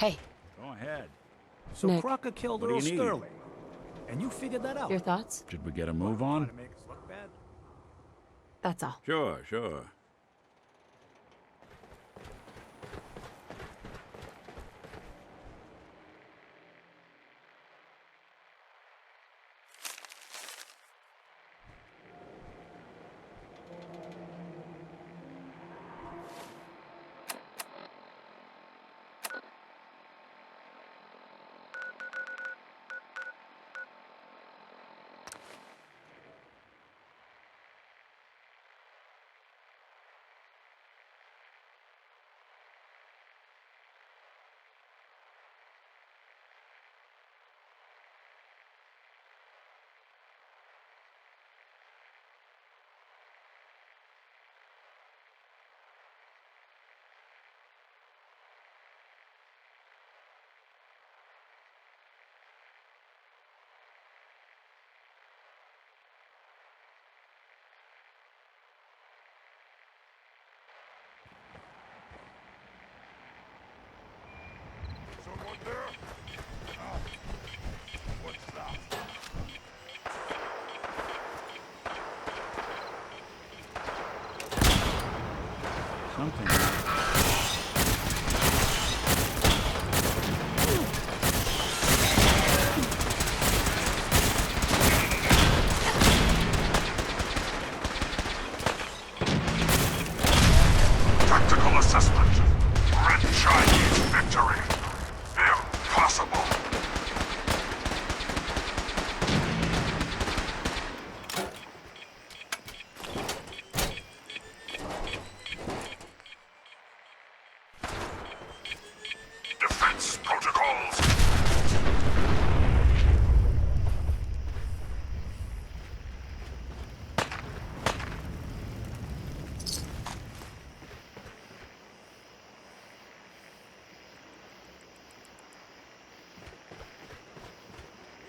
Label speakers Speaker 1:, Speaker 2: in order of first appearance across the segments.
Speaker 1: Hey,
Speaker 2: Go ahead. So
Speaker 1: Nick.
Speaker 2: Crocker killed
Speaker 3: What do
Speaker 2: Earl
Speaker 3: you need?
Speaker 2: Sterling. And you figured that out.
Speaker 1: your thoughts?
Speaker 3: Should we get a move on?
Speaker 2: To make us look bad?
Speaker 1: That's all.
Speaker 3: Sure, sure.
Speaker 4: Someone there? What's that?
Speaker 3: Something.
Speaker 4: Tactical assessment. Red Chinese victory. Impossible. Defense protocols.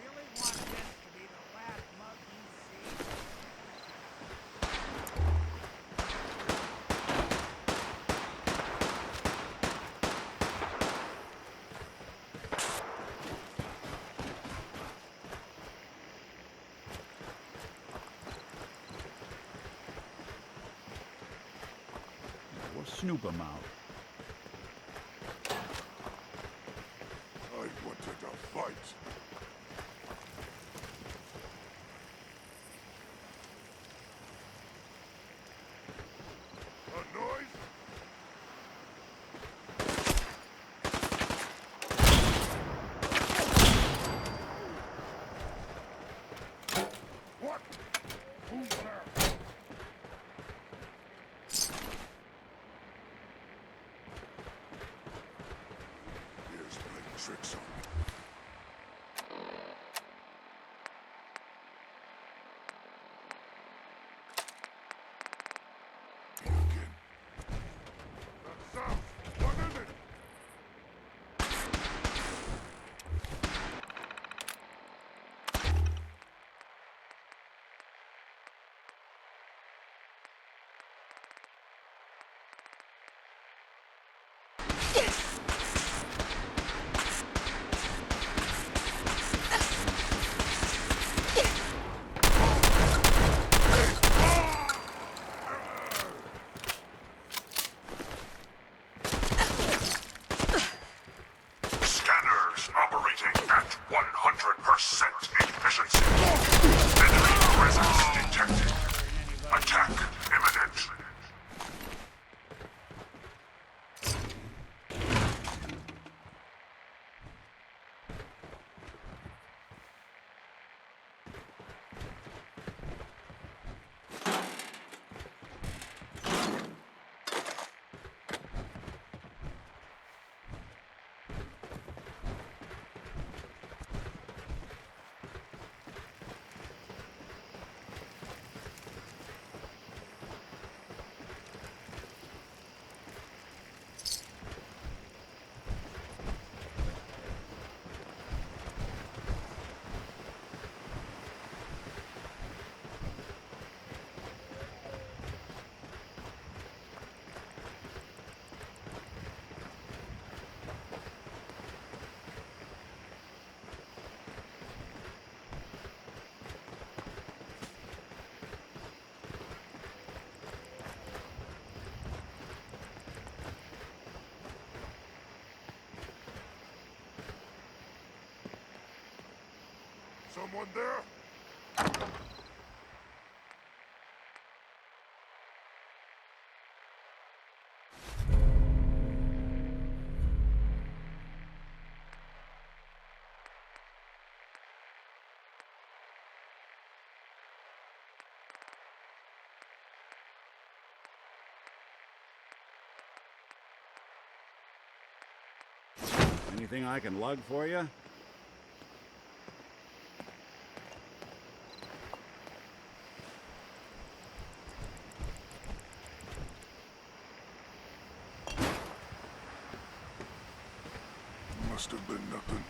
Speaker 5: Really want this to be the last mug you see?
Speaker 3: We'll snoop 'em out.
Speaker 4: I wanted a fight. A noise? What? Who's there? Here's playing tricks on me. Again. That's south. What is it? Someone there?
Speaker 3: Anything I can lug for you?
Speaker 4: Must have been nothing.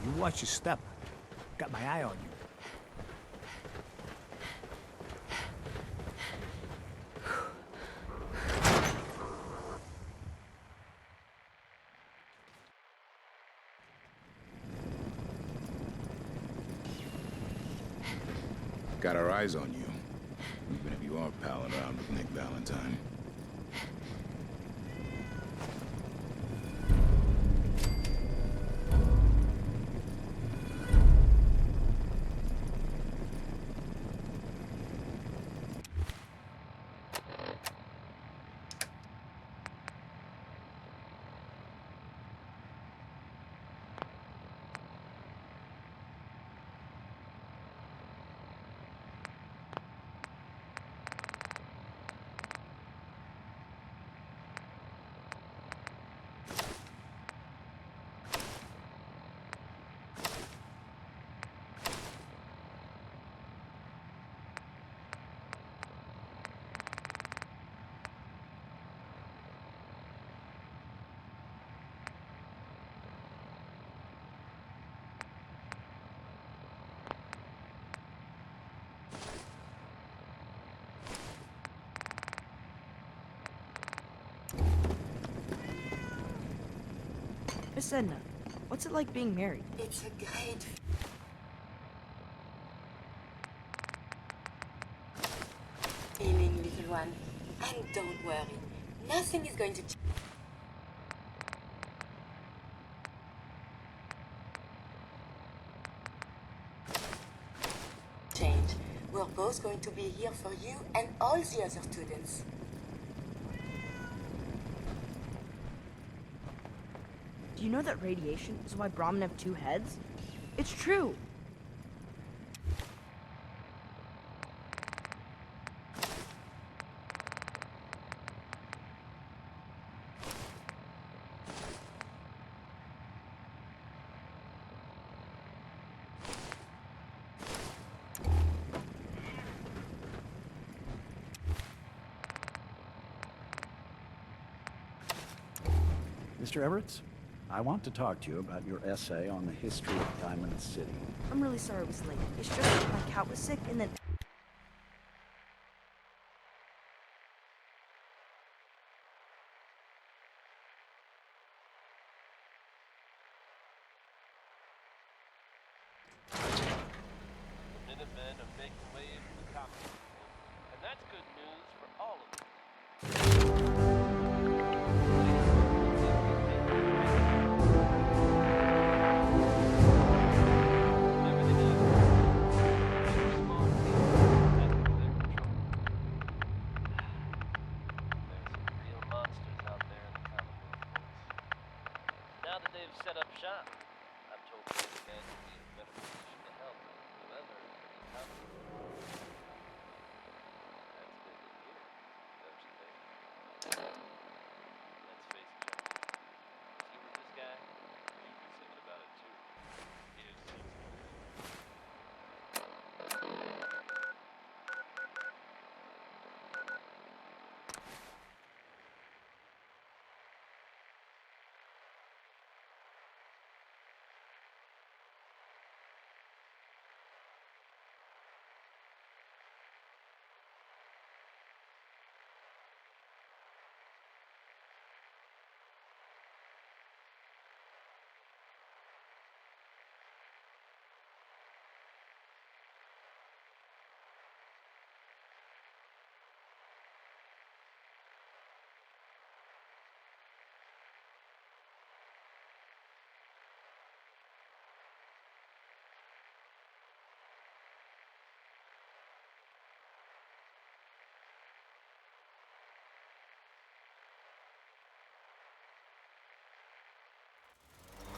Speaker 2: You watch your step. Got my eye on you.
Speaker 6: Got our eyes on you. Even if you are palling around with Nick Valentine.
Speaker 1: Miss Edna, what's it like being married?
Speaker 7: It's a great feeling, little one. And don't worry, nothing is going to change. We're both going to be here for you and all the other students.
Speaker 1: Do you know that radiation is why Brahmin have two heads? It's true.
Speaker 8: Mr. Everett, I want to talk to you about your essay on the history of Diamond City.
Speaker 1: I'm really sorry it was late. It's just that my cat was sick and then...
Speaker 9: Minutemen are making waves in the cockpit, and that's good news for all of us. Now that they've set up shop, I'm told Vietinbank will be in a better position to help us. coming. That's good to hear, don't you think? Let's face it, John. See with this guy? You'd be thinking about it too. Here's season.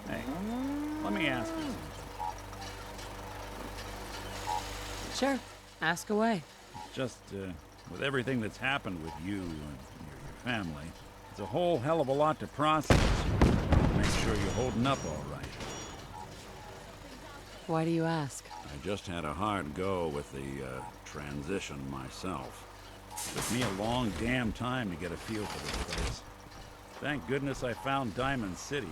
Speaker 3: Hey, let me ask you.
Speaker 10: Sure. Ask away.
Speaker 3: Just, with everything that's happened with you and your family, it's a whole hell of a lot to process. Make sure you're holding up all right.
Speaker 10: Why do you ask?
Speaker 3: I just had a hard go with the, transition myself. Took me a long damn time to get a feel for this place. Thank goodness I found Diamond City.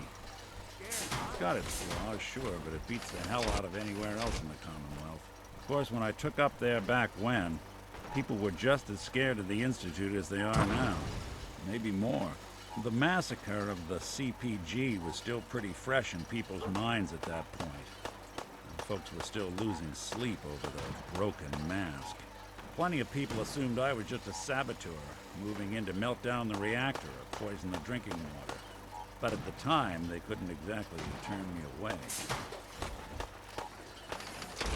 Speaker 3: It's got its flaws, sure, but it beats the hell out of anywhere else in the Commonwealth. Of course, when I took up there back when, people were just as scared of the Institute as they are now. Maybe more. The massacre of the CPG was still pretty fresh in people's minds at that point. And folks were still losing sleep over the broken mask. Plenty of people assumed I was just a saboteur, moving in to melt down the reactor or poison the drinking water. But at the time, they couldn't exactly turn me away.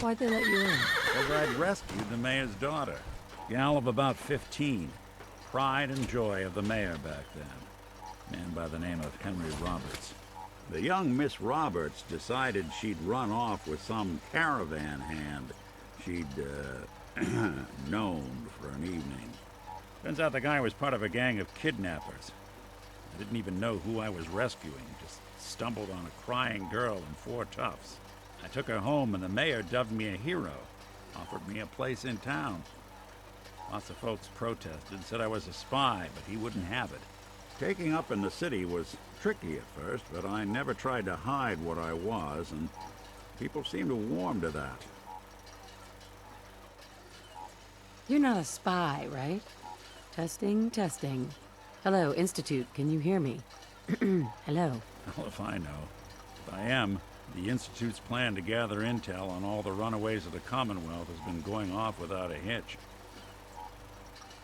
Speaker 10: Why'd they let you in?
Speaker 3: Because I'd rescued the mayor's daughter. Gal of about 15. Pride and joy of the mayor back then. Man by the name of Henry Roberts. The young Miss Roberts decided she'd run off with some caravan hand she'd, known for an evening. Turns out the guy was part of a gang of kidnappers. I didn't even know who I was rescuing, just stumbled on a crying girl and 4 toughs. I took her home and the mayor dubbed me a hero, offered me a place in town. Lots of folks protested, said I was a spy, but he wouldn't have it. Taking up in the city was tricky at first, but I never tried to hide what I was, and people seemed to warm to that.
Speaker 10: You're not a spy, right? Testing, testing. Hello, Institute, can you hear me? Hello.
Speaker 3: Well, if I know. If I am, the Institute's plan to gather intel on all the runaways of the Commonwealth has been going off without a hitch.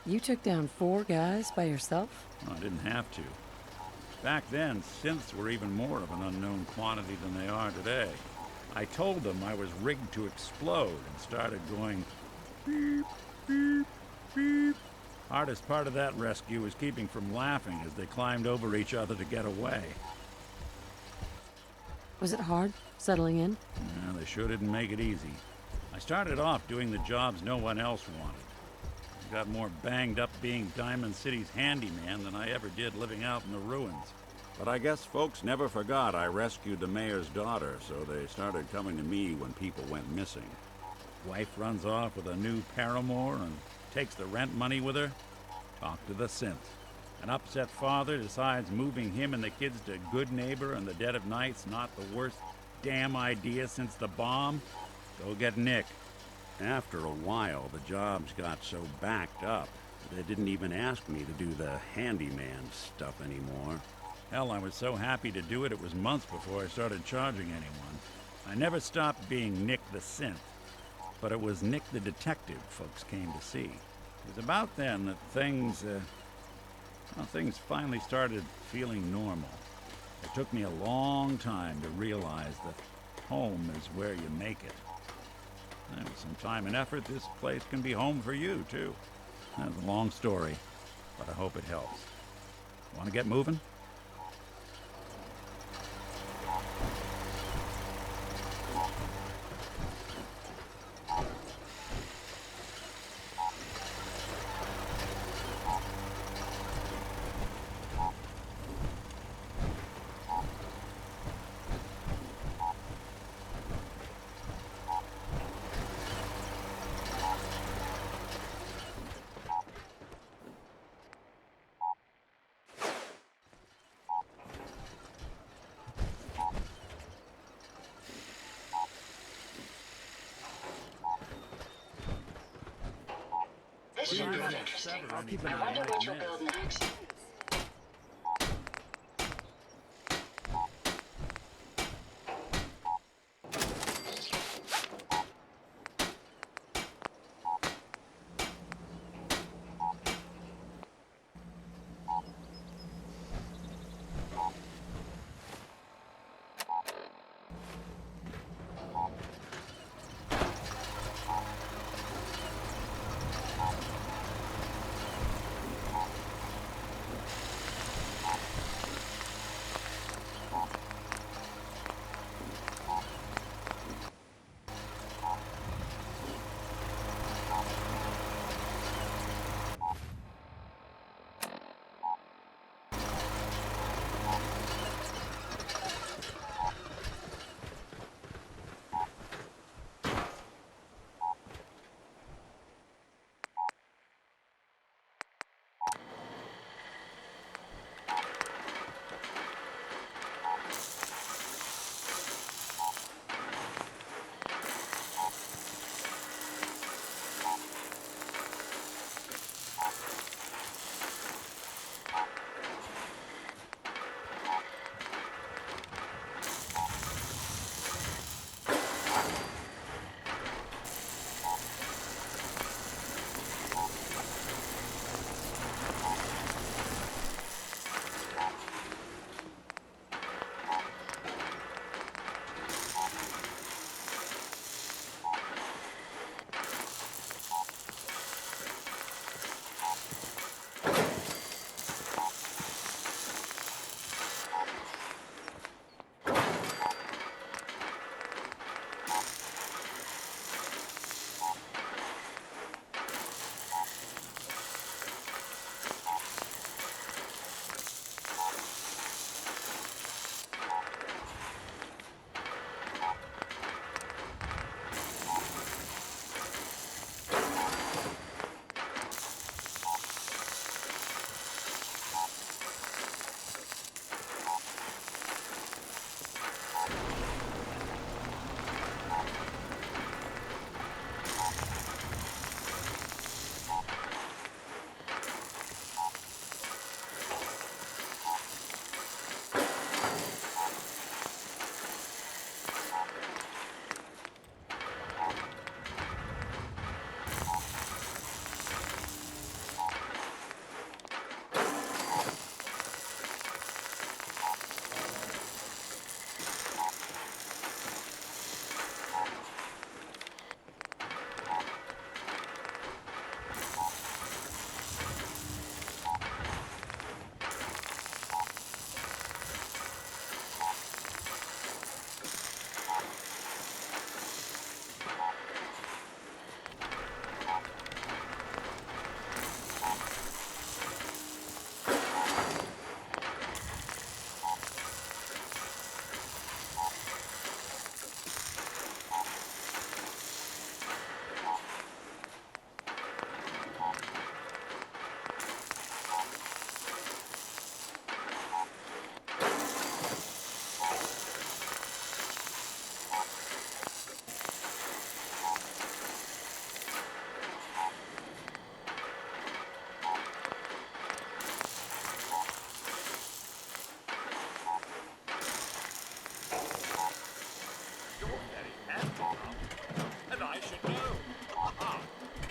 Speaker 10: You took down 4 guys by yourself?
Speaker 3: Well, I didn't have to. Back then, synths were even more of an unknown quantity than they are today. I told them I was rigged to explode and started going beep, beep, beep. Hardest part of that rescue was keeping from laughing as they climbed over each other to get away.
Speaker 10: Was it hard, settling in?
Speaker 3: Yeah, they sure didn't make it easy. I started off doing the jobs no one else wanted. I got more banged up being Diamond City's handyman than I ever did living out in the ruins. But I guess folks never forgot I rescued the mayor's daughter, so they started coming to me when people went missing. Wife runs off with a new paramour and takes the rent money with her. Talk to the synth. An upset father decides moving him and the kids to Good Neighbor in the dead of night's not the worst damn idea since the bomb. Go get Nick. After a while, the jobs got so backed up, they didn't even ask me to do the handyman stuff anymore. Hell, I was so happy to do it, it was months before I started charging anyone. I never stopped being Nick the synth, but it was Nick the detective folks came to see. It was about then that things finally started feeling normal. It took me a long time to realize that home is where you make it. And with some time and effort, this place can be home for you, too. That's a long story, but I hope it helps. Want to get moving?
Speaker 11: Mission finished. I wonder what you'll build next.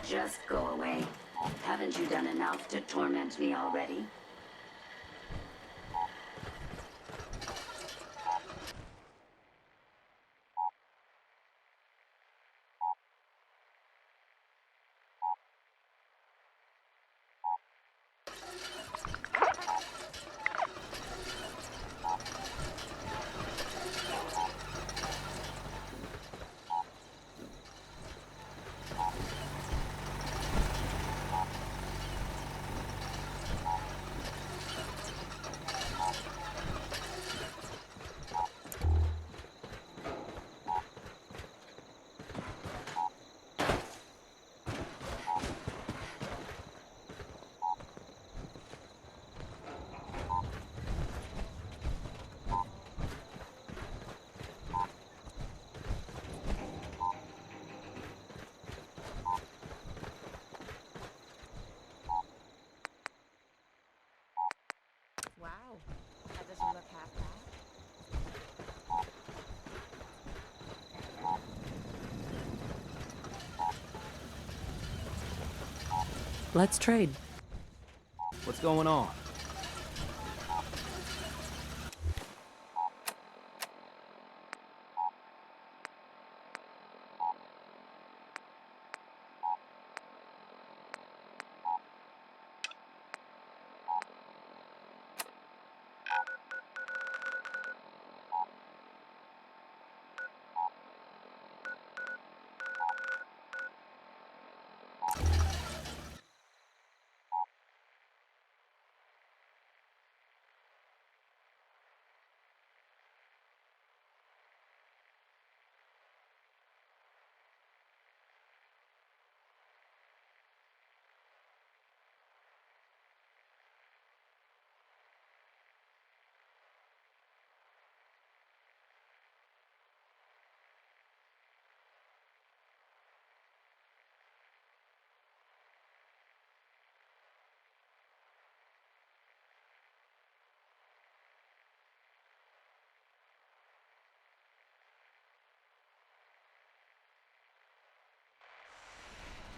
Speaker 12: Just go away. Haven't you done enough to torment me already?
Speaker 10: Let's trade.
Speaker 13: What's going on?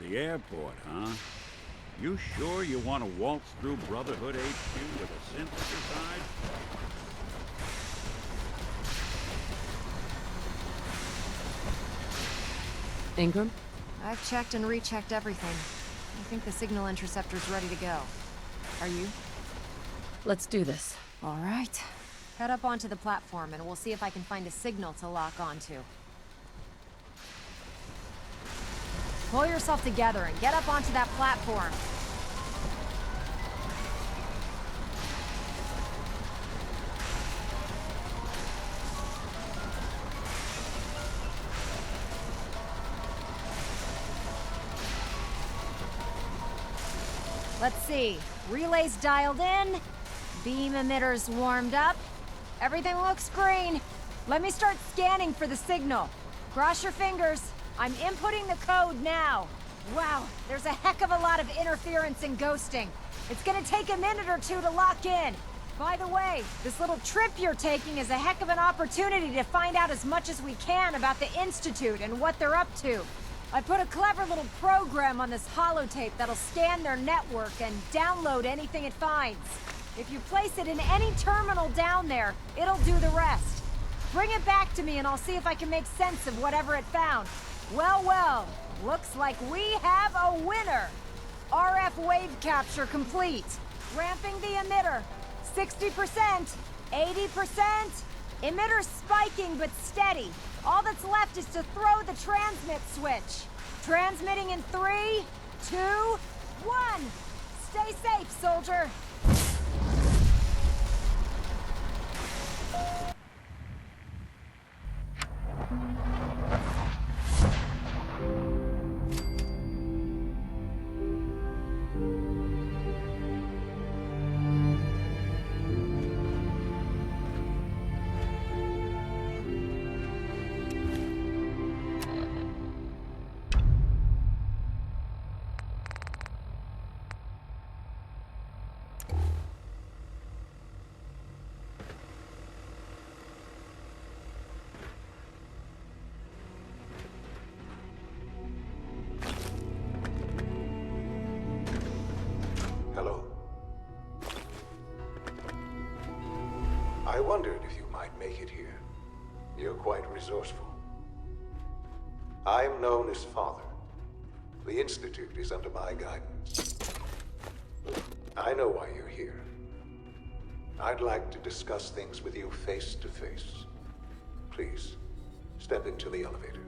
Speaker 3: The airport, huh? You sure you want to waltz through Brotherhood HQ with a synthesizer?
Speaker 10: Ingram?
Speaker 14: I've checked and rechecked everything. I think the signal interceptor's ready to go. Are you?
Speaker 10: Let's do this.
Speaker 14: All right. Head up onto the platform and we'll see if I can find a signal to lock onto. Pull yourself together and get up onto that platform. Let's see. Relays dialed in. Beam emitters warmed up. Everything looks green. Let me start scanning for the signal. Cross your fingers. I'm inputting the code now. Wow, there's a heck of a lot of interference and ghosting. It's gonna take a minute or two to lock in. By the way, this little trip you're taking is a heck of an opportunity to find out as much as we can about the Institute and what they're up to. I put a clever little program on this holotape that'll scan their network and download anything it finds. If you place it in any terminal down there, it'll do the rest. Bring it back to me and I'll see if I can make sense of whatever it found. Well, well, looks like we have a winner. RF wave capture complete. Ramping the emitter. 60%, 80%. Emitter spiking but steady. All that's left is to throw the transmit switch. Transmitting in 3, 2, 1. Stay safe, soldier.
Speaker 15: I wondered if you might make it here. You're quite resourceful. I'm known as Father. The Institute is under my guidance. I know why you're here. I'd like to discuss things with you face to face. Please, step into the elevator.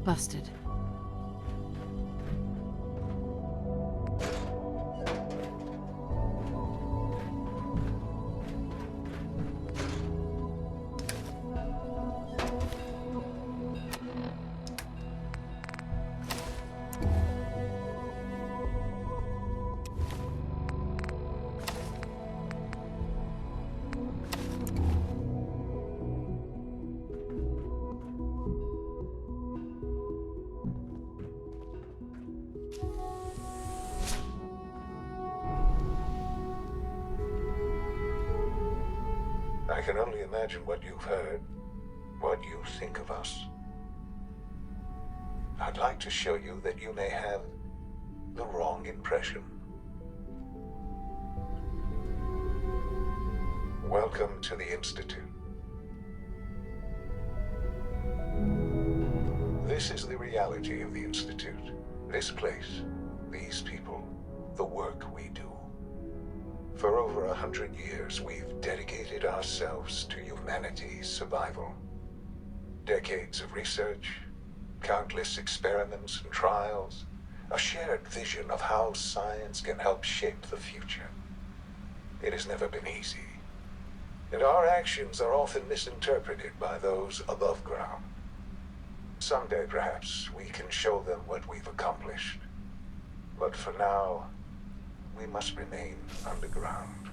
Speaker 10: Busted.
Speaker 15: I can only imagine what you've heard, what you think of us. I'd like to show you that you may have the wrong impression. Welcome to the Institute. This is the reality of the Institute. This place, these people, the work we do. For over 100 years, we've dedicated ourselves to humanity's survival. Decades of research, countless experiments and trials, a shared vision of how science can help shape the future. It has never been easy, and our actions are often misinterpreted by those above ground. Someday, perhaps, we can show them what we've accomplished. But for now, we must remain underground.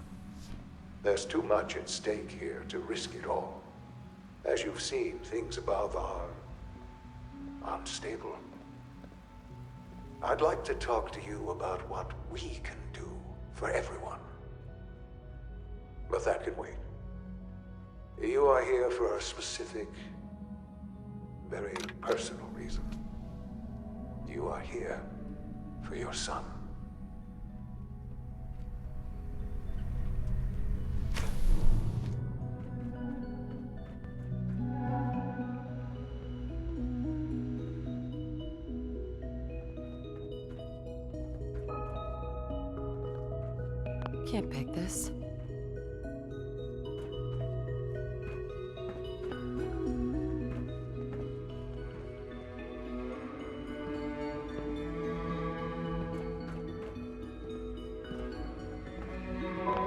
Speaker 15: There's too much at stake here to risk it all. As you've seen, things above are unstable. I'd like to talk to you about what we can do for everyone. But that can wait. You are here for a specific, very personal reason. You are here for your son.
Speaker 10: Can't pick this.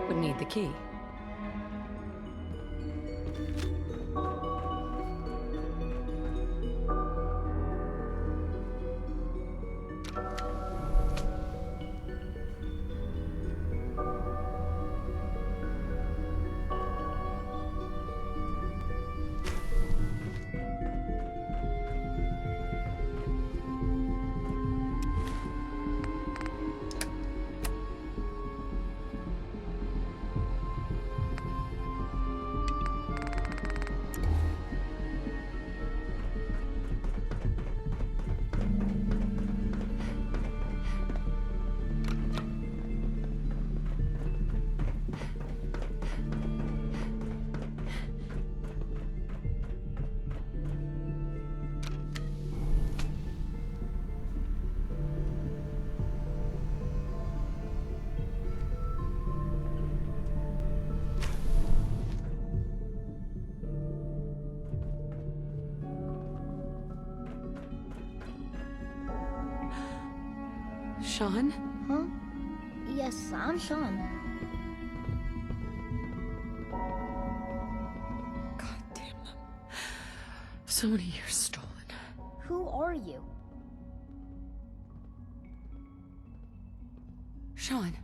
Speaker 10: Would need the key. Shaun?
Speaker 16: Huh? Yes, I'm Shaun.
Speaker 10: God damn them. So many years stolen.
Speaker 16: Who are you?
Speaker 10: Shaun,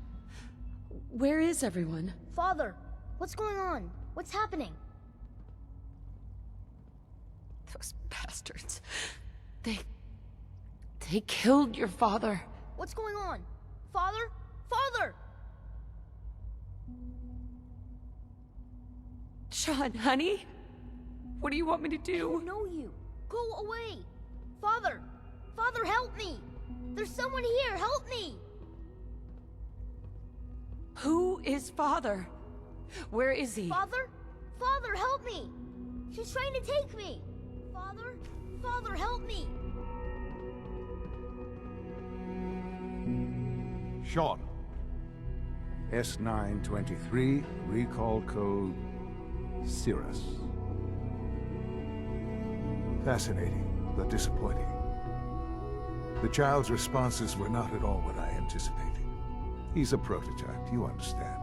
Speaker 10: where is everyone?
Speaker 16: Father, what's going on? What's happening?
Speaker 10: Those bastards. They killed your father.
Speaker 16: What's going on? Father? Father!
Speaker 10: Shaun, honey? What do you want me to do?
Speaker 16: I don't know you. Go away! Father! Father, help me! There's someone here, help me!
Speaker 10: Who is father? Where is he?
Speaker 16: Father? Father, help me! She's trying to take me! Father? Father, help me!
Speaker 17: Shaun. S923, recall code Cirrus. Fascinating, but disappointing. The child's responses were not at all what I anticipated. He's a prototype, you understand.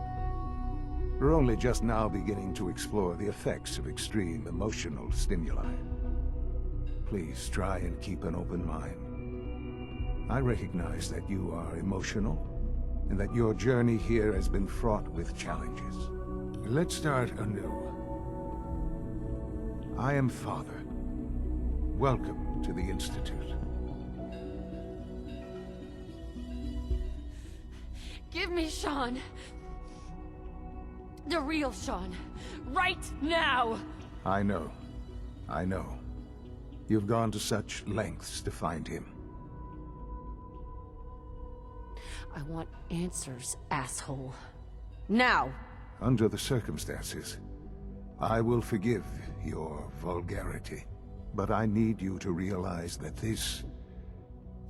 Speaker 17: We're only just now beginning to explore the effects of extreme emotional stimuli. Please try and keep an open mind. I recognize that you are emotional, and that your journey here has been fraught with challenges. Let's start anew. I am Father. Welcome to the Institute.
Speaker 10: Give me Shaun. The real Shaun. Right now!
Speaker 17: I know. I know. You've gone to such lengths to find him.
Speaker 10: I want answers, asshole. Now!
Speaker 17: Under the circumstances, I will forgive your vulgarity. But I need you to realize that this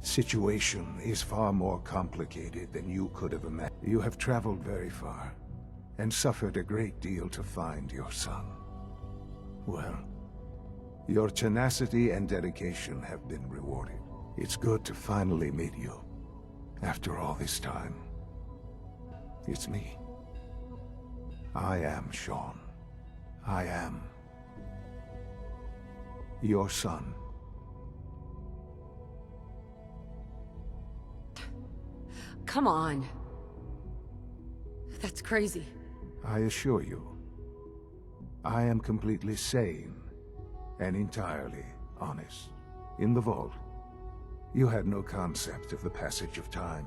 Speaker 17: situation is far more complicated than you could have imagined. You have traveled very far, and suffered a great deal to find your son. Well, your tenacity and dedication have been rewarded. It's good to finally meet you. After all this time, it's me. I am Shaun. I am your son.
Speaker 10: Come on. That's crazy.
Speaker 17: I assure you, I am completely sane and entirely honest. In the vault, you had no concept of the passage of time.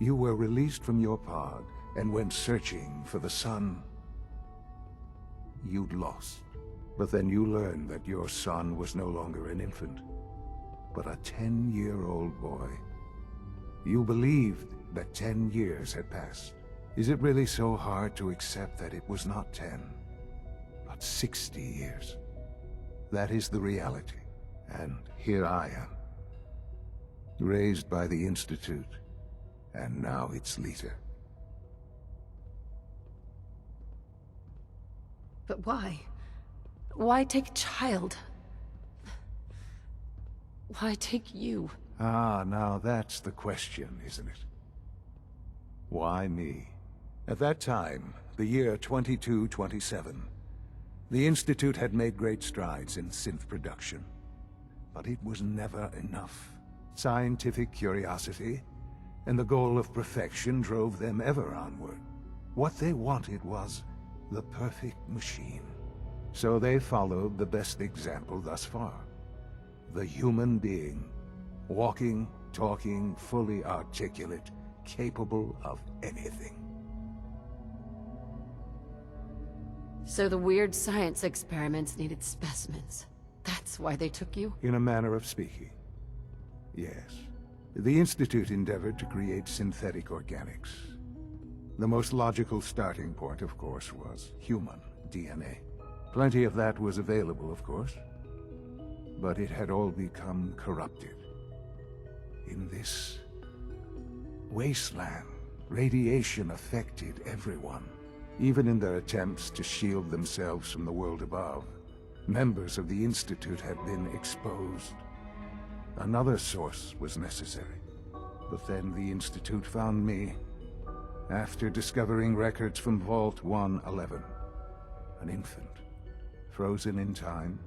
Speaker 17: You were released from your pod and went searching for the son you'd lost. But then you learned that your son was no longer an infant, but a 10-year-old boy. You believed that 10 years had passed. Is it really so hard to accept that it was not 10, but 60 years? That is the reality, and here I am, raised by the Institute, and now its leader.
Speaker 10: But why? Why take a child? Why take you?
Speaker 17: Ah, now that's the question, isn't it? Why me? At that time, the year 2227, the Institute had made great strides in synth production. But it was never enough. Scientific curiosity and the goal of perfection drove them ever onward. What they wanted was the perfect machine. So they followed the best example thus far. The human being. Walking, talking, fully articulate, capable of anything.
Speaker 10: So the weird science experiments needed specimens. That's why they took you?
Speaker 17: In a manner of speaking, yes. The Institute endeavored to create synthetic organics. The most logical starting point, of course, was human DNA. Plenty of that was available, of course, but it had all become corrupted. In this wasteland, radiation affected everyone. Even in their attempts to shield themselves from the world above, members of the Institute had been exposed. Another source was necessary. But then the Institute found me, after discovering records from Vault 111. An infant, frozen in time,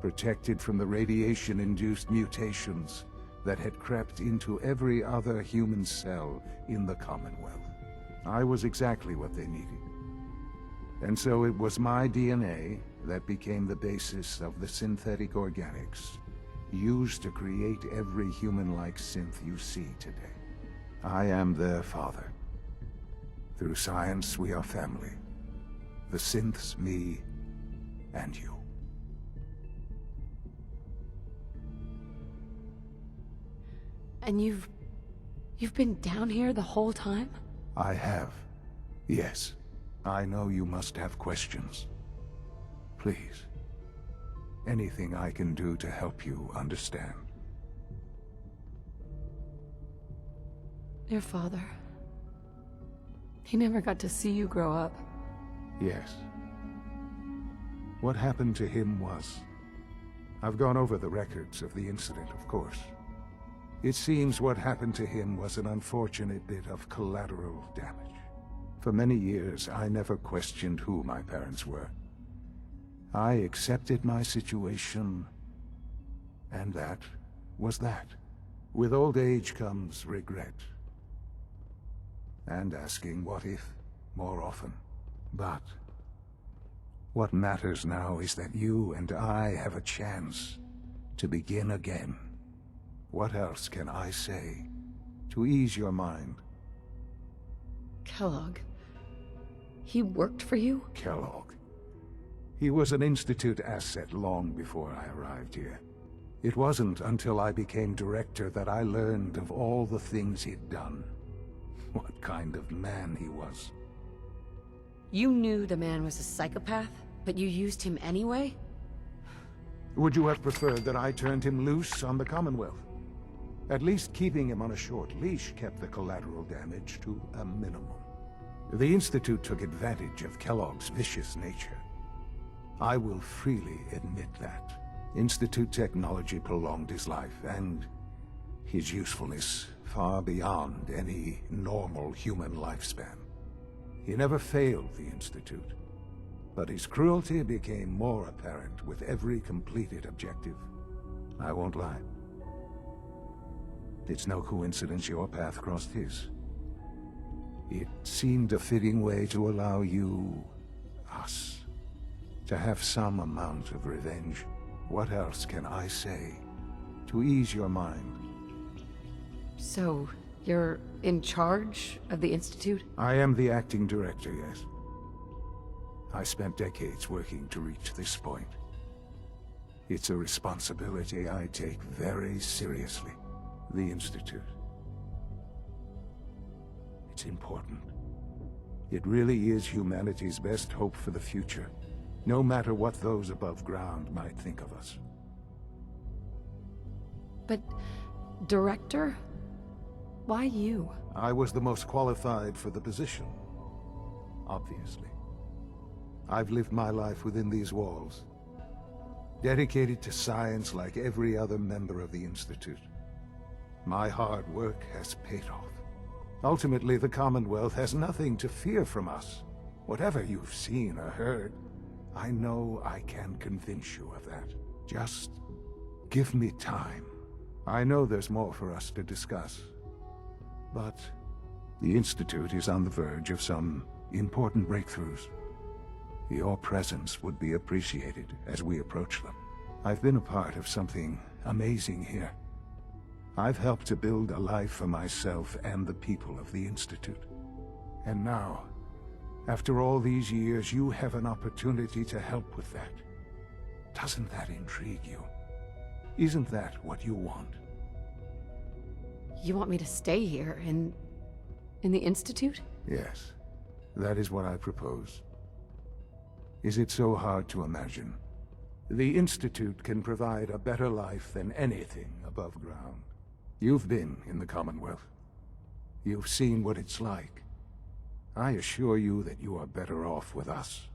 Speaker 17: protected from the radiation-induced mutations that had crept into every other human cell in the Commonwealth. I was exactly what they needed. And so it was my DNA that became the basis of the synthetic organics, used to create every human-like synth you see today. I am their father. Through science, we are family. The synths, me, and you.
Speaker 10: And you've been down here the whole time?
Speaker 17: I have. Yes. I know you must have questions. Please. Anything I can do to help you understand.
Speaker 10: Your father. He never got to see you grow up.
Speaker 17: Yes. What happened to him was... I've gone over the records of the incident, of course. It seems what happened to him was an unfortunate bit of collateral damage. For many years, I never questioned who my parents were. I accepted my situation, and that was that. With old age comes regret. And asking what if more often. But what matters now is that you and I have a chance to begin again. What else can I say to ease your mind?
Speaker 10: Kellogg. He worked for you?
Speaker 17: Kellogg. He was an Institute asset long before I arrived here. It wasn't until I became director that I learned of all the things he'd done. What kind of man he was.
Speaker 10: You knew the man was a psychopath, but you used him anyway?
Speaker 17: Would you have preferred that I turned him loose on the Commonwealth? At least keeping him on a short leash kept the collateral damage to a minimum. The Institute took advantage of Kellogg's vicious nature. I will freely admit that. Institute technology prolonged his life, and his usefulness far beyond any normal human lifespan. He never failed the Institute, but his cruelty became more apparent with every completed objective. I won't lie. It's no coincidence your path crossed his. It seemed a fitting way to allow you, us, to have some amount of revenge. What else can I say to ease your mind?
Speaker 10: So, you're in charge of the Institute?
Speaker 17: I am the acting director, yes. I spent decades working to reach this point. It's a responsibility I take very seriously. The Institute. It's important. It really is humanity's best hope for the future, no matter what those above ground might think of us.
Speaker 10: But, Director? Why you?
Speaker 17: I was the most qualified for the position, obviously. I've lived my life within these walls, dedicated to science like every other member of the Institute. My hard work has paid off. Ultimately, the Commonwealth has nothing to fear from us. Whatever you've seen or heard, I know I can convince you of that. Just give me time. I know there's more for us to discuss. But the Institute is on the verge of some important breakthroughs. Your presence would be appreciated as we approach them. I've been a part of something amazing here. I've helped to build a life for myself and the people of the Institute. And now, after all these years, you have an opportunity to help with that. Doesn't that intrigue you? Isn't that what you want?
Speaker 10: You want me to stay here, in the Institute?
Speaker 17: Yes, that is what I propose. Is it so hard to imagine? The Institute can provide a better life than anything above ground. You've been in the Commonwealth. You've seen what it's like. I assure you that you are better off with us.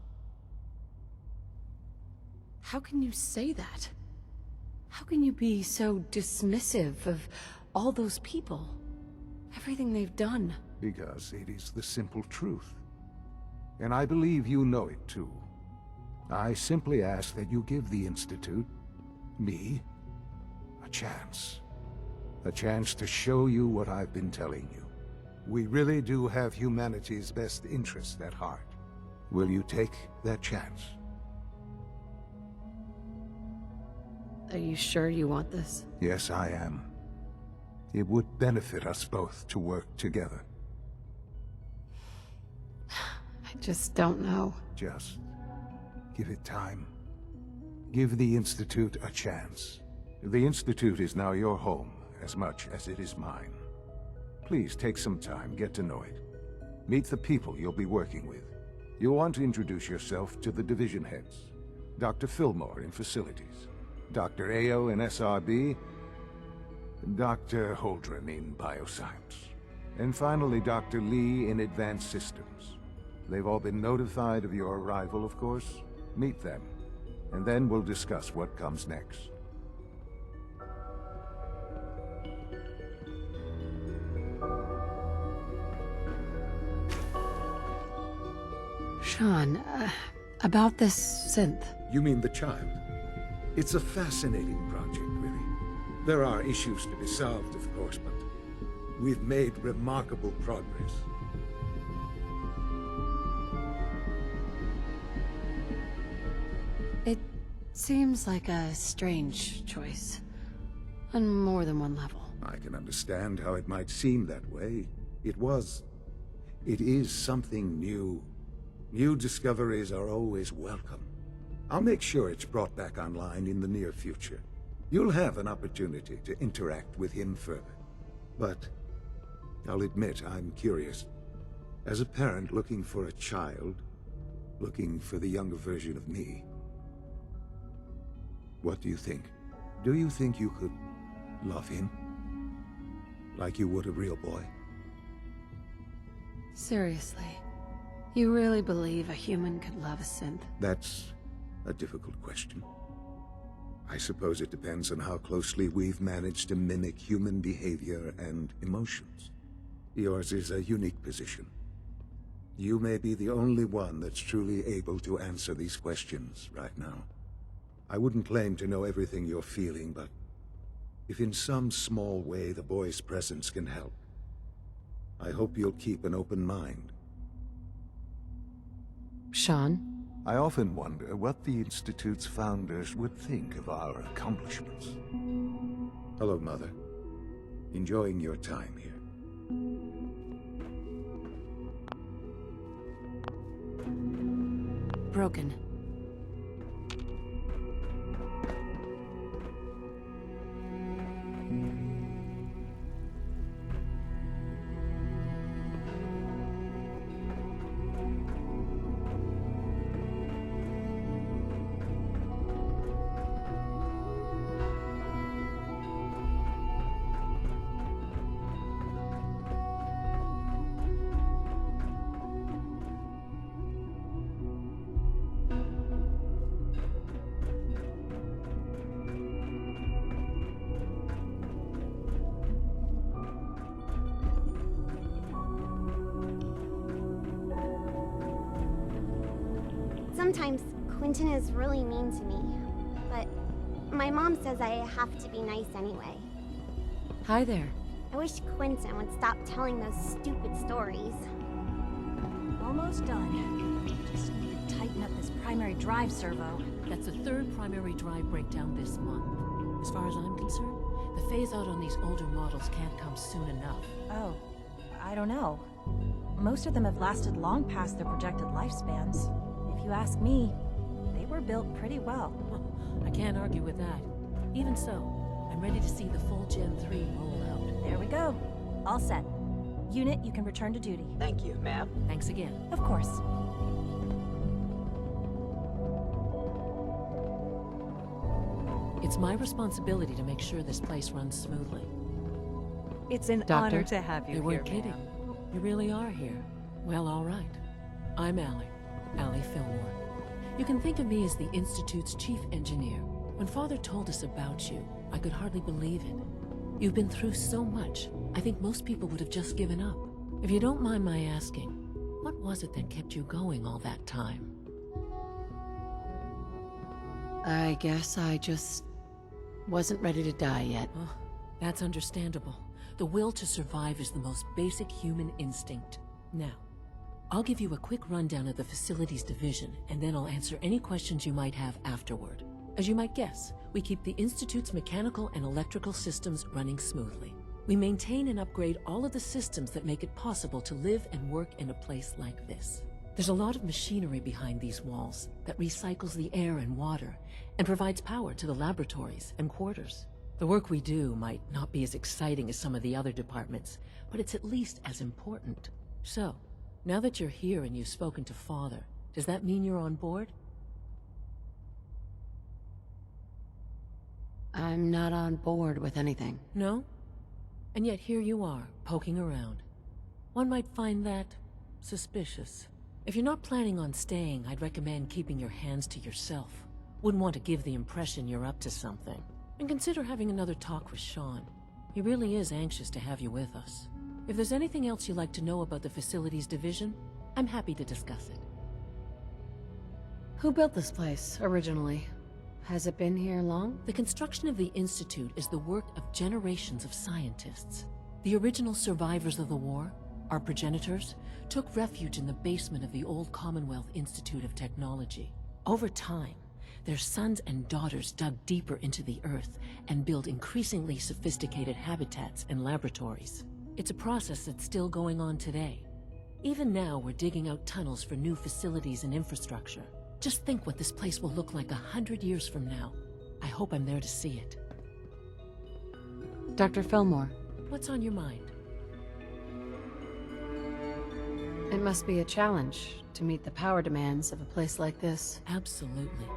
Speaker 10: How can you say that? How can you be so dismissive of all those people? Everything they've done?
Speaker 17: Because it is the simple truth. And I believe you know it too. I simply ask that you give the Institute, me, a chance. A chance to show you what I've been telling you. We really do have humanity's best interest at heart. Will you take that chance?
Speaker 10: Are you sure you want this?
Speaker 17: Yes, I am. It would benefit us both to work together.
Speaker 10: I just don't know.
Speaker 17: Just give it time. Give the Institute a chance. The Institute is now your home, as much as it is mine. Please take some time, get to know it. Meet the people you'll be working with. You'll want to introduce yourself to the division heads. Dr. Fillmore in Facilities, Dr. Ayo in SRB, Dr. Holdren in Bioscience, and finally Dr. Lee in Advanced Systems. They've all been notified of your arrival, of course. Meet them, and then we'll discuss what comes next.
Speaker 10: Shaun, about this synth.
Speaker 17: You mean the child? It's a fascinating project, really. There are issues to be solved, of course, but we've made remarkable progress.
Speaker 10: It seems like a strange choice. On more than one level.
Speaker 17: I can understand how it might seem that way. It is something new. New discoveries are always welcome. I'll make sure it's brought back online in the near future. You'll have an opportunity to interact with him further. But I'll admit I'm curious. As a parent looking for a child, looking for the younger version of me, what do you think? Do you think you could love him? Like you would a real boy?
Speaker 10: Seriously, you really believe a human could love a synth?
Speaker 17: That's a difficult question. I suppose it depends on how closely we've managed to mimic human behavior and emotions. Yours is a unique position. You may be the only one that's truly able to answer these questions right now. I wouldn't claim to know everything you're feeling, but if in some small way the boy's presence can help, I hope you'll keep an open mind.
Speaker 10: Shaun?
Speaker 17: I often wonder what the Institute's founders would think of our accomplishments. Hello, Mother. Enjoying your time here.
Speaker 10: Broken.
Speaker 18: Sometimes Quentin is really mean to me, but my mom says I have to be nice anyway.
Speaker 10: Hi there.
Speaker 18: I wish Quentin would stop telling those stupid stories.
Speaker 14: Almost done. Just need to tighten up this primary drive servo.
Speaker 19: That's the third primary drive breakdown this month. As far as I'm concerned, the phase-out on these older models can't come soon enough.
Speaker 14: Oh, I don't know. Most of them have lasted long past their projected lifespans. If you ask me, they were built pretty well.
Speaker 19: I can't argue with that. Even so, I'm ready to see the full Gen 3 roll out.
Speaker 14: There we go. All set. Unit, you can return to duty.
Speaker 19: Thank you, ma'am. Thanks again.
Speaker 14: Of course.
Speaker 19: It's my responsibility to make sure this place runs smoothly.
Speaker 20: It's an
Speaker 19: Doctor,
Speaker 20: honor to have you
Speaker 19: they
Speaker 20: here,
Speaker 19: weren't kidding.
Speaker 20: ma'am.
Speaker 19: You really are here. Well, all right. I'm Allie Fillmore. You can think of me as the Institute's chief engineer. When Father told us about you, I could hardly believe it. You've been through so much, I think most people would have just given up. If you don't mind my asking, what was it that kept you going all that time?
Speaker 10: I guess I just wasn't ready to die yet.
Speaker 19: Oh, that's understandable. The will to survive is the most basic human instinct. Now, I'll give you a quick rundown of the facilities division, and then I'll answer any questions you might have afterward. As you might guess, we keep the Institute's mechanical and electrical systems running smoothly. We maintain and upgrade all of the systems that make it possible to live and work in a place like this. There's a lot of machinery behind these walls that recycles the air and water and provides power to the laboratories and quarters. The work we do might not be as exciting as some of the other departments, but it's at least as important. So, now that you're here and you've spoken to Father, does that mean you're on board?
Speaker 10: I'm not on board with anything.
Speaker 19: No? And yet here you are, poking around. One might find that suspicious. If you're not planning on staying, I'd recommend keeping your hands to yourself. Wouldn't want to give the impression you're up to something. And consider having another talk with Shaun. He really is anxious to have you with us. If there's anything else you'd like to know about the facilities division, I'm happy to discuss it.
Speaker 10: Who built this place, originally? Has it been here long?
Speaker 19: The construction of the Institute is the work of generations of scientists. The original survivors of the war, our progenitors, took refuge in the basement of the old Commonwealth Institute of Technology. Over time, their sons and daughters dug deeper into the earth and built increasingly sophisticated habitats and laboratories. It's a process that's still going on today. Even now, we're digging out tunnels for new facilities and infrastructure. Just think what this place will look like 100 years from now. I hope I'm there to see it.
Speaker 10: Dr. Fillmore.
Speaker 19: What's on your mind?
Speaker 10: It must be a challenge to meet the power demands of a place like this.
Speaker 19: Absolutely.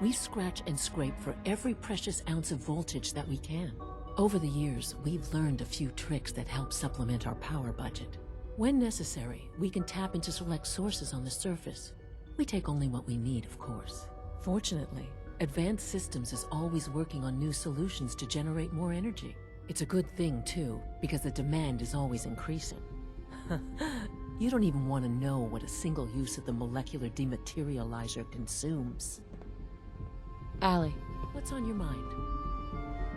Speaker 19: We scratch and scrape for every precious ounce of voltage that we can. Over the years, we've learned a few tricks that help supplement our power budget. When necessary, we can tap into select sources on the surface. We take only what we need, of course. Fortunately, Advanced Systems is always working on new solutions to generate more energy. It's a good thing, too, because the demand is always increasing. You don't even want to know what a single use of the molecular dematerializer consumes.
Speaker 10: Allie.
Speaker 19: What's on your mind?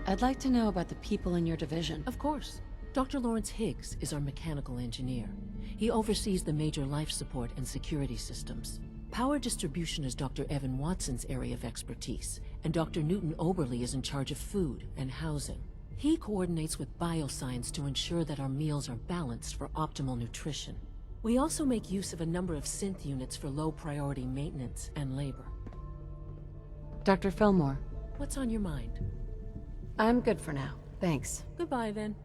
Speaker 10: I'd like to know about the people in your division.
Speaker 19: Of course. Dr. Lawrence Higgs is our mechanical engineer. He oversees the major life support and security systems. Power distribution is Dr. Evan Watson's area of expertise, and Dr. Newton Oberly is in charge of food and housing. He coordinates with bioscience to ensure that our meals are balanced for optimal nutrition. We also make use of a number of synth units for low-priority maintenance and labor.
Speaker 10: Dr. Fillmore.
Speaker 19: What's on your mind?
Speaker 10: I'm good for now. Thanks.
Speaker 19: Goodbye, then.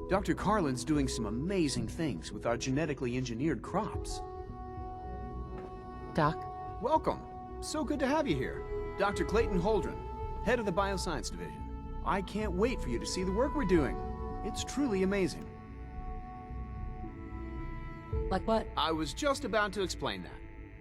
Speaker 13: Dr. Carlin's doing some amazing things with our genetically engineered crops.
Speaker 10: Doc?
Speaker 13: Welcome. So good to have you here. Dr. Clayton Holdren, head of the Bioscience Division. I can't wait for you to see the work we're doing. It's truly amazing.
Speaker 10: Like what?
Speaker 13: I was just about to explain that.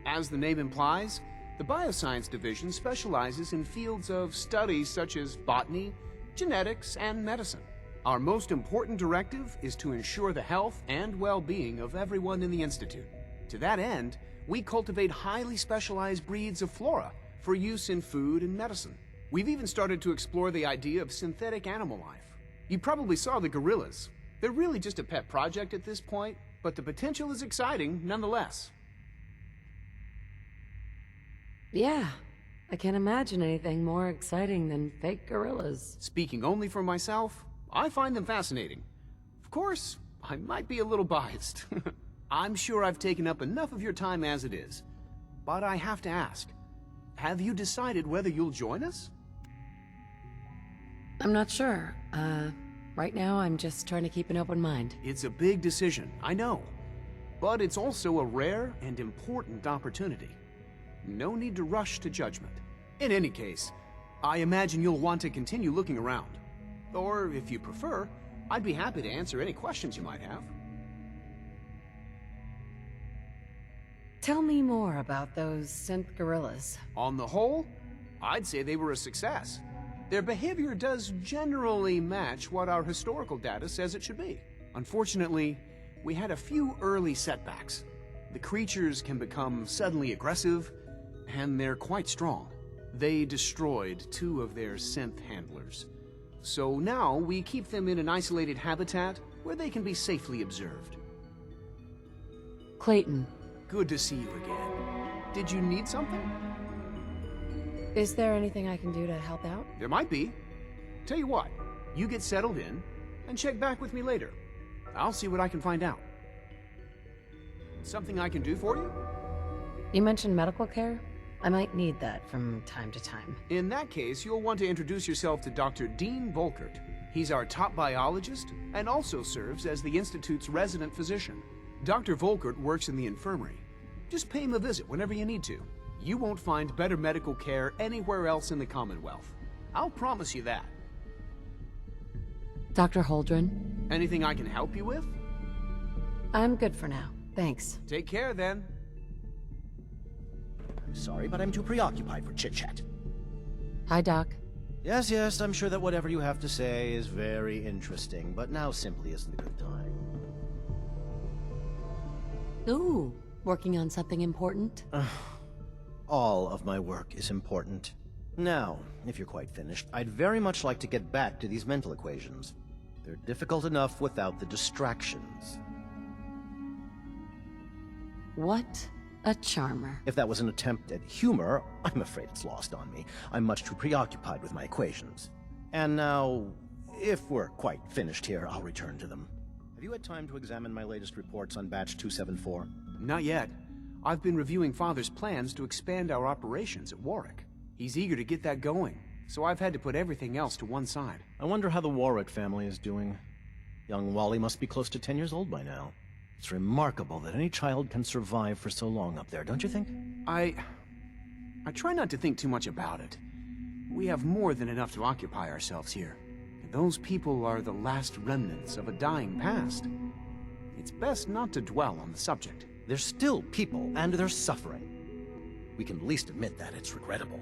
Speaker 13: As the name implies, the Bioscience Division specializes in fields of studies such as botany, genetics, and medicine. Our most important directive is to ensure the health and well-being of everyone in the Institute. To that end, we cultivate highly specialized breeds of flora for use in food and medicine. We've even started to explore the idea of synthetic animal life. You probably saw the gorillas. They're really just a pet project at this point, but the potential is exciting nonetheless.
Speaker 10: Yeah, I can't imagine anything more exciting than fake gorillas.
Speaker 13: Speaking only for myself, I find them fascinating. Of course, I might be a little biased. I'm sure I've taken up enough of your time as it is. But I have to ask, have you decided whether you'll join us?
Speaker 10: I'm not sure. Right now I'm just trying to keep an open mind.
Speaker 13: It's a big decision, I know. But it's also a rare and important opportunity. No need to rush to judgment. In any case, I imagine you'll want to continue looking around. Or, if you prefer, I'd be happy to answer any questions you might have.
Speaker 10: Tell me more about those synth gorillas.
Speaker 13: On the whole, I'd say they were a success. Their behavior does generally match what our historical data says it should be. Unfortunately, we had a few early setbacks. The creatures can become suddenly aggressive, and they're quite strong. They destroyed 2 of their synth handlers. So now we keep them in an isolated habitat where they can be safely observed.
Speaker 10: Clayton.
Speaker 13: Good to see you again. Did you need something?
Speaker 10: Is there anything I can do to help out?
Speaker 13: There might be. Tell you what, you get settled in and check back with me later. I'll see what I can find out. Something I can do for you?
Speaker 10: You mentioned medical care? I might need that from time to time.
Speaker 13: In that case, you'll want to introduce yourself to Dr. Dean Volkert. He's our top biologist and also serves as the Institute's resident physician. Dr. Volkert works in the infirmary. Just pay him a visit whenever you need to. You won't find better medical care anywhere else in the Commonwealth. I'll promise you that.
Speaker 10: Dr. Holdren?
Speaker 13: Anything I can help you with?
Speaker 10: I'm good for now. Thanks.
Speaker 13: Take care, then.
Speaker 21: I'm sorry, but I'm too preoccupied for chit-chat.
Speaker 10: Hi, Doc.
Speaker 21: Yes, I'm sure that whatever you have to say is very interesting, but now simply isn't a good time.
Speaker 10: Ooh, working on something important?
Speaker 21: All of my work is important. Now, if you're quite finished, I'd very much like to get back to these mental equations. They're difficult enough without the distractions.
Speaker 10: What a charmer.
Speaker 21: If that was an attempt at humor, I'm afraid it's lost on me. I'm much too preoccupied with my equations. And now, if we're quite finished here, I'll return to them. Have you had time to examine my latest reports on Batch 274?
Speaker 13: Not yet. I've been reviewing Father's plans to expand our operations at Warwick. He's eager to get that going, so I've had to put everything else to one side.
Speaker 21: I wonder how the Warwick family is doing. Young Wally must be close to 10 years old by now. It's remarkable that any child can survive for so long up there, don't you think?
Speaker 13: I try not to think too much about it. We have more than enough to occupy ourselves here. And those people are the last remnants of a dying past. It's best not to dwell on the subject.
Speaker 21: They're still people, and they're suffering. We can at least admit that it's regrettable.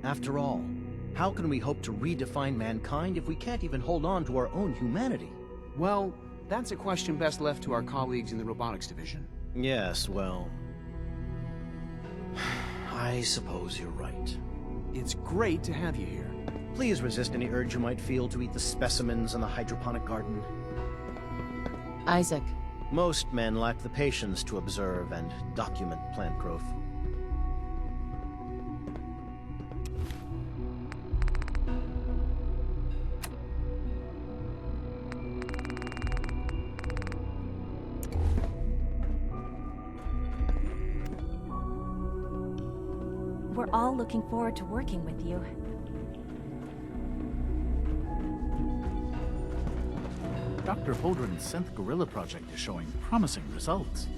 Speaker 21: After all, how can we hope to redefine mankind if we can't even hold on to our own humanity?
Speaker 13: Well, that's a question best left to our colleagues in the robotics division.
Speaker 21: Yes, well... I suppose you're right.
Speaker 13: It's great to have you here.
Speaker 21: Please resist any urge you might feel to eat the specimens in the hydroponic garden.
Speaker 10: Isaac.
Speaker 21: Most men lack the patience to observe and document plant growth.
Speaker 22: We're all looking forward to working with you.
Speaker 2: Dr. Holdren's synth gorilla project is showing promising results.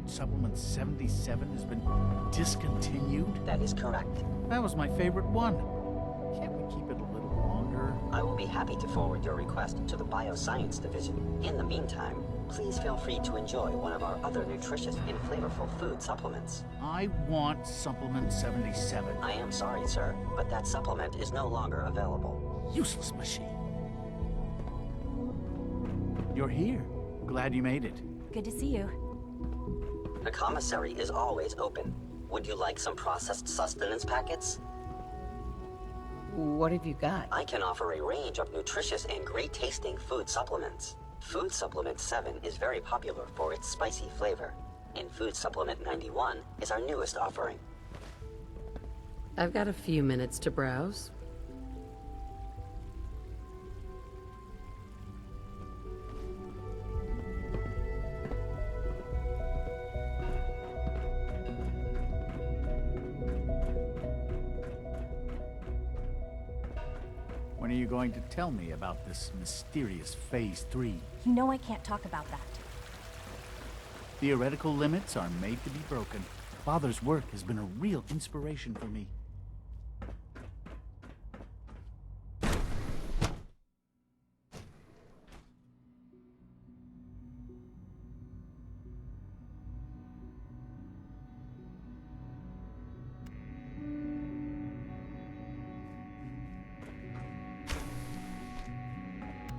Speaker 2: supplement 77 has been discontinued?
Speaker 11: That is correct.
Speaker 2: That was my favorite one. Can't we keep it a little longer?
Speaker 11: I will be happy to forward your request to the Bioscience Division. In the meantime, please feel free to enjoy one of our other nutritious and flavorful food supplements.
Speaker 2: I want supplement 77.
Speaker 11: I am sorry, sir, but that supplement is no longer available.
Speaker 2: Useless machine. You're here. Glad you made it.
Speaker 22: Good to see you.
Speaker 11: The commissary is always open. Would you like some processed sustenance packets?
Speaker 10: What have you got?
Speaker 11: I can offer a range of nutritious and great-tasting food supplements. Food Supplement 7 is very popular for its spicy flavor, and Food Supplement 91 is our newest offering.
Speaker 10: I've got a few minutes to browse.
Speaker 2: When are you going to tell me about this mysterious Phase 3?
Speaker 22: You know I can't talk about that.
Speaker 2: Theoretical limits are made to be broken. Father's work has been a real inspiration for me.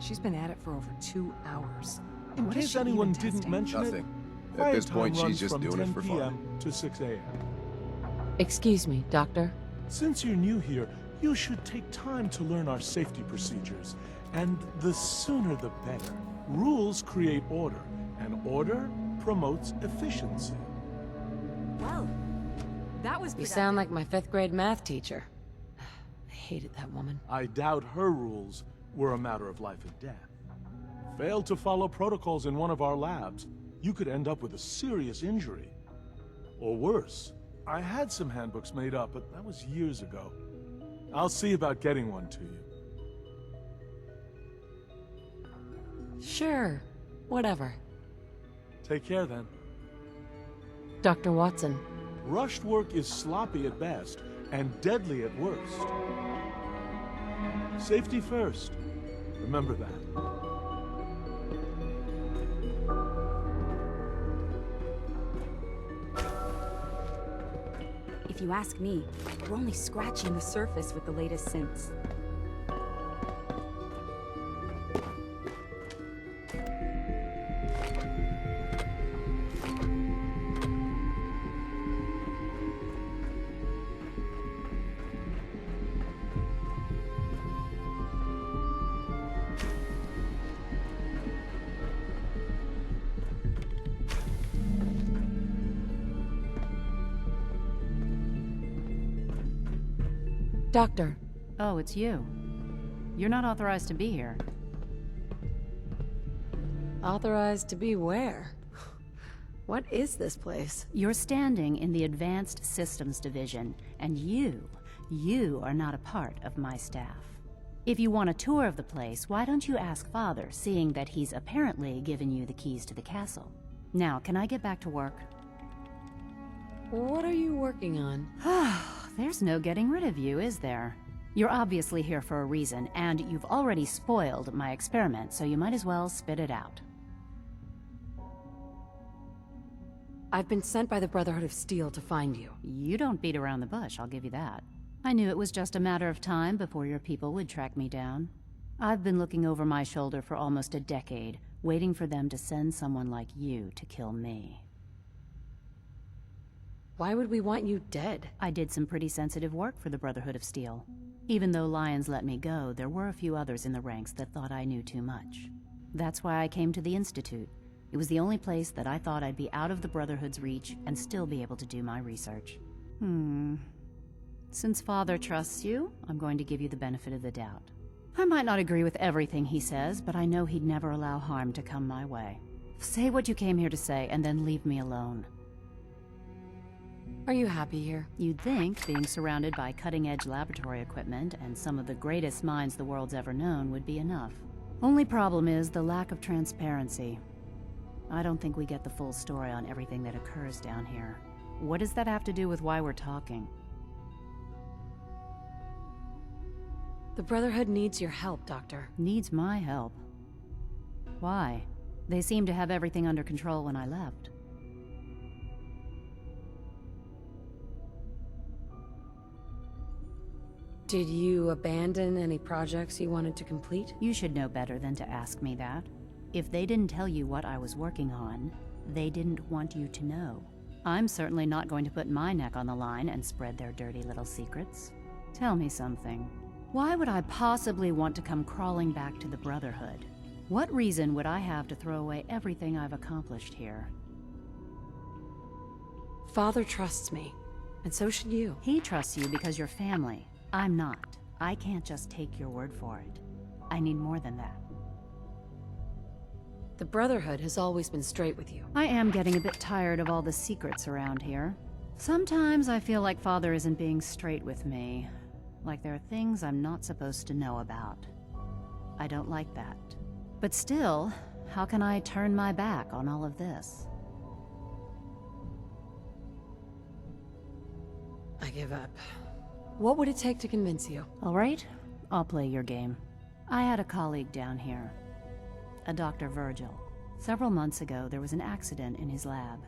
Speaker 20: She's been at it for over 2 hours.
Speaker 4: In
Speaker 20: What
Speaker 4: case
Speaker 20: is she
Speaker 4: anyone
Speaker 20: even
Speaker 4: didn't
Speaker 20: testing?
Speaker 4: mention
Speaker 6: Nothing.
Speaker 4: it,
Speaker 6: At this
Speaker 4: quiet
Speaker 6: point,
Speaker 4: time runs
Speaker 6: she's just
Speaker 4: from
Speaker 6: doing it
Speaker 4: 10
Speaker 6: for
Speaker 4: p.m.
Speaker 6: fun.
Speaker 4: to 6 a.m.
Speaker 10: Excuse me, Doctor.
Speaker 4: Since you're new here, you should take time to learn our safety procedures. And the sooner the better. Rules create order, and order promotes efficiency.
Speaker 20: Well, that was
Speaker 10: You sound like my 5th grade math teacher. I hated that woman.
Speaker 4: I doubt her rules were a matter of life and death. Fail to follow protocols in one of our labs, you could end up with a serious injury. Or worse. I had some handbooks made up, but that was years ago. I'll see about getting one to you.
Speaker 10: Sure. Whatever.
Speaker 4: Take care then.
Speaker 10: Dr. Watson.
Speaker 4: Rushed work is sloppy at best and deadly at worst. Safety first. Remember that.
Speaker 22: If you ask me, we're only scratching the surface with the latest synths.
Speaker 10: Doctor.
Speaker 5: Oh, it's you. You're not authorized to be here.
Speaker 10: Authorized to be where? What is this place?
Speaker 5: You're standing in the Advanced Systems Division, and you are not a part of my staff. If you want a tour of the place, why don't you ask Father, seeing that he's apparently given you the keys to the castle. Now, can I get back to work?
Speaker 10: What are you working on?
Speaker 5: There's no getting rid of you, is there? You're obviously here for a reason, and you've already spoiled my experiment, so you might as well spit it out.
Speaker 10: I've been sent by the Brotherhood of Steel to find you.
Speaker 5: You don't beat around the bush, I'll give you that. I knew it was just a matter of time before your people would track me down. I've been looking over my shoulder for almost a decade, waiting for them to send someone like you to kill me.
Speaker 10: Why would we want you dead?
Speaker 5: I did some pretty sensitive work for the Brotherhood of Steel. Even though Lyons let me go, there were a few others in the ranks that thought I knew too much. That's why I came to the Institute. It was the only place that I thought I'd be out of the Brotherhood's reach and still be able to do my research. Since Father trusts you, I'm going to give you the benefit of the doubt. I might not agree with everything he says, but I know he'd never allow harm to come my way. Say what you came here to say, and then leave me alone.
Speaker 10: Are you happy here?
Speaker 5: You'd think being surrounded by cutting-edge laboratory equipment and some of the greatest minds the world's ever known would be enough. Only problem is the lack of transparency. I don't think we get the full story on everything that occurs down here. What does that have to do with why we're talking?
Speaker 10: The Brotherhood needs your help, Doctor.
Speaker 5: Needs my help? Why? They seemed to have everything under control when I left.
Speaker 10: Did you abandon any projects you wanted to complete?
Speaker 5: You should know better than to ask me that. If they didn't tell you what I was working on, they didn't want you to know. I'm certainly not going to put my neck on the line and spread their dirty little secrets. Tell me something. Why would I possibly want to come crawling back to the Brotherhood? What reason would I have to throw away everything I've accomplished here?
Speaker 10: Father trusts me, and so should you.
Speaker 5: He trusts you because you're family. I'm not. I can't just take your word for it. I need more than that.
Speaker 10: The Brotherhood has always been straight with you.
Speaker 5: I am getting a bit tired of all the secrets around here. Sometimes I feel like Father isn't being straight with me. Like there are things I'm not supposed to know about. I don't like that. But still, how can I turn my back on all of this?
Speaker 10: I give up. What would it take to convince you?
Speaker 5: All right, I'll play your game. I had a colleague down here, a Dr. Virgil. Several months ago, there was an accident in his lab,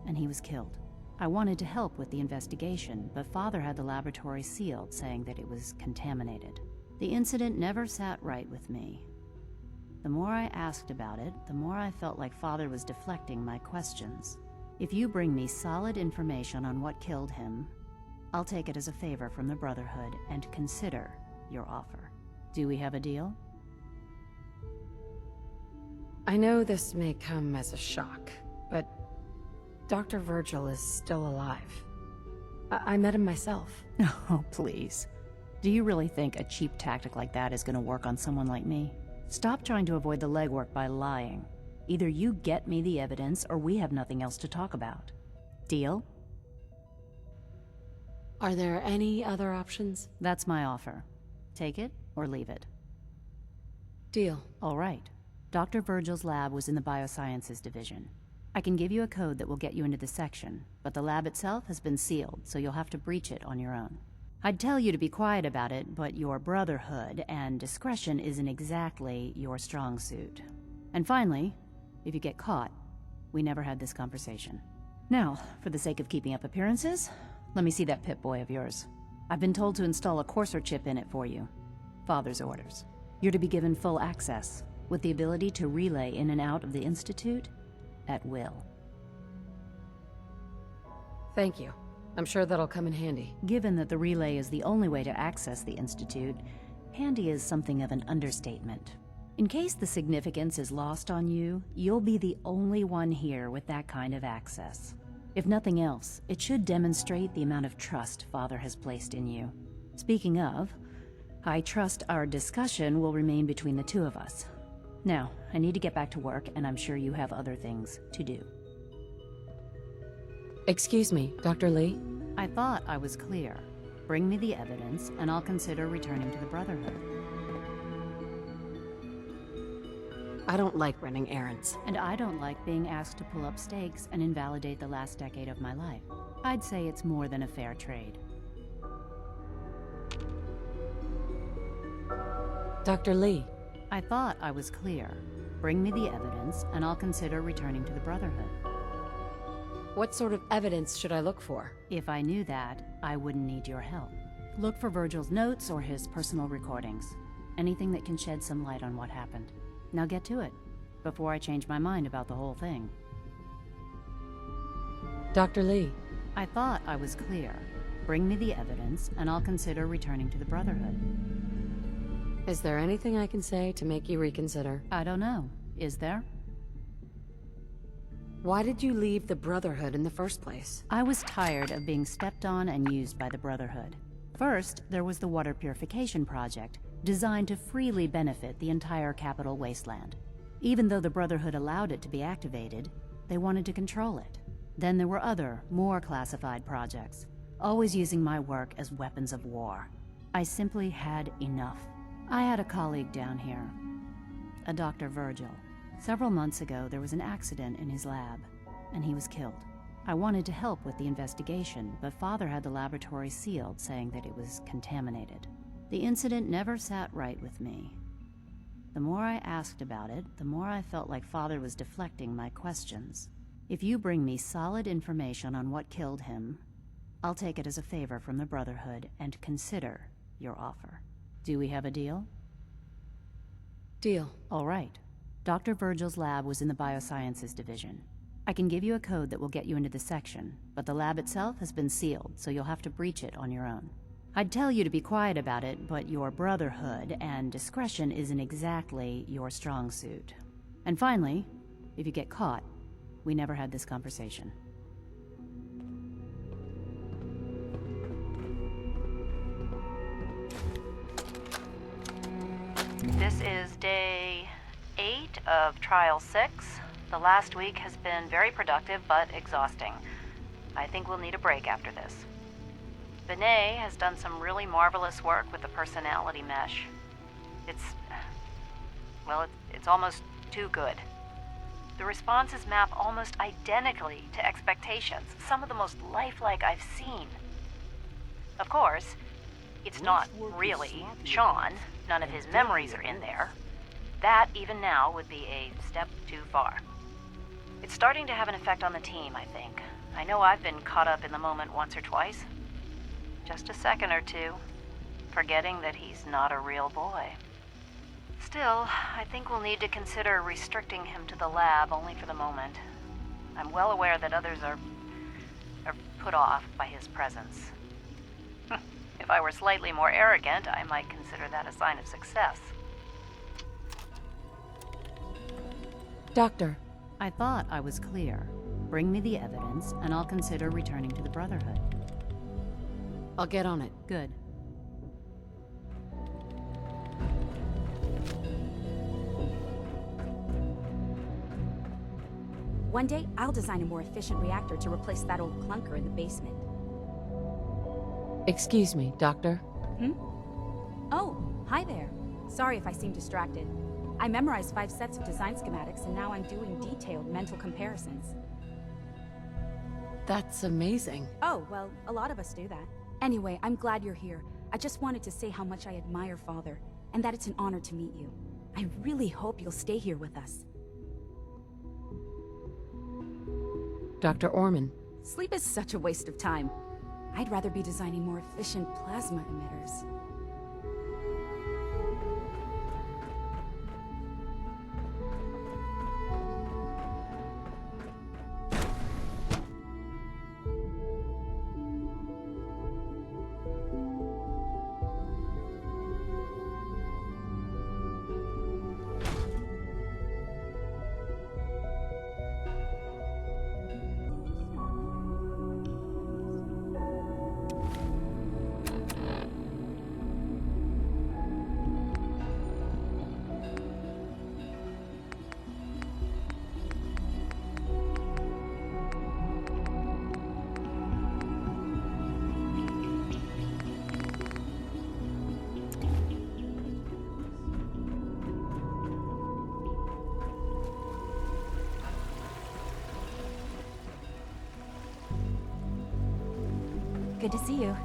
Speaker 5: and he was killed. I wanted to help with the investigation, but Father had the laboratory sealed, saying that it was contaminated. The incident never sat right with me. The more I asked about it, the more I felt like Father was deflecting my questions. If you bring me solid information on what killed him, I'll take it as a favor from the Brotherhood and consider your offer. Do we have a deal?
Speaker 10: I know this may come as a shock, but Dr. Virgil is still alive. I met him myself.
Speaker 5: Oh, please. Do you really think a cheap tactic like that is going to work on someone like me? Stop trying to avoid the legwork by lying. Either you get me the evidence, or we have nothing else to talk about. Deal?
Speaker 10: Are there any other options?
Speaker 5: That's my offer. Take it or leave it.
Speaker 10: Deal.
Speaker 5: All right. Dr. Virgil's lab was in the Biosciences division. I can give you a code that will get you into the section, but the lab itself has been sealed, so you'll have to breach it on your own. I'd tell you to be quiet about it, but your Brotherhood and discretion isn't exactly your strong suit. And finally, if you get caught, we never had this conversation. Now, for the sake of keeping up appearances, let me see that Pip-Boy of yours. I've been told to install a courser chip in it for you. Father's orders. You're to be given full access, with the ability to relay in and out of the Institute at will.
Speaker 10: Thank you. I'm sure that'll come in handy.
Speaker 5: Given that the relay is the only way to access the Institute, handy is something of an understatement. In case the significance is lost on you, you'll be the only one here with that kind of access. If nothing else, it should demonstrate the amount of trust Father has placed in you. Speaking of, I trust our discussion will remain between the two of us. Now, I need to get back to work, and I'm sure you have other things to do.
Speaker 10: Excuse me, Dr. Lee?
Speaker 5: I thought I was clear. Bring me the evidence, and I'll consider returning to the Brotherhood.
Speaker 10: I don't like running errands.
Speaker 5: And I don't like being asked to pull up stakes and invalidate the last decade of my life. I'd say it's more than a fair trade.
Speaker 10: Dr. Lee.
Speaker 5: I thought I was clear. Bring me the evidence, and I'll consider returning to the Brotherhood.
Speaker 10: What sort of evidence should I look for?
Speaker 5: If I knew that, I wouldn't need your help. Look for Virgil's notes or his personal recordings. Anything that can shed some light on what happened. Now get to it, before I change my mind about the whole thing.
Speaker 10: Dr. Lee.
Speaker 5: I thought I was clear. Bring me the evidence, and I'll consider returning to the Brotherhood.
Speaker 10: Is there anything I can say to make you reconsider?
Speaker 5: I don't know. Is there?
Speaker 10: Why did you leave the Brotherhood in the first place?
Speaker 5: I was tired of being stepped on and used by the Brotherhood. First, there was the water purification project, designed to freely benefit the entire capital wasteland. Even though the Brotherhood allowed it to be activated, they wanted to control it. Then there were other, more classified projects, always using my work as weapons of war. I simply had enough. I had a colleague down here, a Dr. Virgil. Several months ago, there was an accident in his lab, and he was killed. I wanted to help with the investigation, but Father had the laboratory sealed, saying that it was contaminated. The incident never sat right with me. The more I asked about it, the more I felt like Father was deflecting my questions. If you bring me solid information on what killed him, I'll take it as a favor from the Brotherhood and consider your offer. Do we have a deal?
Speaker 10: Deal.
Speaker 5: All right. Dr. Virgil's lab was in the Biosciences Division. I can give you a code that will get you into the section, but the lab itself has been sealed, so you'll have to breach it on your own. I'd tell you to be quiet about it, but your Brotherhood and discretion isn't exactly your strong suit. And finally, if you get caught, we never had this conversation. This is day 8 of Trial 6. The last week has been very productive, but exhausting. I think we'll need a break after this. Benet has done some really marvelous work with the personality mesh. It's almost too good. The responses map almost identically to expectations, some of the most lifelike I've seen. Of course, it's not really Shaun. None of his memories are in there. That, even now, would be a step too far. It's starting to have an effect on the team, I think. I know I've been caught up in the moment once or twice. Just a second or two, forgetting that he's not a real boy. Still, I think we'll need to consider restricting him to the lab only for the moment. I'm well aware that others are put off by his presence. If I were slightly more arrogant, I might consider that a sign of success.
Speaker 10: Doctor.
Speaker 5: I thought I was clear. Bring me the evidence, and I'll consider returning to the Brotherhood.
Speaker 10: I'll get on it.
Speaker 5: Good.
Speaker 22: One day, I'll design a more efficient reactor to replace that old clunker in the basement.
Speaker 10: Excuse me, Doctor?
Speaker 22: Oh, hi there. Sorry if I seem distracted. I memorized 5 sets of design schematics, and now I'm doing detailed mental comparisons.
Speaker 10: That's amazing.
Speaker 22: Oh, well, a lot of us do that. Anyway, I'm glad you're here. I just wanted to say how much I admire Father, and that it's an honor to meet you. I really hope you'll stay here with us.
Speaker 10: Dr. Orman.
Speaker 22: Sleep is such a waste of time. I'd rather be designing more efficient plasma emitters. Good to see you.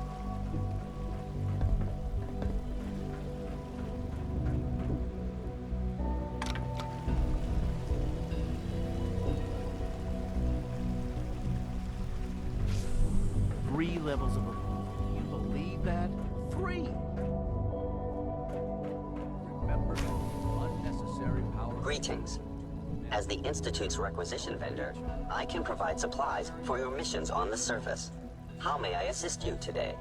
Speaker 2: Three levels of approval. You believe that? 3! Remember, unnecessary power.
Speaker 11: Greetings. As the Institute's requisition vendor, I can provide supplies for your missions on the surface. How may I assist you today?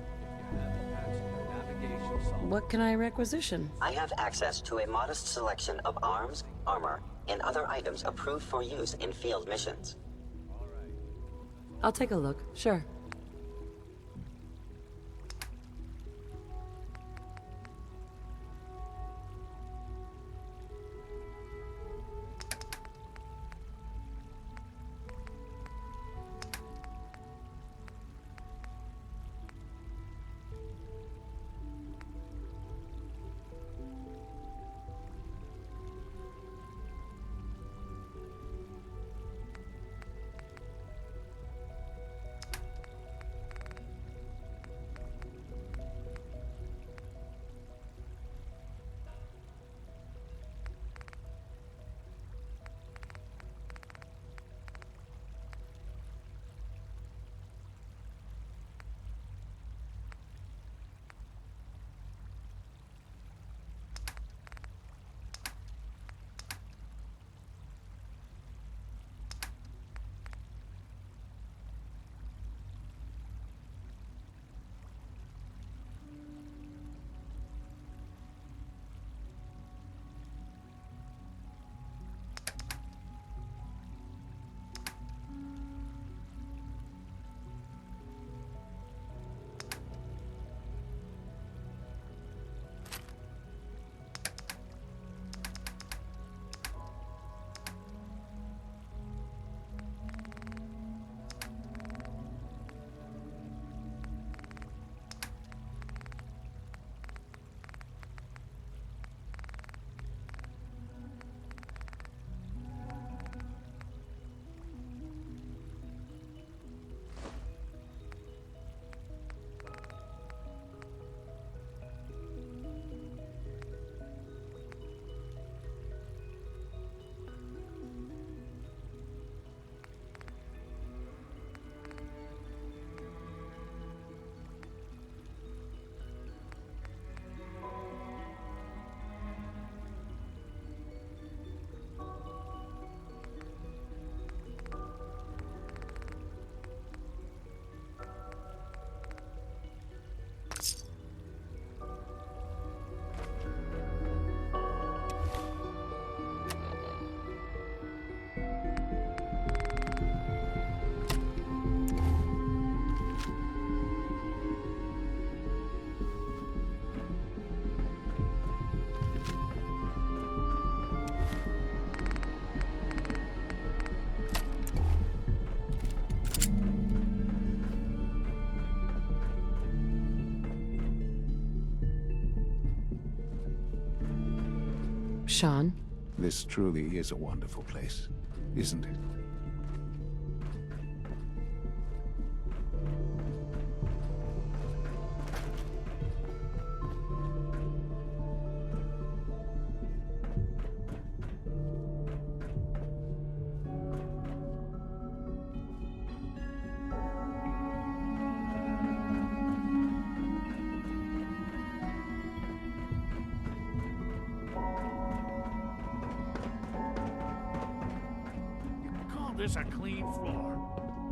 Speaker 10: What can I requisition?
Speaker 11: I have access to a modest selection of arms, armor, and other items approved for use in field missions.
Speaker 10: I'll take a look, sure. Shaun?
Speaker 17: This truly is a wonderful place, isn't it?
Speaker 2: This a clean floor.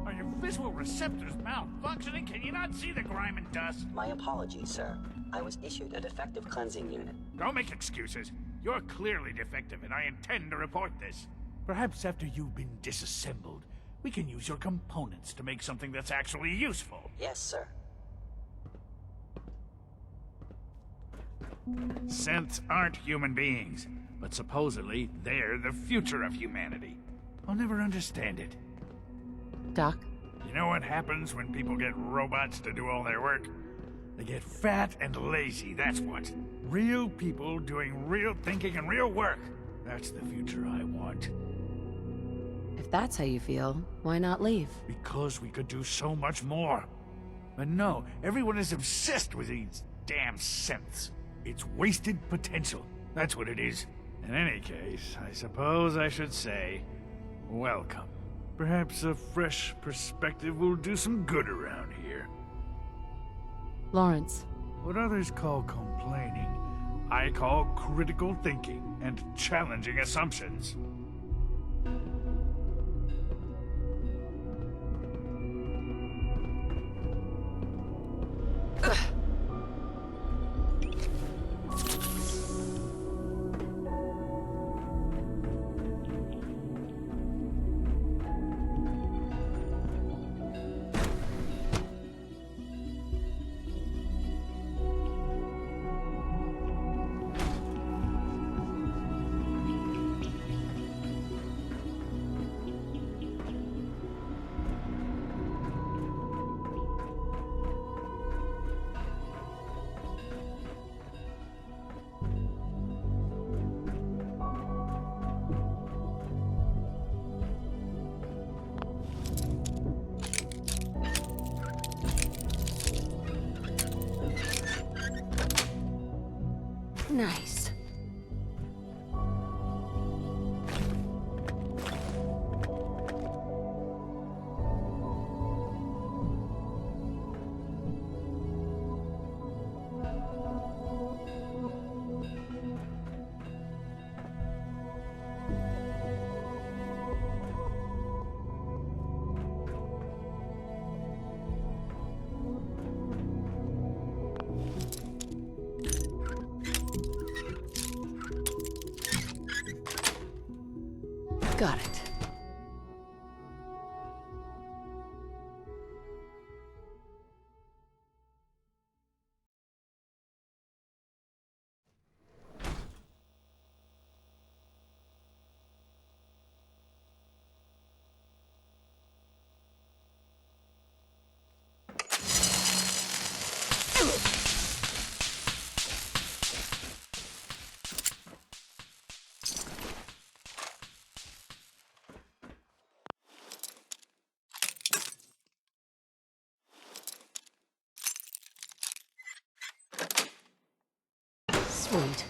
Speaker 2: Are your visual receptors malfunctioning? Can you not see the grime and dust?
Speaker 11: My apologies, sir. I was issued a defective cleansing unit.
Speaker 2: Don't make excuses. You're clearly defective, and I intend to report this. Perhaps after you've been disassembled, we can use your components to make something that's actually useful.
Speaker 11: Yes, sir.
Speaker 2: Synths aren't human beings, but supposedly they're the future of humanity. I'll never understand it.
Speaker 10: Doc?
Speaker 2: You know what happens when people get robots to do all their work? They get fat and lazy, that's what. Real people doing real thinking and real work. That's the future I want.
Speaker 10: If that's how you feel, why not leave?
Speaker 2: Because we could do so much more. But no, everyone is obsessed with these damn synths. It's wasted potential. That's what it is. In any case, I suppose I should say, welcome. Perhaps a fresh perspective will do some good around here.
Speaker 10: Lawrence.
Speaker 2: What others call complaining, I call critical thinking and challenging assumptions.
Speaker 10: Nice. Got it. Sweet.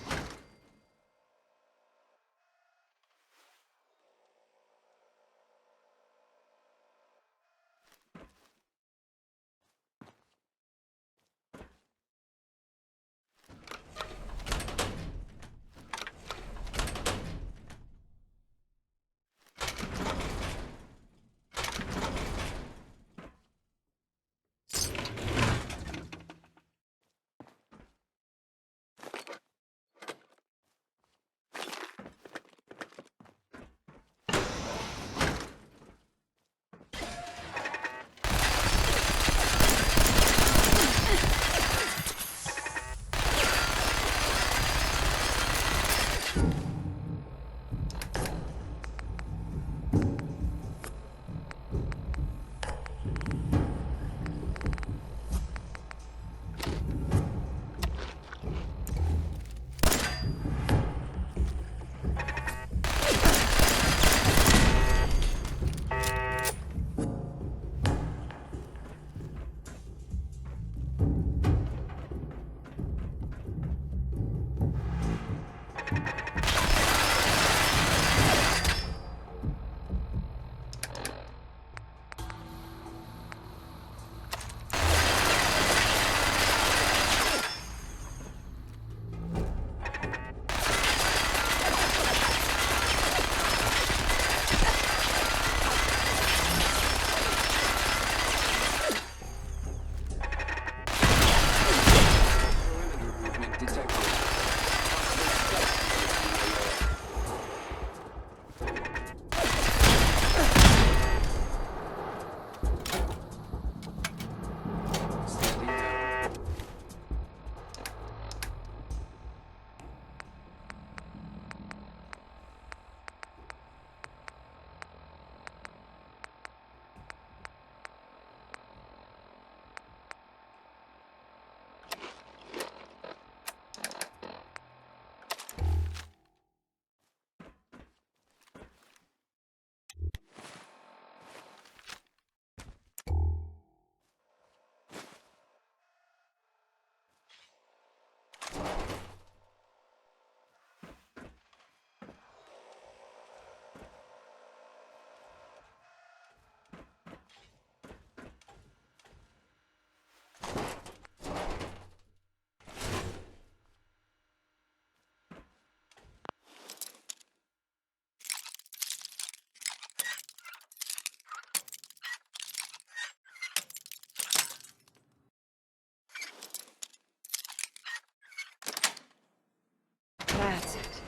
Speaker 20: That's it.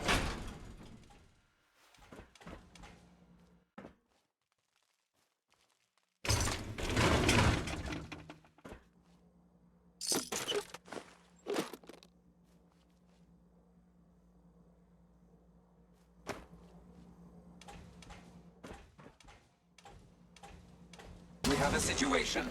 Speaker 7: We have a situation.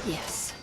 Speaker 19: Yes.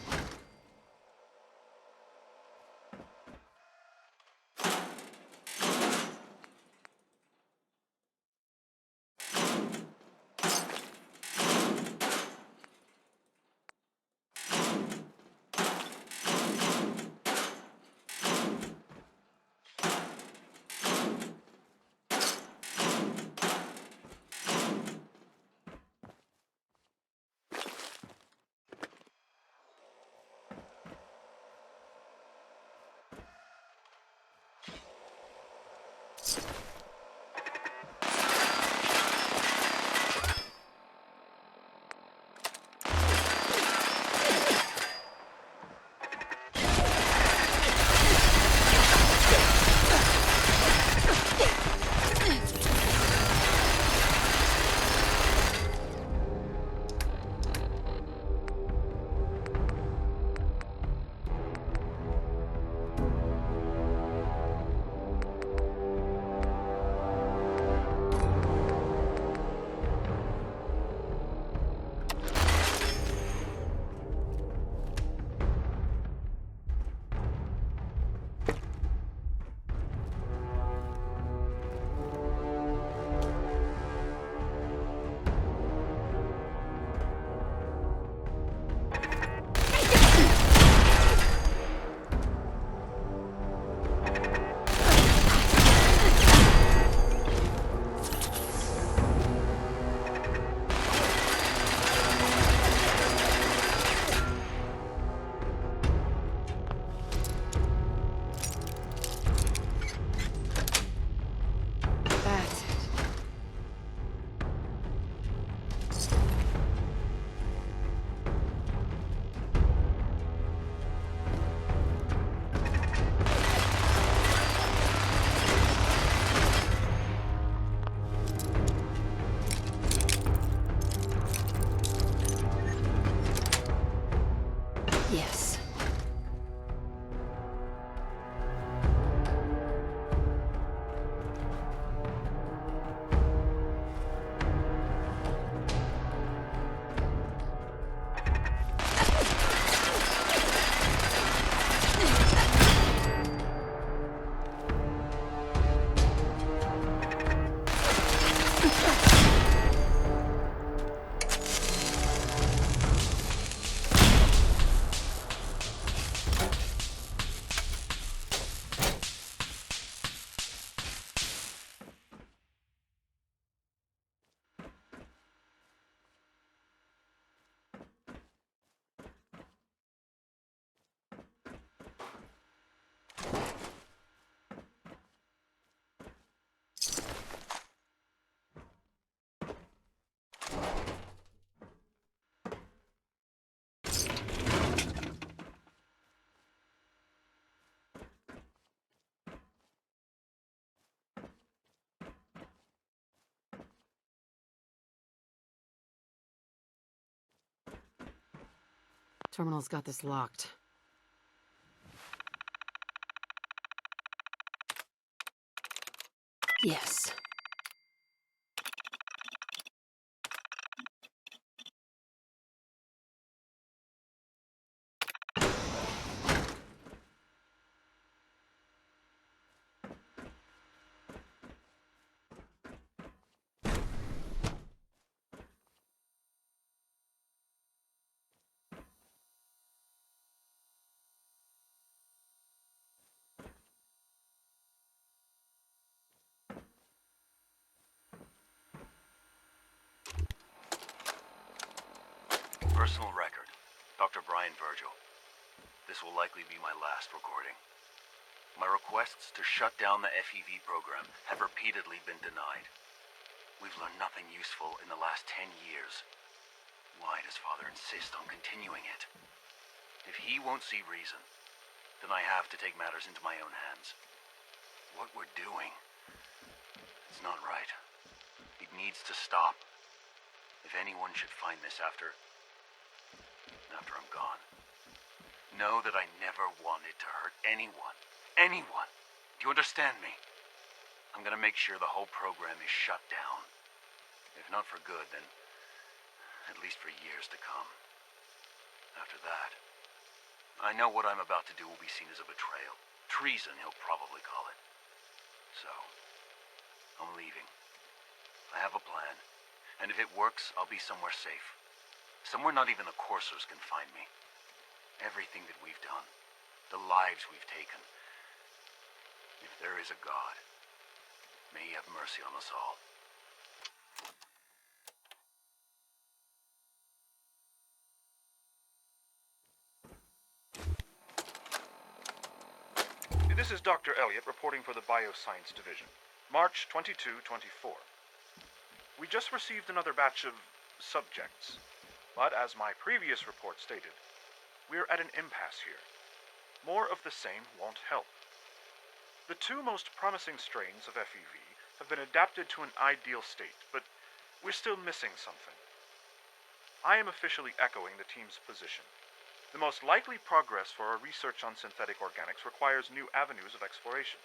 Speaker 10: Terminal's got this locked. Yes.
Speaker 1: Personal record. Dr. Brian Virgil. This will likely be my last recording. My requests to shut down the FEV program have repeatedly been denied. We've learned nothing useful in the last 10 years. Why does Father insist on continuing it? If he won't see reason, then I have to take matters into my own hands. What we're doing, it's not right. It needs to stop. If anyone should find this after I'm gone, know that I never wanted to hurt anyone. Anyone. Do you understand me? I'm gonna make sure the whole program is shut down. If not for good, then at least for years to come. After that, I know what I'm about to do will be seen as a betrayal. Treason, he'll probably call it. So, I'm leaving. I have a plan, and if it works, I'll be somewhere safe. Somewhere not even the coursers can find me. Everything that we've done, the lives we've taken. If there is a God, may he have mercy on us all.
Speaker 8: This is Dr. Elliot reporting for the Bioscience Division. March 22-24. We just received another batch of subjects. But as my previous report stated, we're at an impasse here. More of the same won't help. The two most promising strains of FEV have been adapted to an ideal state, but we're still missing something. I am officially echoing the team's position. The most likely progress for our research on synthetic organics requires new avenues of exploration.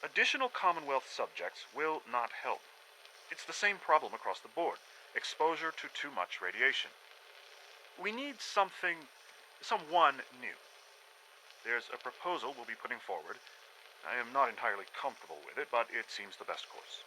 Speaker 8: Additional Commonwealth subjects will not help. It's the same problem across the board. Exposure to too much radiation. We need someone new. There's a proposal we'll be putting forward. I am not entirely comfortable with it, but it seems the best course.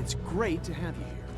Speaker 13: It's great to have you here.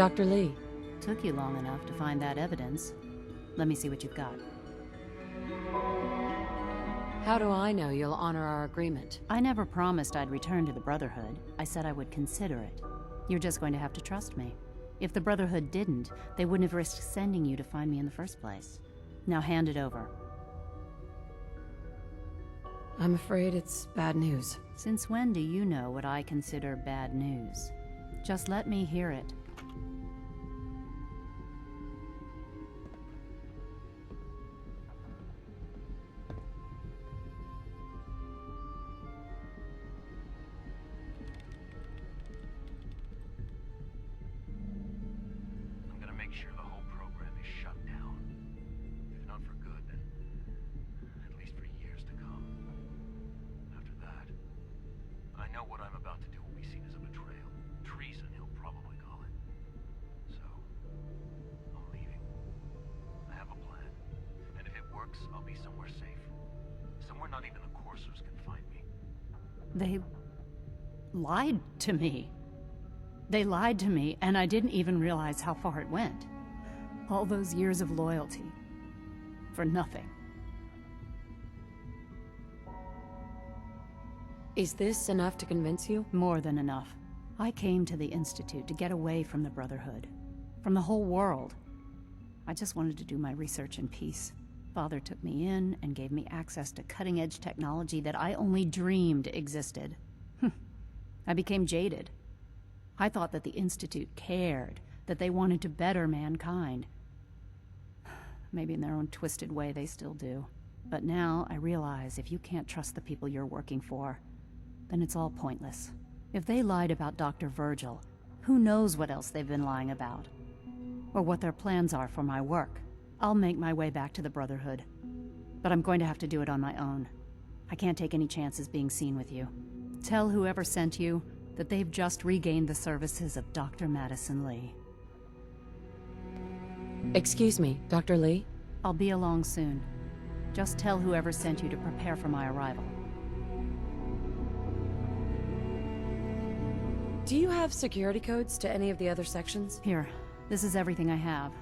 Speaker 10: Dr. Lee.
Speaker 5: Took you long enough to find that evidence. Let me see what you've got.
Speaker 10: How do I know you'll honor our agreement?
Speaker 5: I never promised I'd return to the Brotherhood. I said I would consider it. You're just going to have to trust me. If the Brotherhood didn't, they wouldn't have risked sending you to find me in the first place. Now hand it over.
Speaker 10: I'm afraid it's bad news.
Speaker 5: Since when do you know what I consider bad news? Just let me hear it. They lied to me. They lied to me, and I didn't even realize how far it went. All those years of loyalty. For nothing.
Speaker 10: Is this enough to convince you?
Speaker 5: More than enough. I came to the Institute to get away from the Brotherhood. From the whole world. I just wanted to do my research in peace. Father took me in and gave me access to cutting-edge technology that I only dreamed existed. I became jaded. I thought that the Institute cared, that they wanted to better mankind. Maybe in their own twisted way they still do. But now I realize if you can't trust the people you're working for, then it's all pointless. If they lied about Dr. Virgil, who knows what else they've been lying about? Or what their plans are for my work. I'll make my way back to the Brotherhood. But I'm going to have to do it on my own. I can't take any chances being seen with you. Tell whoever sent you that they've just regained the services of Dr. Madison Lee.
Speaker 10: Excuse me, Dr. Lee?
Speaker 5: I'll be along soon. Just tell whoever sent you to prepare for my arrival.
Speaker 10: Do you have security codes to any of the other sections?
Speaker 5: Here, this is everything I have.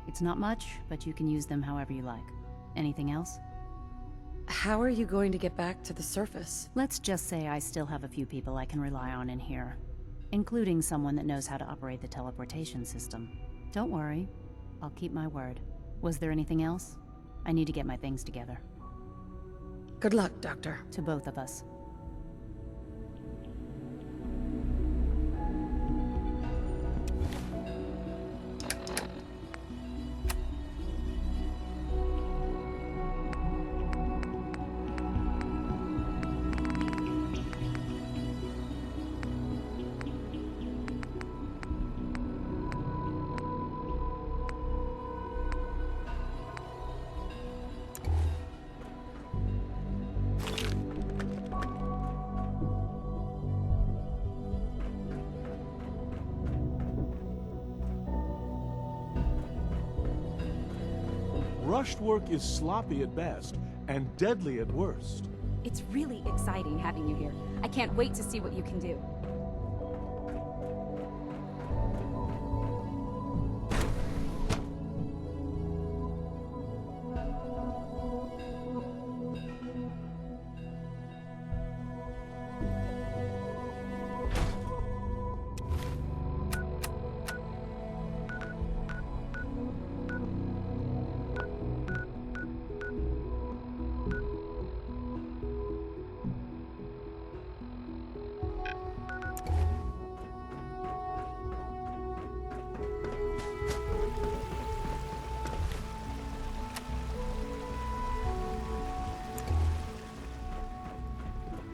Speaker 5: It's not much, but you can use them however you like. Anything else?
Speaker 10: How are you going to get back to the surface?
Speaker 5: Let's just say I still have a few people I can rely on in here. Including someone that knows how to operate the teleportation system. Don't worry. I'll keep my word. Was there anything else? I need to get my things together.
Speaker 10: Good luck, Doctor.
Speaker 5: To both of us.
Speaker 4: Rushed work is sloppy at best, and deadly at worst.
Speaker 22: It's really exciting having you here. I can't wait to see what you can do.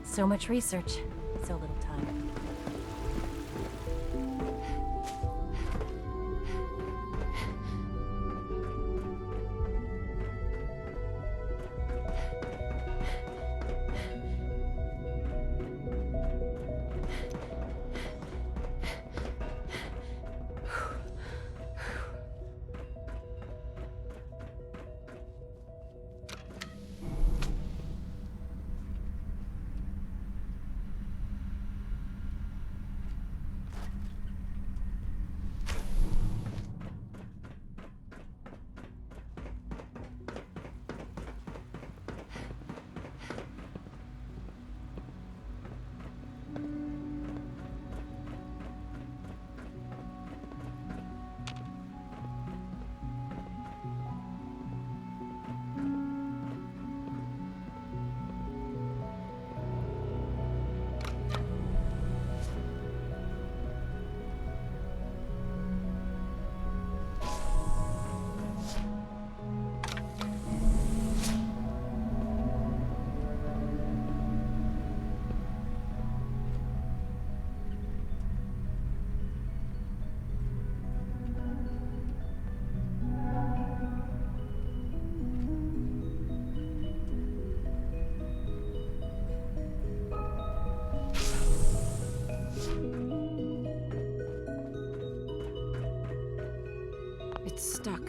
Speaker 9: So much research, so little time.
Speaker 10: It's stuck.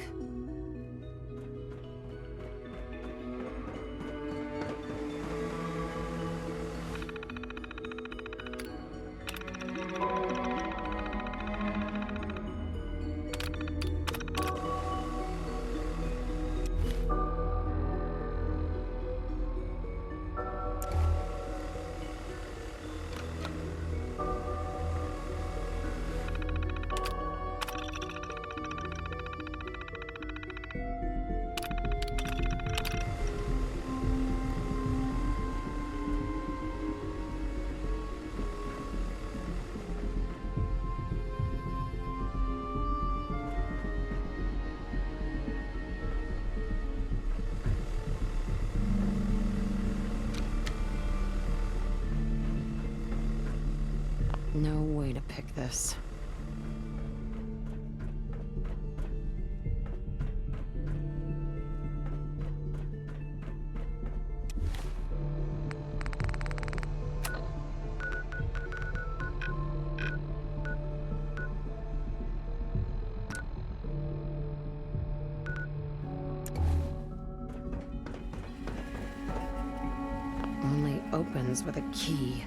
Speaker 10: No way to pick this. Only opens with a key.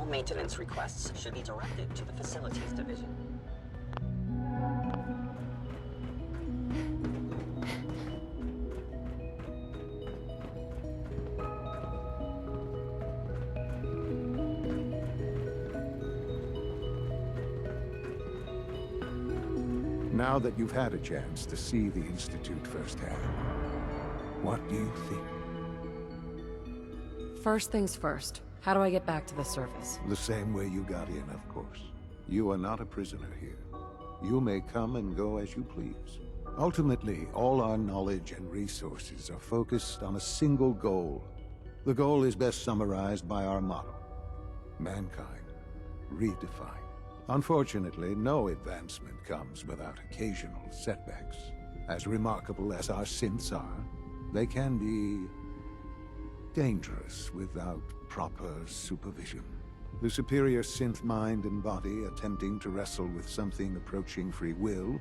Speaker 11: maintenance requests should be directed to the Facilities Division.
Speaker 17: Now that you've had a chance to see the Institute firsthand, what do you think?
Speaker 10: First things first. How do I get back to the surface?
Speaker 17: The same way you got in, of course. You are not a prisoner here. You may come and go as you please. Ultimately, all our knowledge and resources are focused on a single goal. The goal is best summarized by our motto: mankind redefined. Unfortunately, no advancement comes without occasional setbacks. As remarkable as our synths are, they can be dangerous without proper supervision. The superior synth mind and body attempting to wrestle with something approaching free will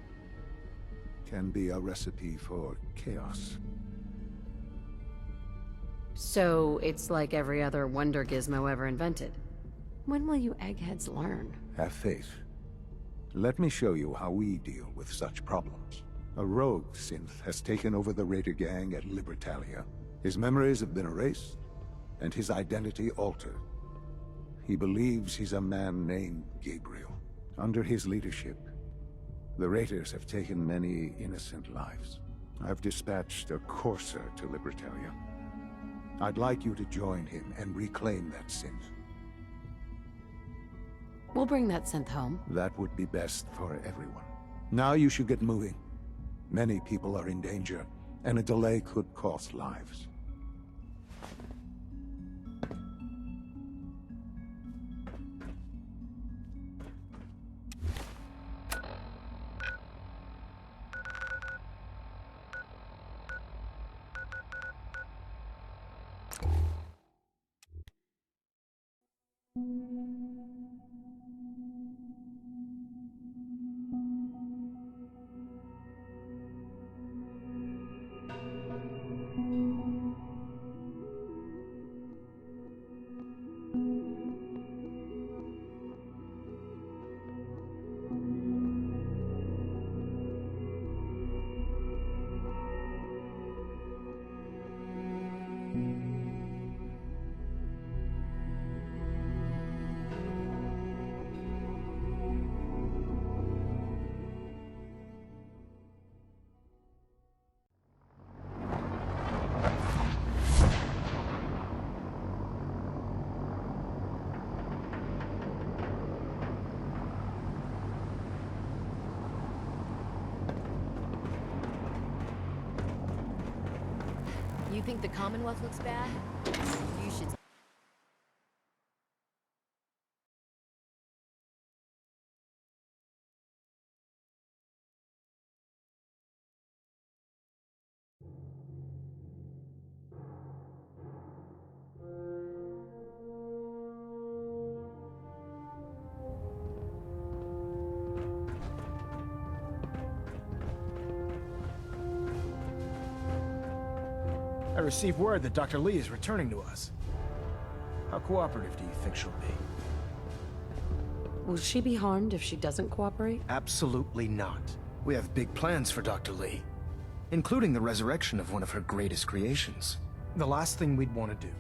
Speaker 17: can be a recipe for chaos.
Speaker 10: So, it's like every other wonder gizmo ever invented. When will you eggheads learn?
Speaker 17: Have faith. Let me show you how we deal with such problems. A rogue synth has taken over the Raider gang at Libertalia. His memories have been erased, and his identity altered. He believes he's a man named Gabriel. Under his leadership, the Raiders have taken many innocent lives. I've dispatched a courser to Libertalia. I'd like you to join him and reclaim that synth.
Speaker 10: We'll bring that synth home.
Speaker 17: That would be best for everyone. Now you should get moving. Many people are in danger, and a delay could cost lives.
Speaker 3: You think the Commonwealth looks bad? You should...
Speaker 12: I received word that Dr. Lee is returning to us. How cooperative do you think she'll be?
Speaker 10: Will she be harmed if she doesn't cooperate?
Speaker 12: Absolutely not. We have big plans for Dr. Lee, including the resurrection of one of her greatest creations. The last thing we'd want to do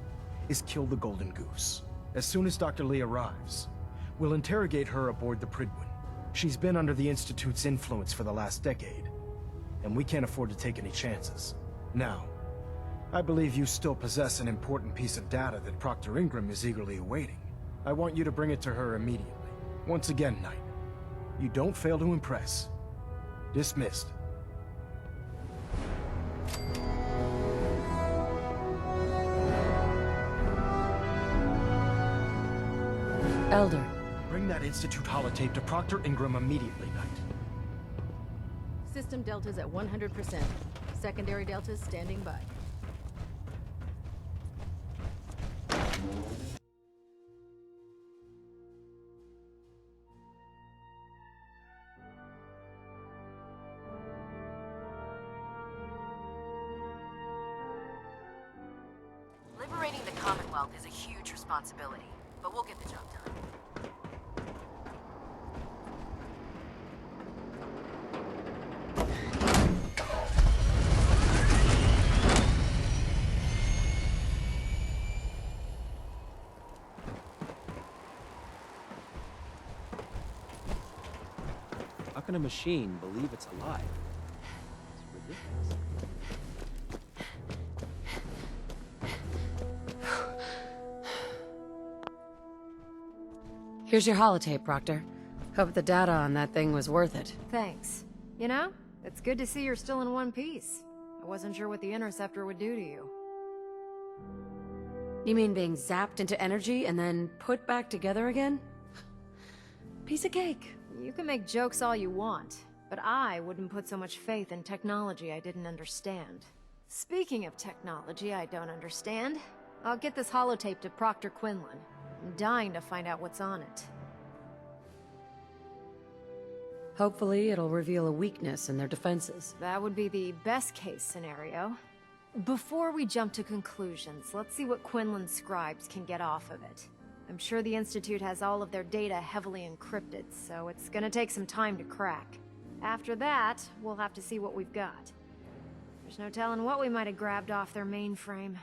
Speaker 12: is kill the Golden Goose. As soon as Dr. Lee arrives, we'll interrogate her aboard the Prydwen. She's been under the Institute's influence for the last decade, and we can't afford to take any chances. Now, I believe you still possess an important piece of data that Proctor Ingram is eagerly awaiting. I want you to bring it to her immediately. Once again, Knight, you don't fail to impress. Dismissed.
Speaker 10: Elder.
Speaker 12: Bring that Institute holotape to Proctor Ingram immediately, Knight.
Speaker 3: System deltas at 100%. Secondary deltas standing by. Liberating the Commonwealth is a huge responsibility. but we'll get the job done.
Speaker 15: How can a machine believe it's alive? It's ridiculous.
Speaker 10: Here's your holotape, Proctor. Hope the data on that thing was worth it.
Speaker 14: Thanks. You know, it's good to see you're still in one piece. I wasn't sure what the interceptor would do to you.
Speaker 10: You mean being zapped into energy and then put back together again? Piece of cake.
Speaker 14: You can make jokes all you want, but I wouldn't put so much faith in technology I didn't understand. Speaking of technology I don't understand, I'll get this holotape to Proctor Quinlan. I'm dying to find out what's on it.
Speaker 10: Hopefully it'll reveal a weakness in their defenses.
Speaker 14: That would be the best case scenario. Before we jump to conclusions, let's see what Quinlan's scribes can get off of it. I'm sure the Institute has all of their data heavily encrypted, so it's gonna take some time to crack. After that, we'll have to see what we've got. There's no telling what we might have grabbed off their mainframe.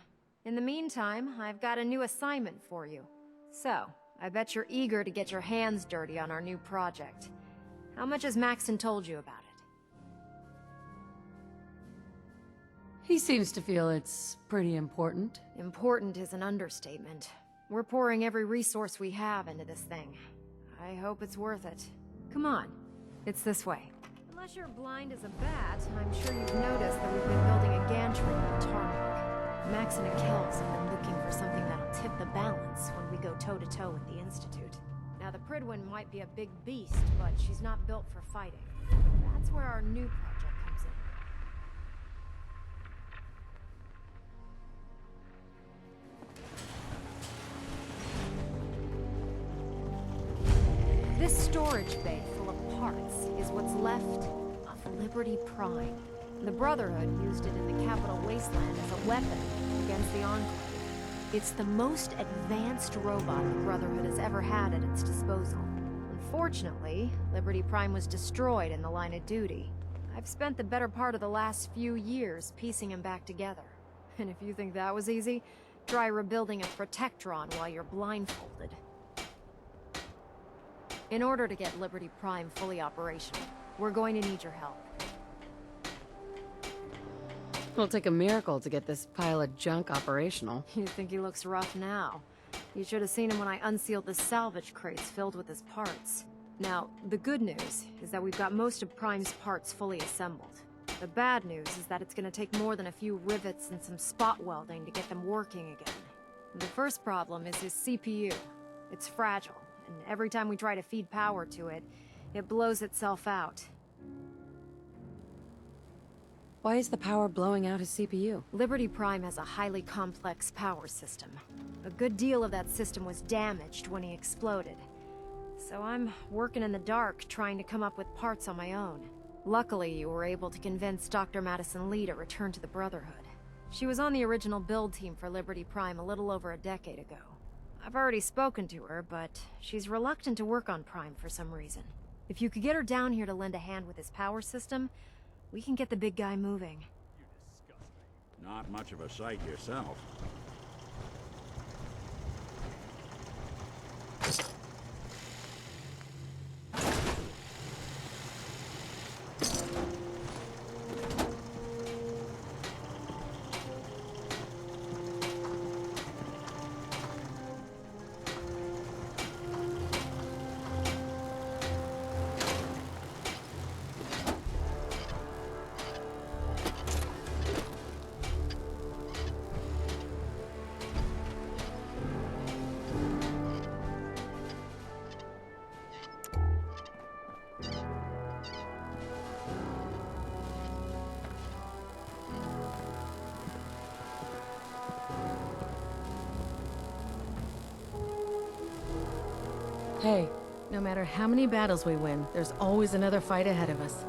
Speaker 14: In the meantime, I've got a new assignment for you. So, I bet you're eager to get your hands dirty on our new project. How much has Maxton told you about it?
Speaker 10: He seems to feel it's pretty important.
Speaker 14: Important is an understatement. We're pouring every resource we have into this thing. I hope it's worth it. Come on, it's this way. Unless you're blind as a bat, I'm sure you've noticed that we've been building a gantry on the tarmac. Max and Kells have been looking for something that'll tip the balance when we go toe-to-toe with the Institute. Now, the Pridwin might be a big beast, but she's not built for fighting. That's where our new project comes in. This storage bay full of parts is what's left of Liberty Prime. The Brotherhood used it in the Capital Wasteland as a weapon against the Enclave. It's the most advanced robot the Brotherhood has ever had at its disposal. Unfortunately, Liberty Prime was destroyed in the line of duty. I've spent the better part of the last few years piecing him back together. And if you think that was easy, try rebuilding a Protectron while you're blindfolded. In order to get Liberty Prime fully operational, we're going to need your help.
Speaker 10: It'll take a miracle to get this pile of junk operational.
Speaker 14: You think he looks rough now? You should have seen him when I unsealed the salvage crates filled with his parts. Now, the good news is that we've got most of Prime's parts fully assembled. The bad news is that it's gonna take more than a few rivets and some spot welding to get them working again. The first problem is his CPU. It's fragile, and every time we try to feed power to it, it blows itself out.
Speaker 10: Why is the power blowing out his CPU?
Speaker 14: Liberty Prime has a highly complex power system. A good deal of that system was damaged when he exploded. So I'm working in the dark, trying to come up with parts on my own. Luckily, you were able to convince Dr. Madison Lee to return to the Brotherhood. She was on the original build team for Liberty Prime a little over a decade ago. I've already spoken to her, but she's reluctant to work on Prime for some reason. If you could get her down here to lend a hand with his power system, we can get the big guy moving.
Speaker 16: Not much of a sight yourself.
Speaker 23: Hey, no matter how many battles we win, there's always another fight ahead of us.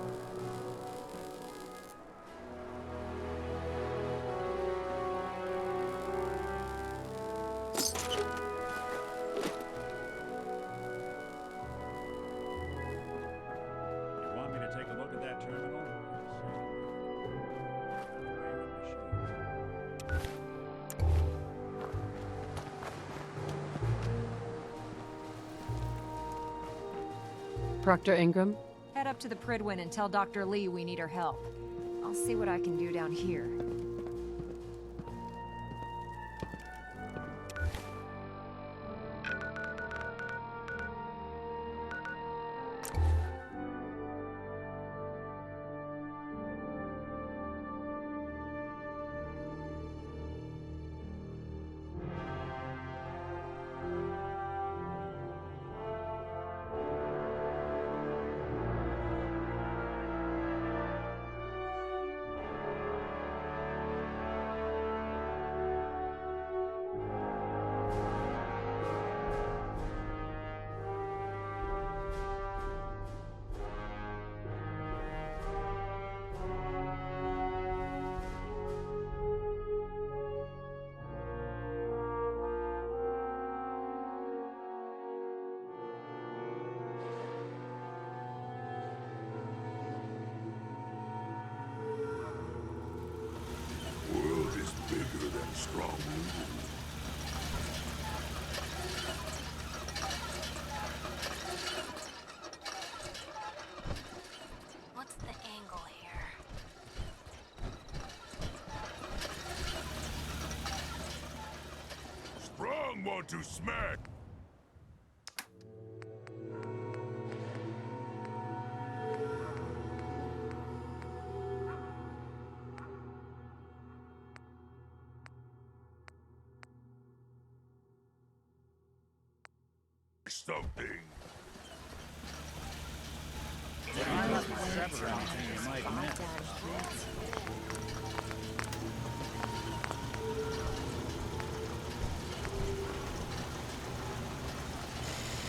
Speaker 23: Proctor Ingram?
Speaker 14: Head up to the Pridwin and tell Dr. Lee we need her help. I'll see what I can do down here.
Speaker 9: What's the angle here?
Speaker 2: Strong want to smack! Something.
Speaker 23: I must be separate anything you might miss.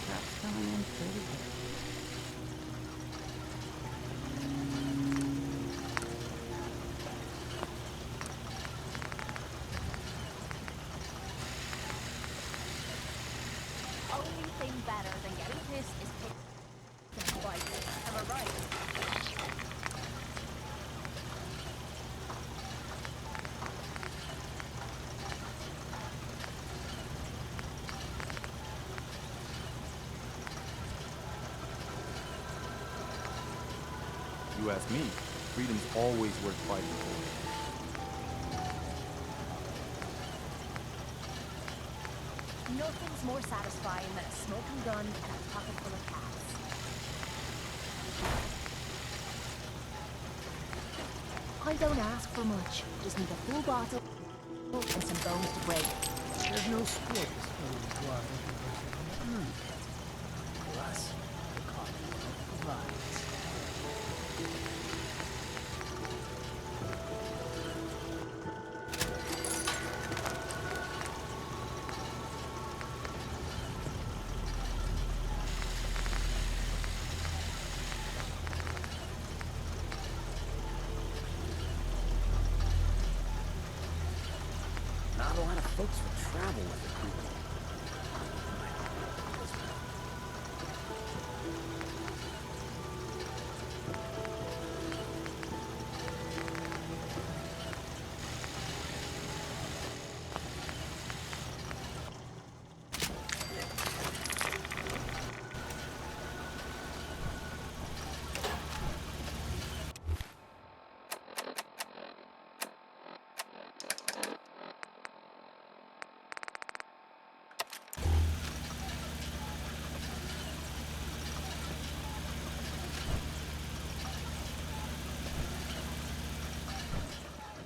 Speaker 10: That's going in pretty good.
Speaker 9: Only thing better than getting pissed is picking fights. Am I right?
Speaker 15: You ask me, freedom's always worth fighting for.
Speaker 9: Nothing's more satisfying than a smoking gun and a pocket full of cats. I don't ask for much. Just need a full bottle and some bones to break.
Speaker 2: There's no sport as full of blood for us, the Commonwealth provides.
Speaker 15: Not a lot of folks would travel with the crew.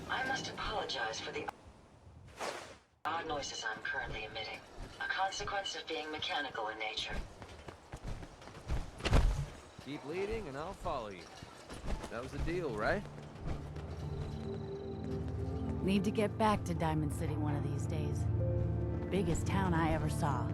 Speaker 11: I must apologize for the odd noises I'm currently emitting, a consequence of being mechanical in nature.
Speaker 15: Keep leading and I'll follow you. That was the deal, right?
Speaker 10: Need to get back to Diamond City one of these days. Biggest town I ever saw.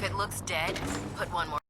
Speaker 23: If it looks dead, put one more.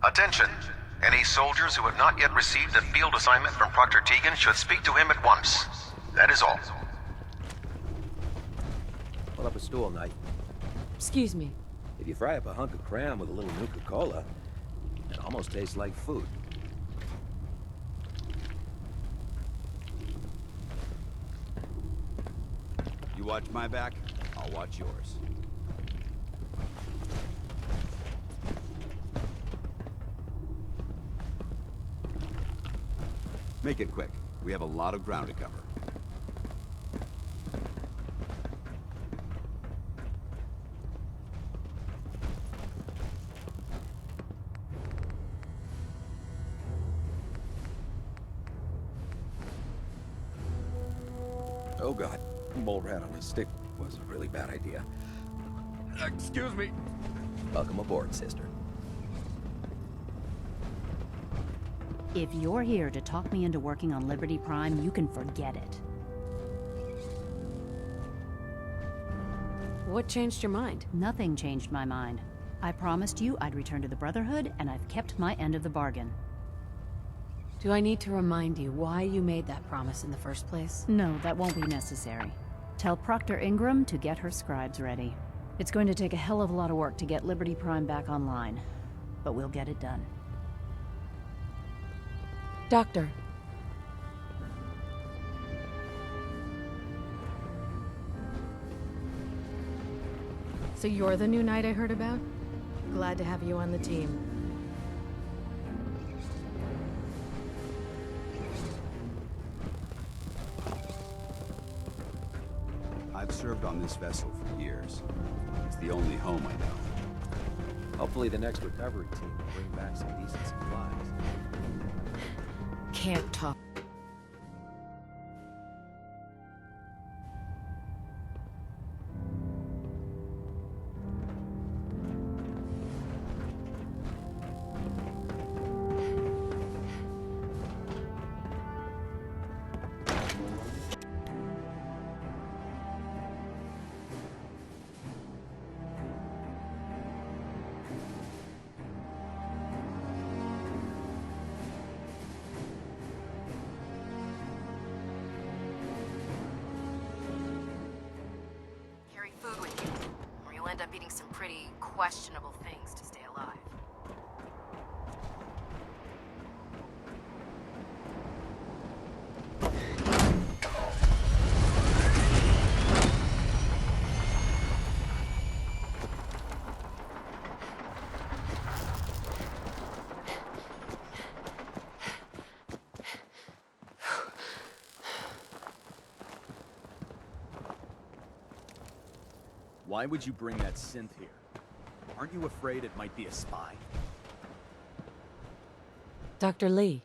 Speaker 6: Attention! Any soldiers who have not yet received a field assignment from Proctor Tegan should speak to him at once. That is all.
Speaker 15: Pull up a stool, Knight.
Speaker 10: Excuse me.
Speaker 15: If you fry up a hunk of cram with a little Nuka-Cola, it almost tastes like food.
Speaker 16: You watch my back, I'll watch yours. Make it quick. We have a lot of ground to cover.
Speaker 15: Oh god, mole rat on a stick was a really bad idea. Excuse me. Welcome aboard, sister.
Speaker 5: If you're here to talk me into working on Liberty Prime, you can forget it.
Speaker 10: What changed your mind?
Speaker 5: Nothing changed my mind. I promised you I'd return to the Brotherhood, and I've kept my end of the bargain.
Speaker 10: Do I need to remind you why you made that promise in the first place?
Speaker 5: No, that won't be necessary. Tell Proctor Ingram to get her scribes ready. It's going to take a hell of a lot of work to get Liberty Prime back online, but we'll get it done.
Speaker 10: Doctor.
Speaker 23: So you're the new knight I heard about? Glad to have you on the team.
Speaker 16: I've served on this vessel for years. It's the only home I know.
Speaker 15: Hopefully the next recovery team will bring back some decent supplies.
Speaker 10: Can't talk.
Speaker 23: Food with you, or you'll end up eating some pretty questionable things to stay alive.
Speaker 18: Why would you bring that synth here? Aren't you afraid it might be a spy?
Speaker 10: Dr. Lee.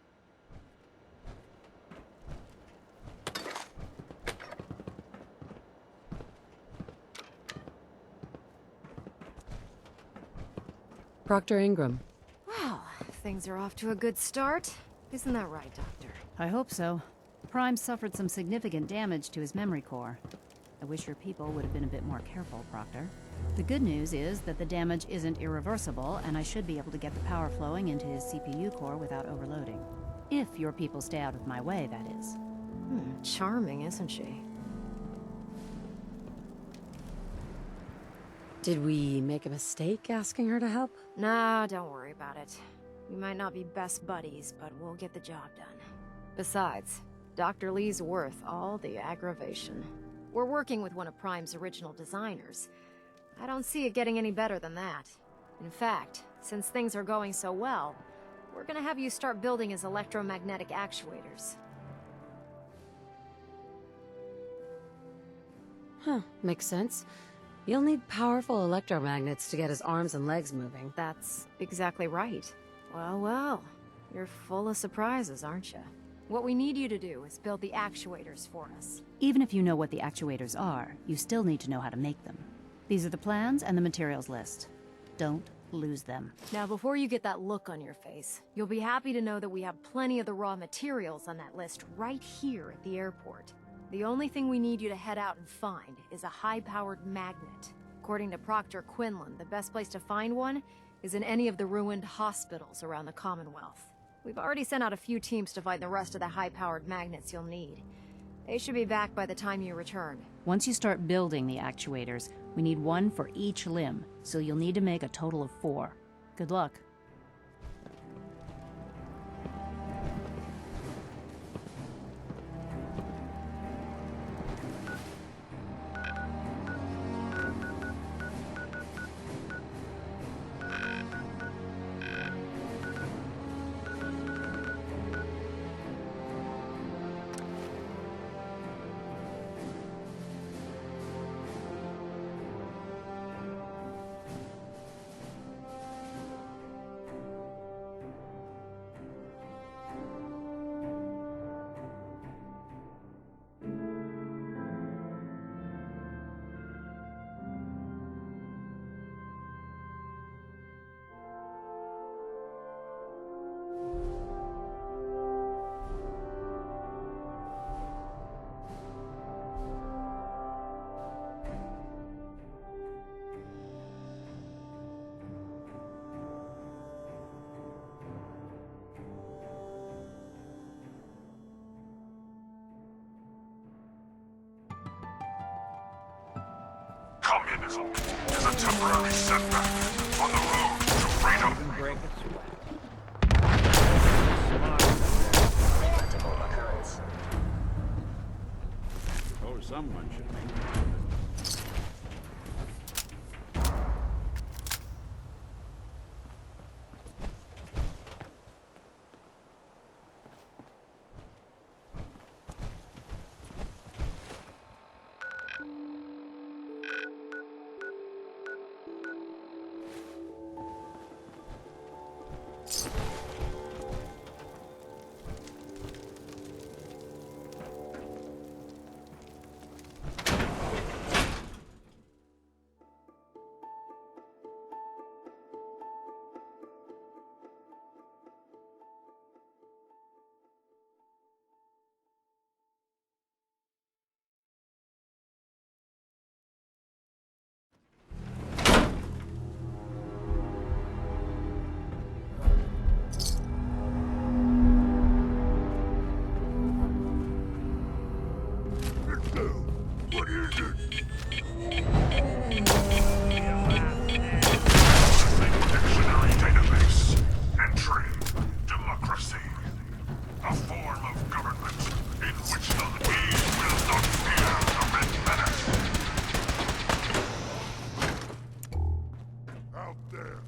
Speaker 10: Proctor Ingram.
Speaker 14: Well, things are off to a good start. Isn't that right, Doctor?
Speaker 5: I hope so. Prime suffered some significant damage to his memory core. I wish your people would have been a bit more careful, Proctor. The good news is that the damage isn't irreversible, and I should be able to get the power flowing into his CPU core without overloading. If your people stay out of my way, that is.
Speaker 14: Charming, isn't she?
Speaker 10: Did we make a mistake asking her to help?
Speaker 14: Nah, don't worry about it. We might not be best buddies, but we'll get the job done. Besides, Dr. Lee's worth all the aggravation. We're working with one of Prime's original designers. I don't see it getting any better than that. In fact, since things are going so well, we're gonna have you start building his electromagnetic actuators.
Speaker 10: Huh, makes sense. You'll need powerful electromagnets to get his arms and legs moving.
Speaker 14: That's exactly right. Well, well. You're full of surprises, aren't you? What we need you to do is build the actuators for us.
Speaker 5: Even if you know what the actuators are, you still need to know how to make them. These are the plans and the materials list. Don't lose them.
Speaker 14: Now, before you get that look on your face, you'll be happy to know that we have plenty of the raw materials on that list right here at the airport. The only thing we need you to head out and find is a high-powered magnet. According to Proctor Quinlan, the best place to find one is in any of the ruined hospitals around the Commonwealth. We've already sent out a few teams to find the rest of the high-powered magnets you'll need. They should be back by the time you return.
Speaker 5: Once you start building the actuators, we need one for each limb, so you'll need to make a total of 4. Good luck.
Speaker 7: Communism is a temporary setback on the road to freedom.
Speaker 11: Lamentable occurrence.
Speaker 18: Oh, someone should make
Speaker 7: Dictionary database. Entry. Democracy. A form of government in which the League will not fear the Red Menace. Out there.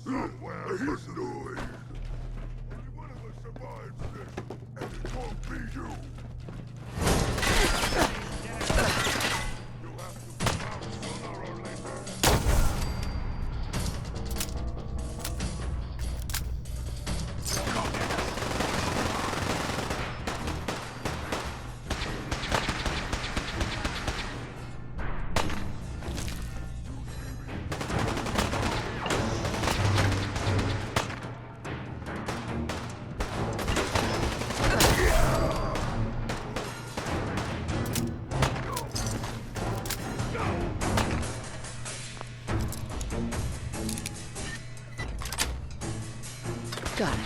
Speaker 7: Somewhere is noise. Only one of us survives this, and it won't be you. You'll have to come out sooner or later.
Speaker 10: Got it.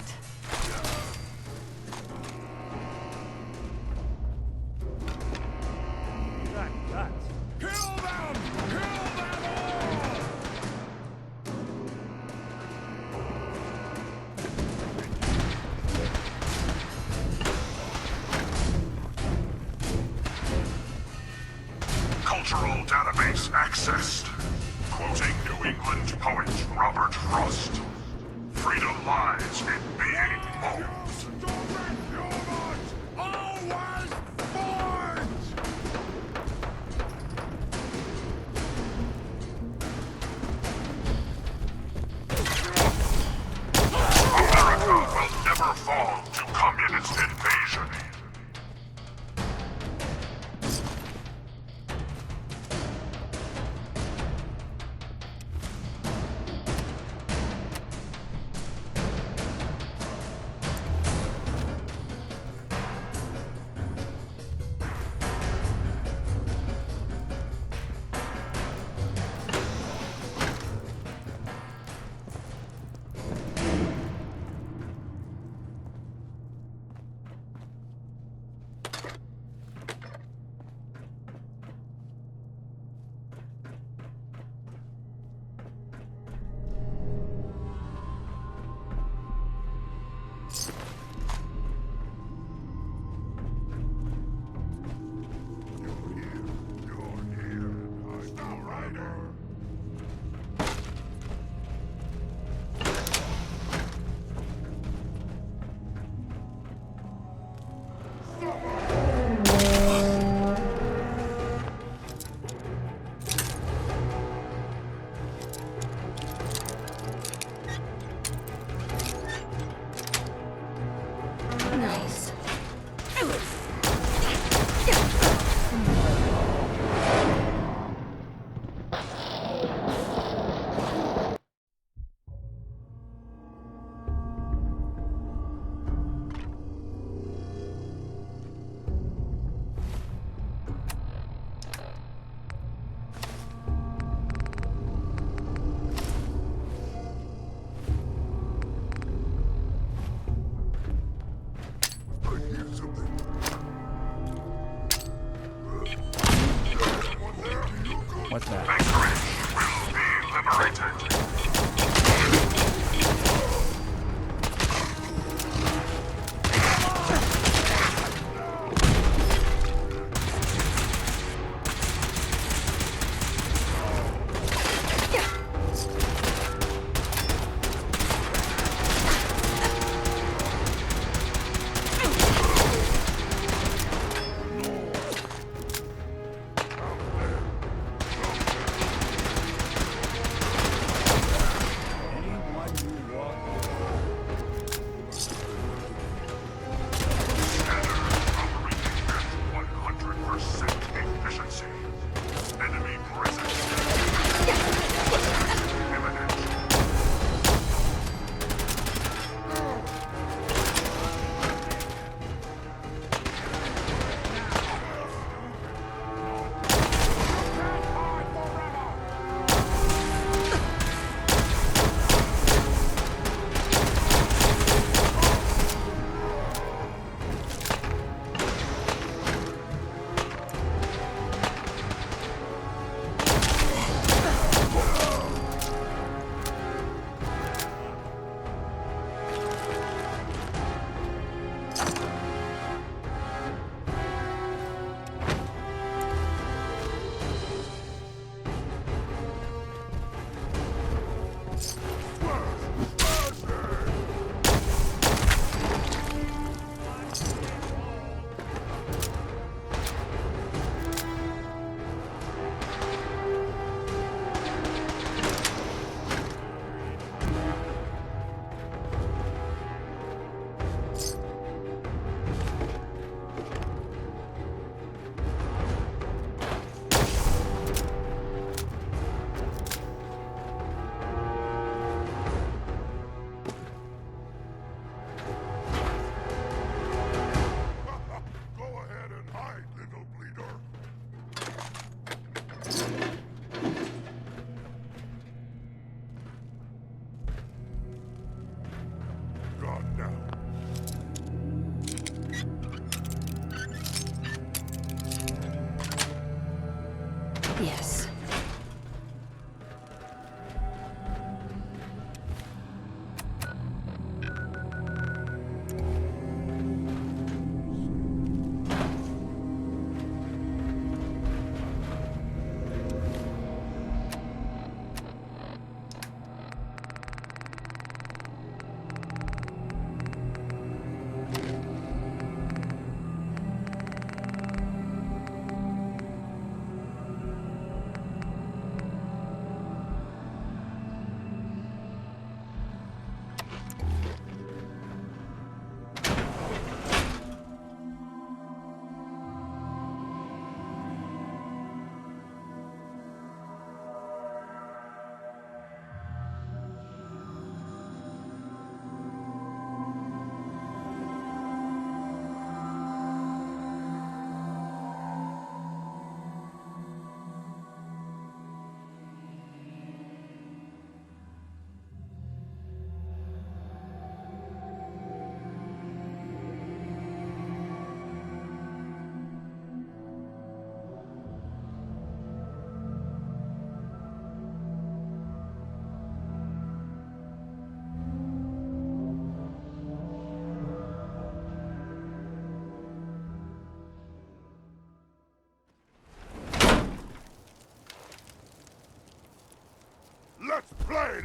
Speaker 7: Kill them! Kill them all! Cultural database accessed. Quoting New England poet Robert Frost. Freedom lies in being bold. Always fight! Insider!
Speaker 5: Nice.
Speaker 18: What's that?
Speaker 5: Yes.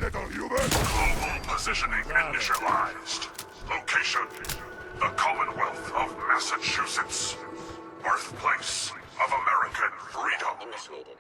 Speaker 7: little human! Global positioning initialized. Location: the Commonwealth of Massachusetts. Birthplace of American freedom.
Speaker 11: Initiated.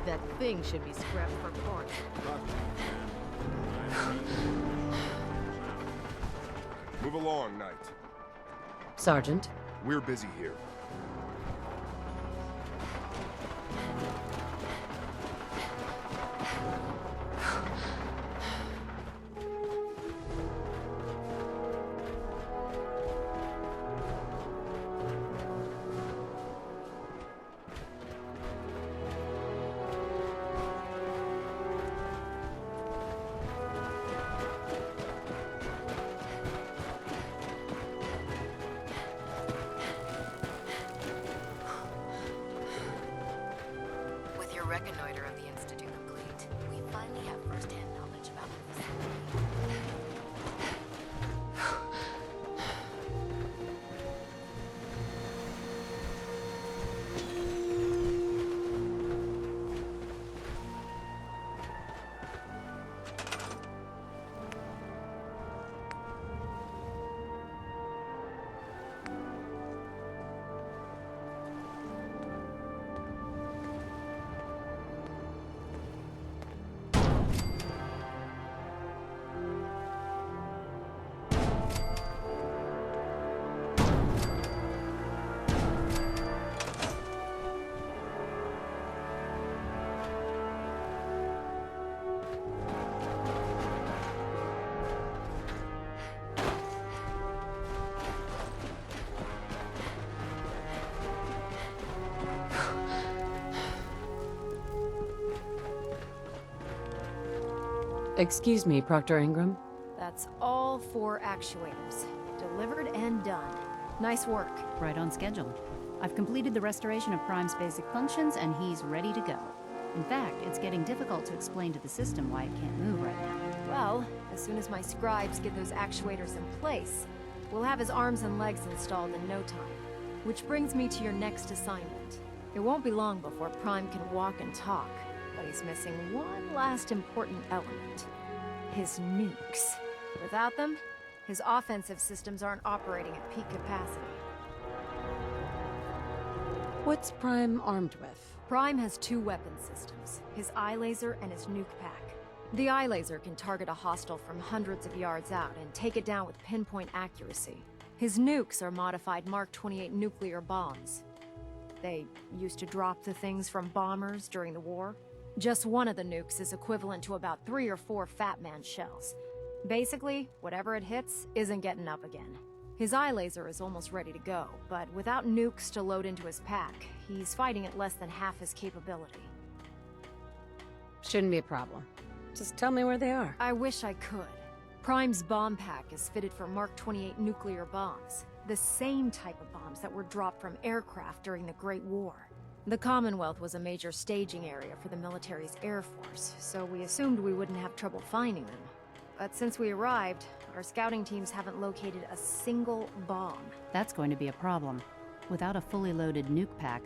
Speaker 3: That thing should be scrapped for parts.
Speaker 19: Move along, Knight.
Speaker 10: Sergeant?
Speaker 19: We're busy here.
Speaker 23: Reconnoiter of the Institute complete. We finally have first-hand knowledge about the
Speaker 10: Excuse me, Proctor Ingram.
Speaker 14: That's all 4 actuators. Delivered and done. Nice work.
Speaker 5: Right on schedule. I've completed the restoration of Prime's basic functions, and he's ready to go. In fact, it's getting difficult to explain to the system why it can't move right now.
Speaker 14: Well, as soon as my scribes get those actuators in place, we'll have his arms and legs installed in no time. Which brings me to your next assignment. It won't be long before Prime can walk and talk, but he's missing one last important element. His nukes. Without them, his offensive systems aren't operating at peak capacity.
Speaker 10: What's Prime armed with?
Speaker 14: Prime has 2 weapon systems, his eye laser and his nuke pack. The eye laser can target a hostile from hundreds of yards out and take it down with pinpoint accuracy. His nukes are modified Mark 28 nuclear bombs. They used to drop the things from bombers during the war. Just one of the nukes is equivalent to about 3 or 4 Fat Man shells. Basically, whatever it hits isn't getting up again. His eye laser is almost ready to go, but without nukes to load into his pack, he's fighting at less than half his capability.
Speaker 10: Shouldn't be a problem. Just tell me where they are.
Speaker 14: I wish I could. Prime's bomb pack is fitted for Mark 28 nuclear bombs, the same type of bombs that were dropped from aircraft during the Great War. The Commonwealth was a major staging area for the military's Air Force, so we assumed we wouldn't have trouble finding them. But since we arrived, our scouting teams haven't located a single bomb.
Speaker 5: That's going to be a problem. Without a fully loaded nuke pack,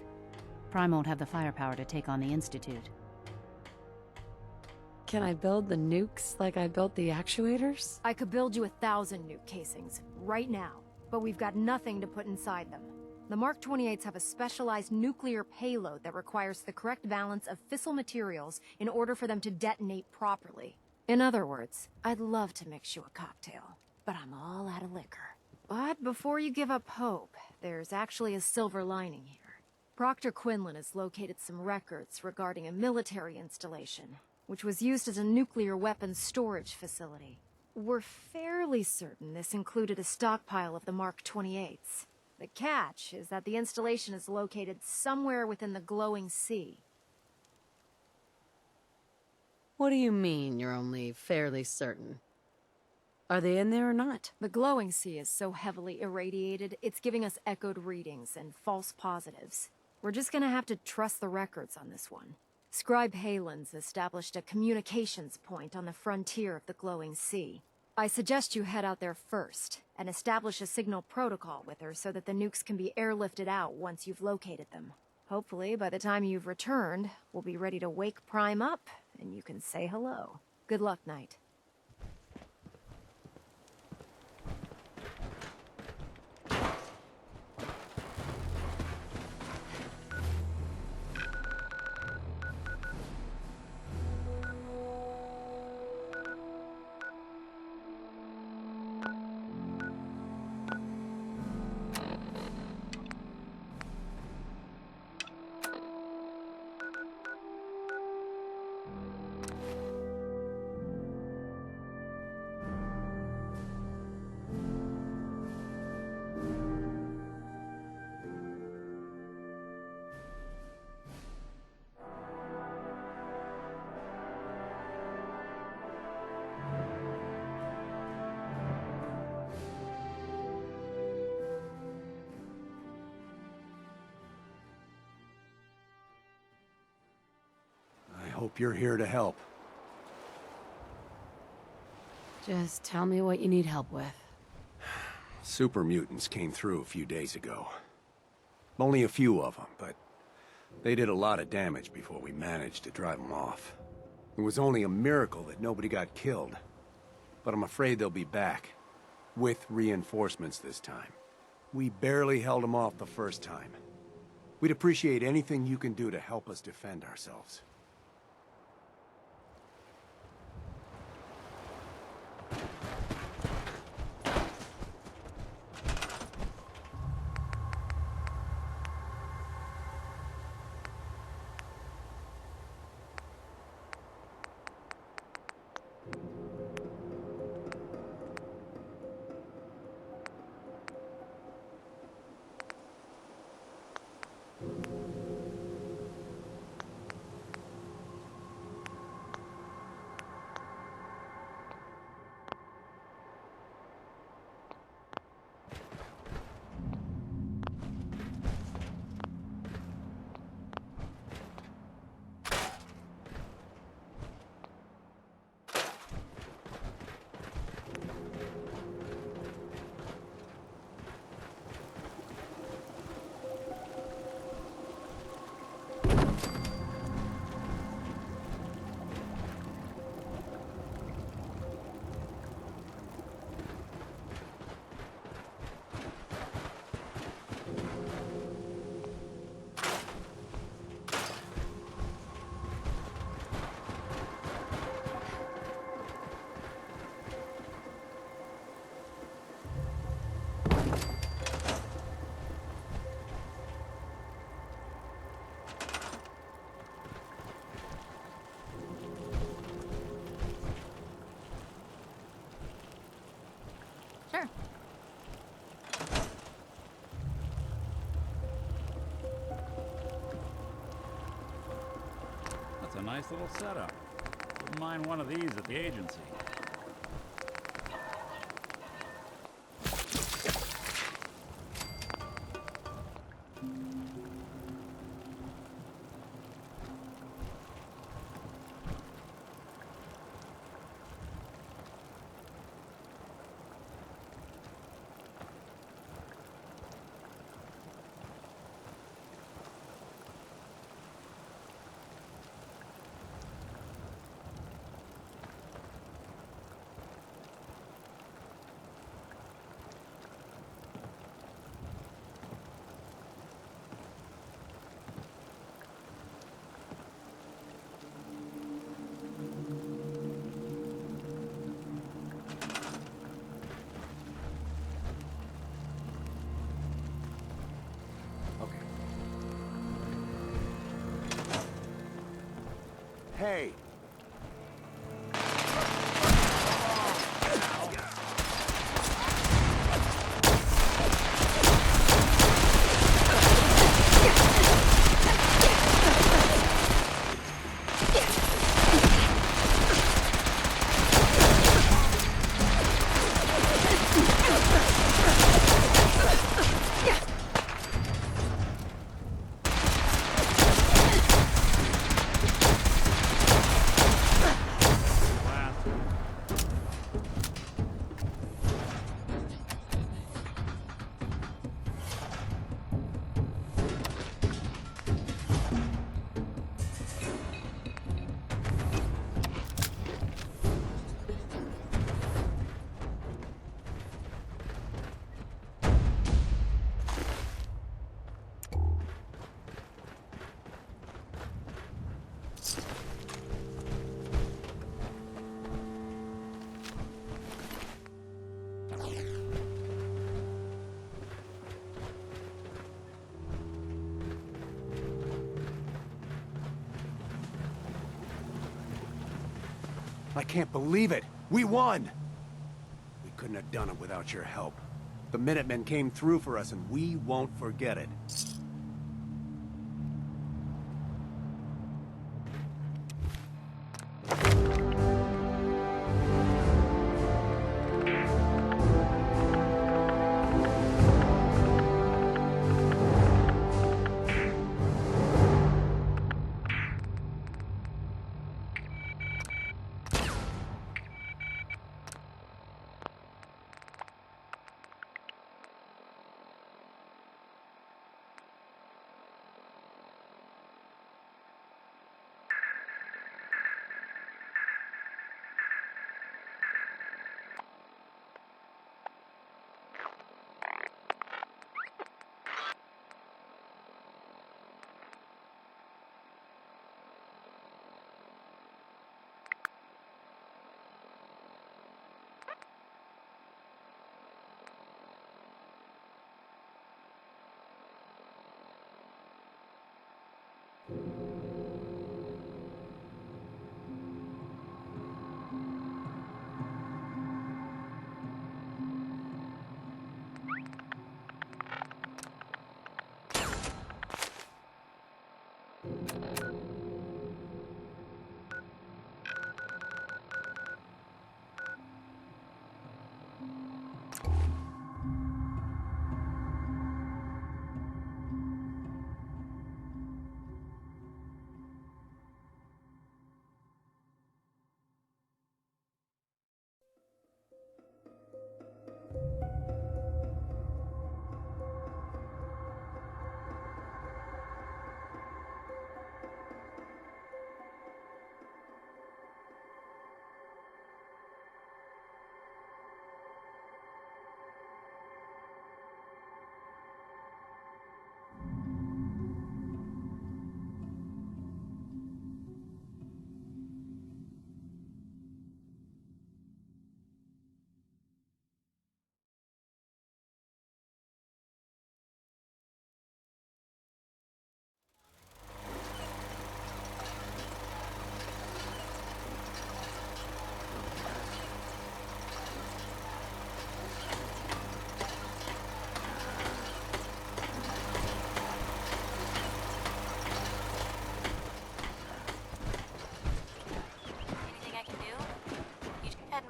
Speaker 5: Prime won't have the firepower to take on the Institute.
Speaker 10: Can I build the nukes like I built the actuators?
Speaker 14: I could build you 1,000 nuke casings, right now, but we've got nothing to put inside them. The Mark 28s have a specialized nuclear payload that requires the correct balance of fissile materials in order for them to detonate properly. In other words, I'd love to mix you a cocktail, but I'm all out of liquor. But before you give up hope, there's actually a silver lining here. Proctor Quinlan has located some records regarding a military installation, which was used as a nuclear weapons storage facility. We're fairly certain this included a stockpile of the Mark 28s. The catch is that the installation is located somewhere within the glowing sea.
Speaker 10: What do you mean you're only fairly certain? Are they in there or not?
Speaker 14: The glowing sea is so heavily irradiated, it's giving us echoed readings and false positives. We're just gonna have to trust the records on this one. Scribe Halen's established a communications point on the frontier of the glowing sea. I suggest you head out there first, and establish a signal protocol with her so that the nukes can be airlifted out once you've located them. Hopefully, by the time you've returned, we'll be ready to wake Prime up, and you can say hello. Good luck, Knight.
Speaker 15: Hope you're here to help.
Speaker 10: Just tell me what you need help with.
Speaker 15: Super mutants came through a few days ago. Only a few of them, but they did a lot of damage before we managed to drive them off. It was only a miracle that nobody got killed. But I'm afraid they'll be back. With reinforcements this time. We barely held them off the first time. We'd appreciate anything you can do to help us defend ourselves.
Speaker 14: Sure.
Speaker 1: That's a nice little setup. Wouldn't mind one of these at the agency.
Speaker 15: Hey! I can't believe it! We won! We couldn't have done it without your help. The Minutemen came through for us, and we won't forget it.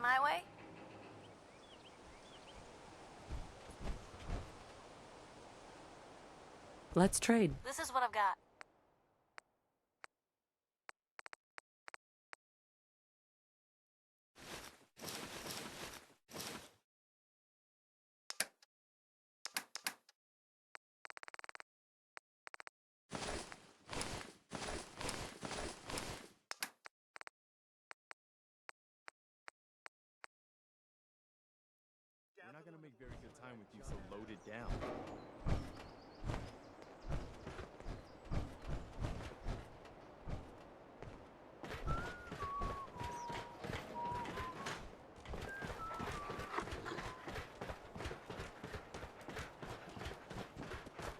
Speaker 23: My way?
Speaker 10: Let's trade.
Speaker 23: This is what I've got.
Speaker 18: We're not gonna make very good time with you so loaded down.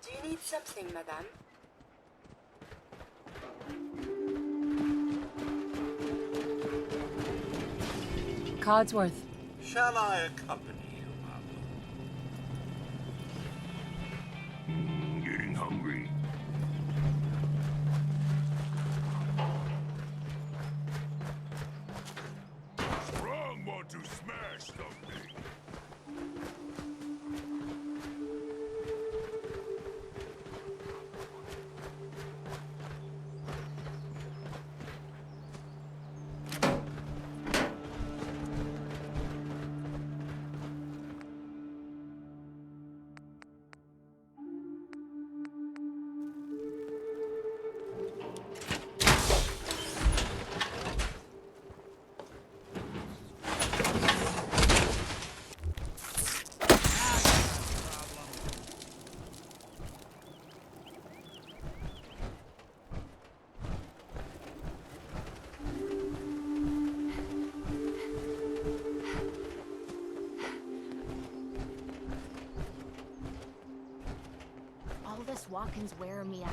Speaker 1: Do you need something, madame?
Speaker 10: Codsworth.
Speaker 7: Shall I accompany you, Pablo?
Speaker 2: Getting hungry.
Speaker 7: Strong want to smash something.
Speaker 9: All this walking's wearing me out.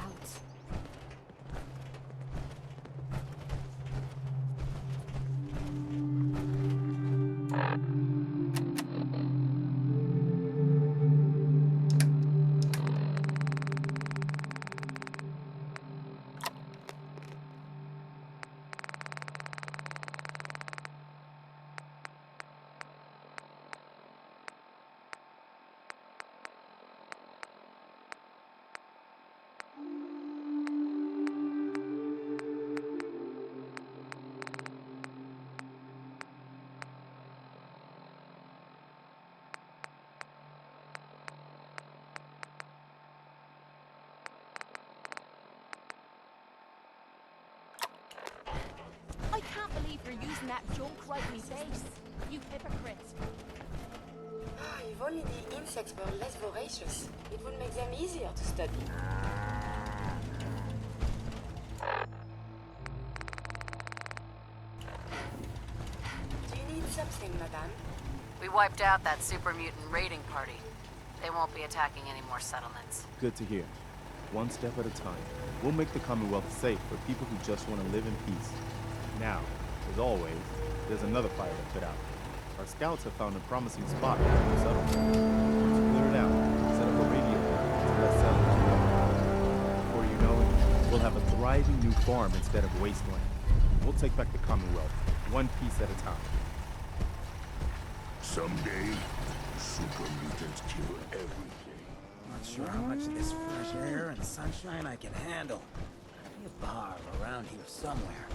Speaker 9: I can't believe you're using that junk right in my face. You hypocrites.
Speaker 1: If only the insects were less voracious, it would make them easier to study. Do you need something, madame?
Speaker 23: We wiped out that super mutant raiding party. They won't be attacking any more settlements.
Speaker 18: Good to hear. One step at a time. We'll make the Commonwealth safe for people who just want to live in peace. Now, as always, there's another fire to put out. Our scouts have found a promising spot for the settlement. To clear it out, set up a radio to let settlers know. Before you know it, we'll have a thriving new farm instead of wasteland. We'll take back the Commonwealth, one piece at a time.
Speaker 7: Someday, super mutants kill everything.
Speaker 20: Not sure how much of this fresh air and sunshine I can handle. Be a bar around here somewhere.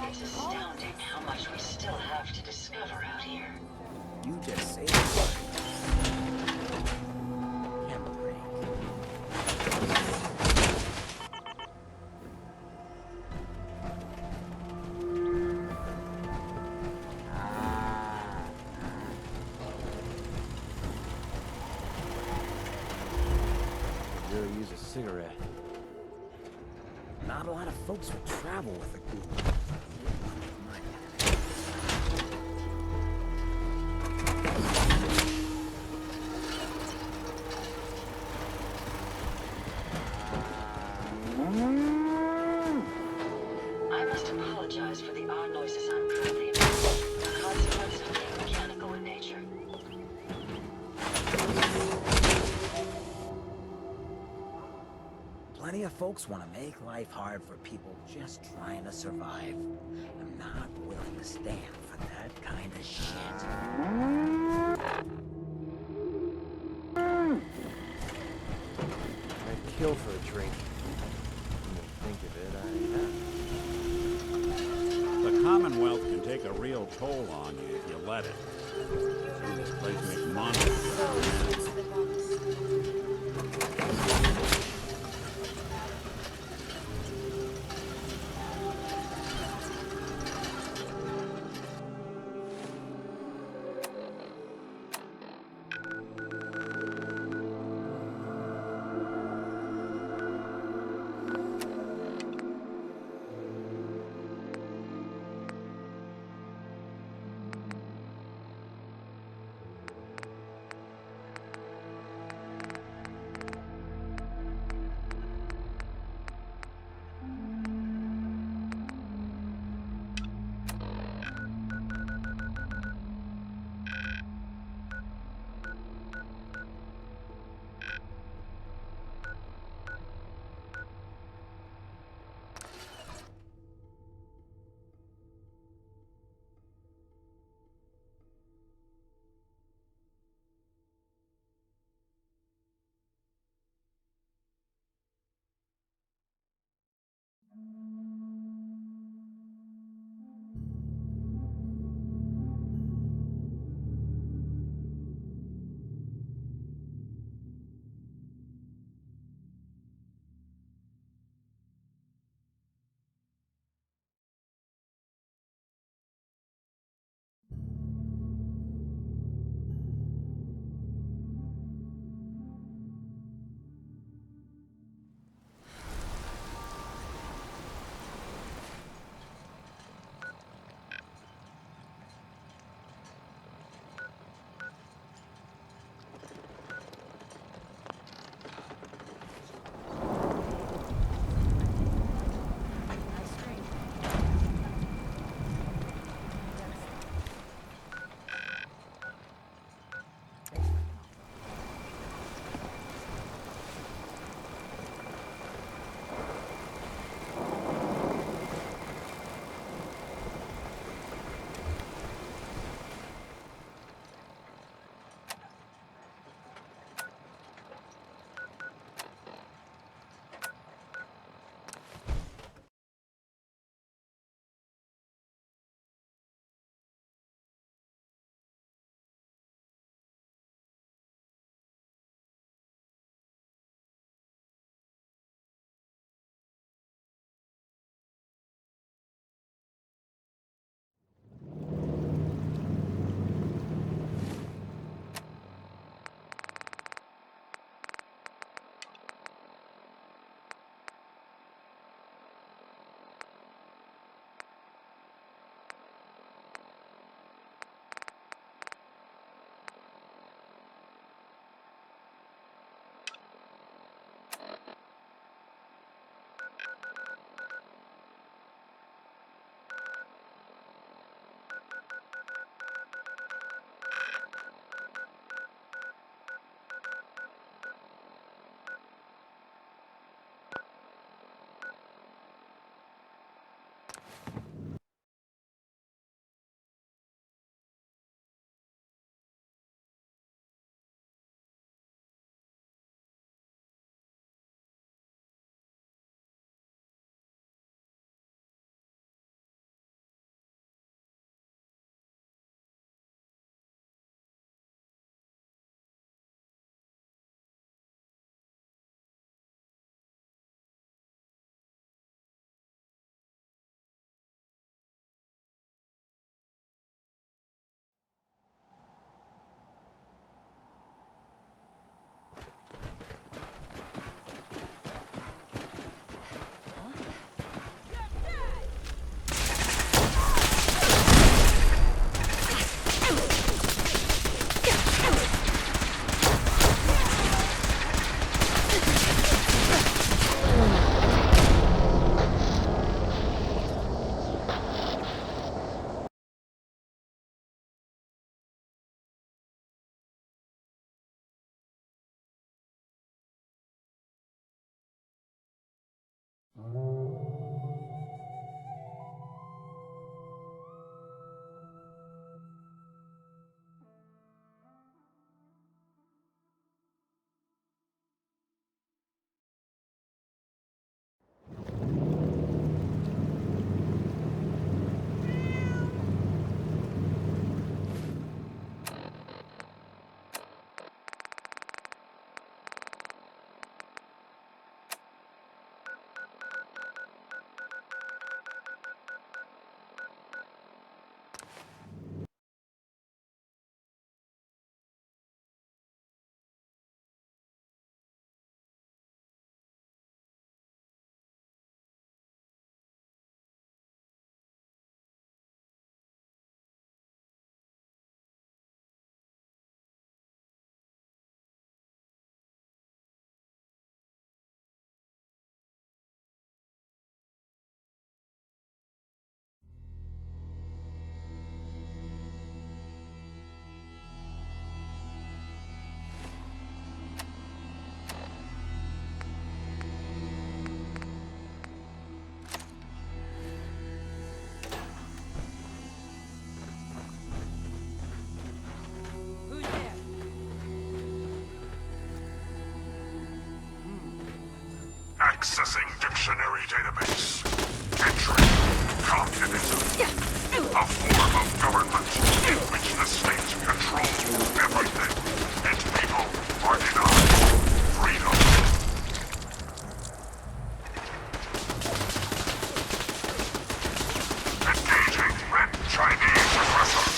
Speaker 1: It's astounding how much we still have to discover out here.
Speaker 20: You just say the word. Camera break.
Speaker 18: Really use a cigarette.
Speaker 20: Not a lot of folks would travel with a group.
Speaker 1: I must apologize for the odd noises I'm currently emitting, a consequence of being mechanical in nature.
Speaker 20: Plenty you folks want to make life hard for people just trying to survive. I'm not willing to stand for that kind of shit.
Speaker 8: I'd kill for a drink. When you think of it,
Speaker 13: The Commonwealth can take a real toll on you if you let it. See, this place makes monsters.
Speaker 7: Dictionary database. Entry. Communism. A form of government in which the state controls everything, and people are denied freedom. Engaging Red Chinese aggressors.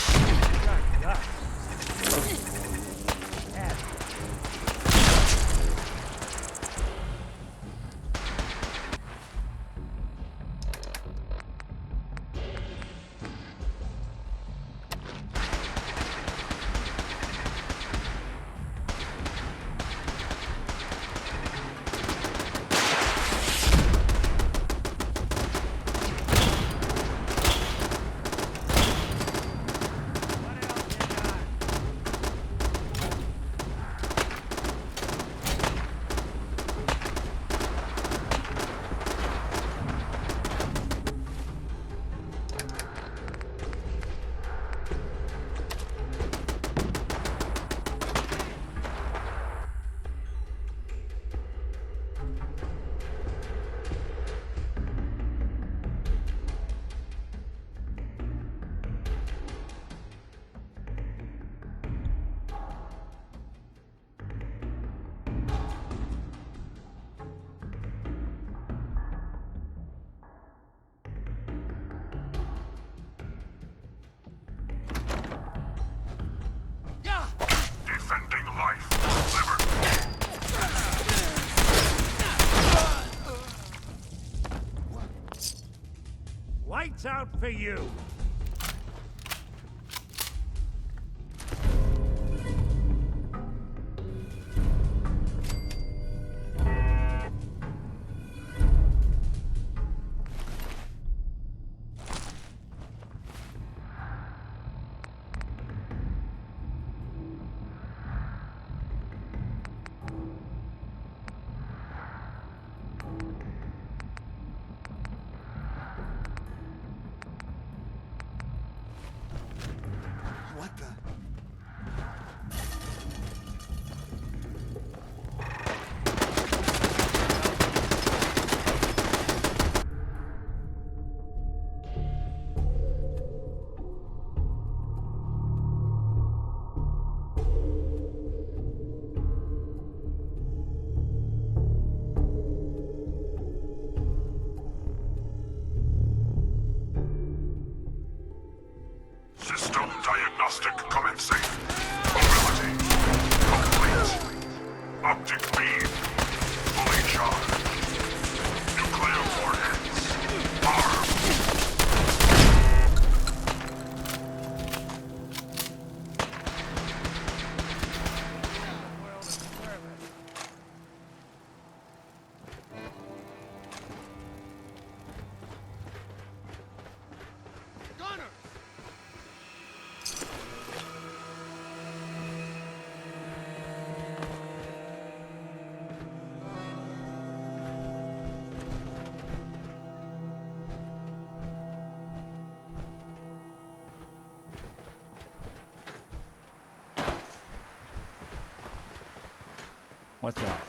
Speaker 7: Defending life, liberty.
Speaker 2: Lights out for you!
Speaker 7: What the? System diagnostic commencing. Mobility complete. Optic beam fully charged. Nuclear warheads armed.
Speaker 2: What's that?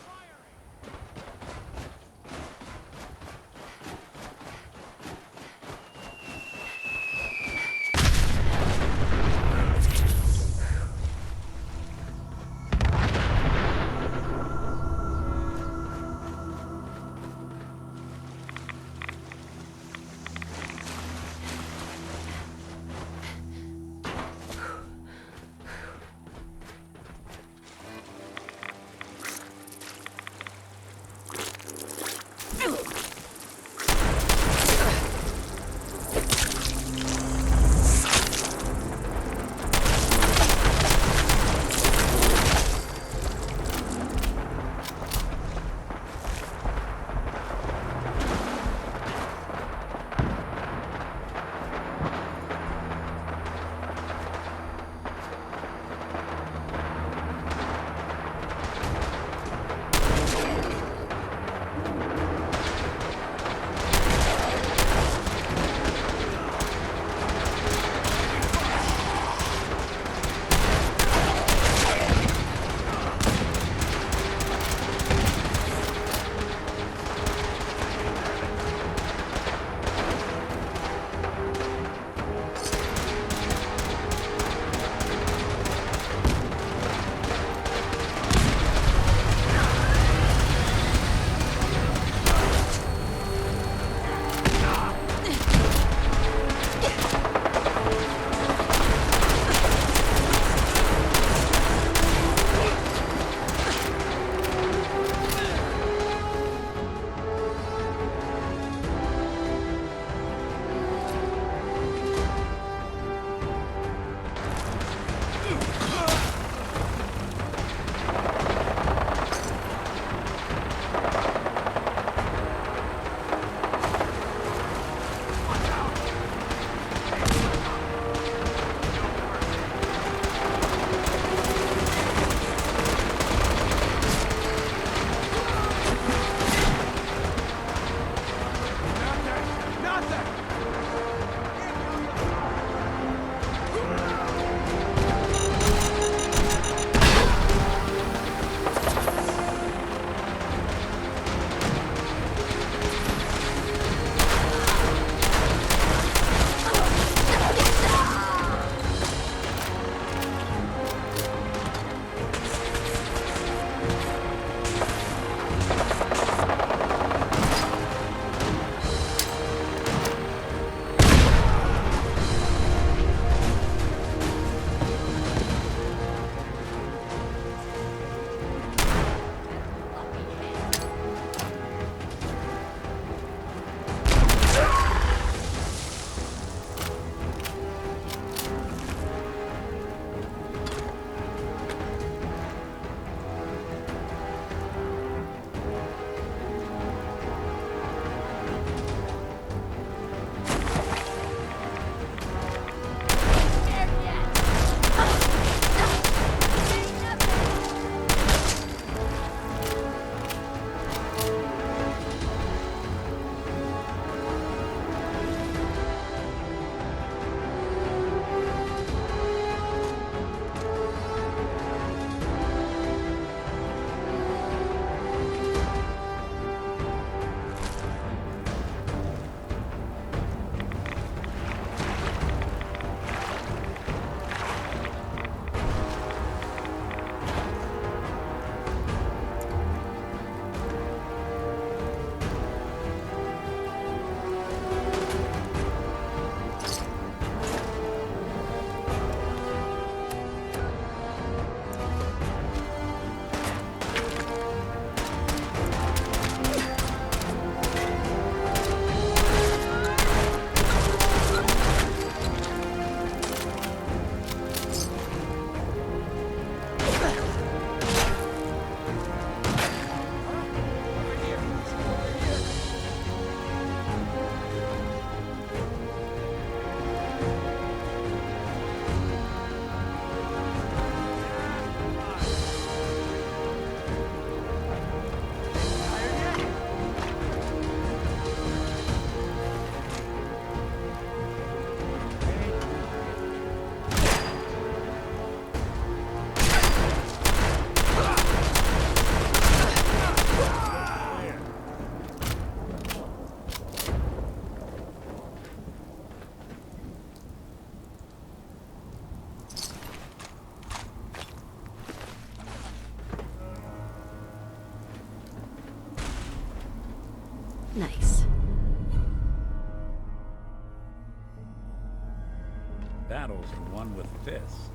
Speaker 13: Battles are won with fists.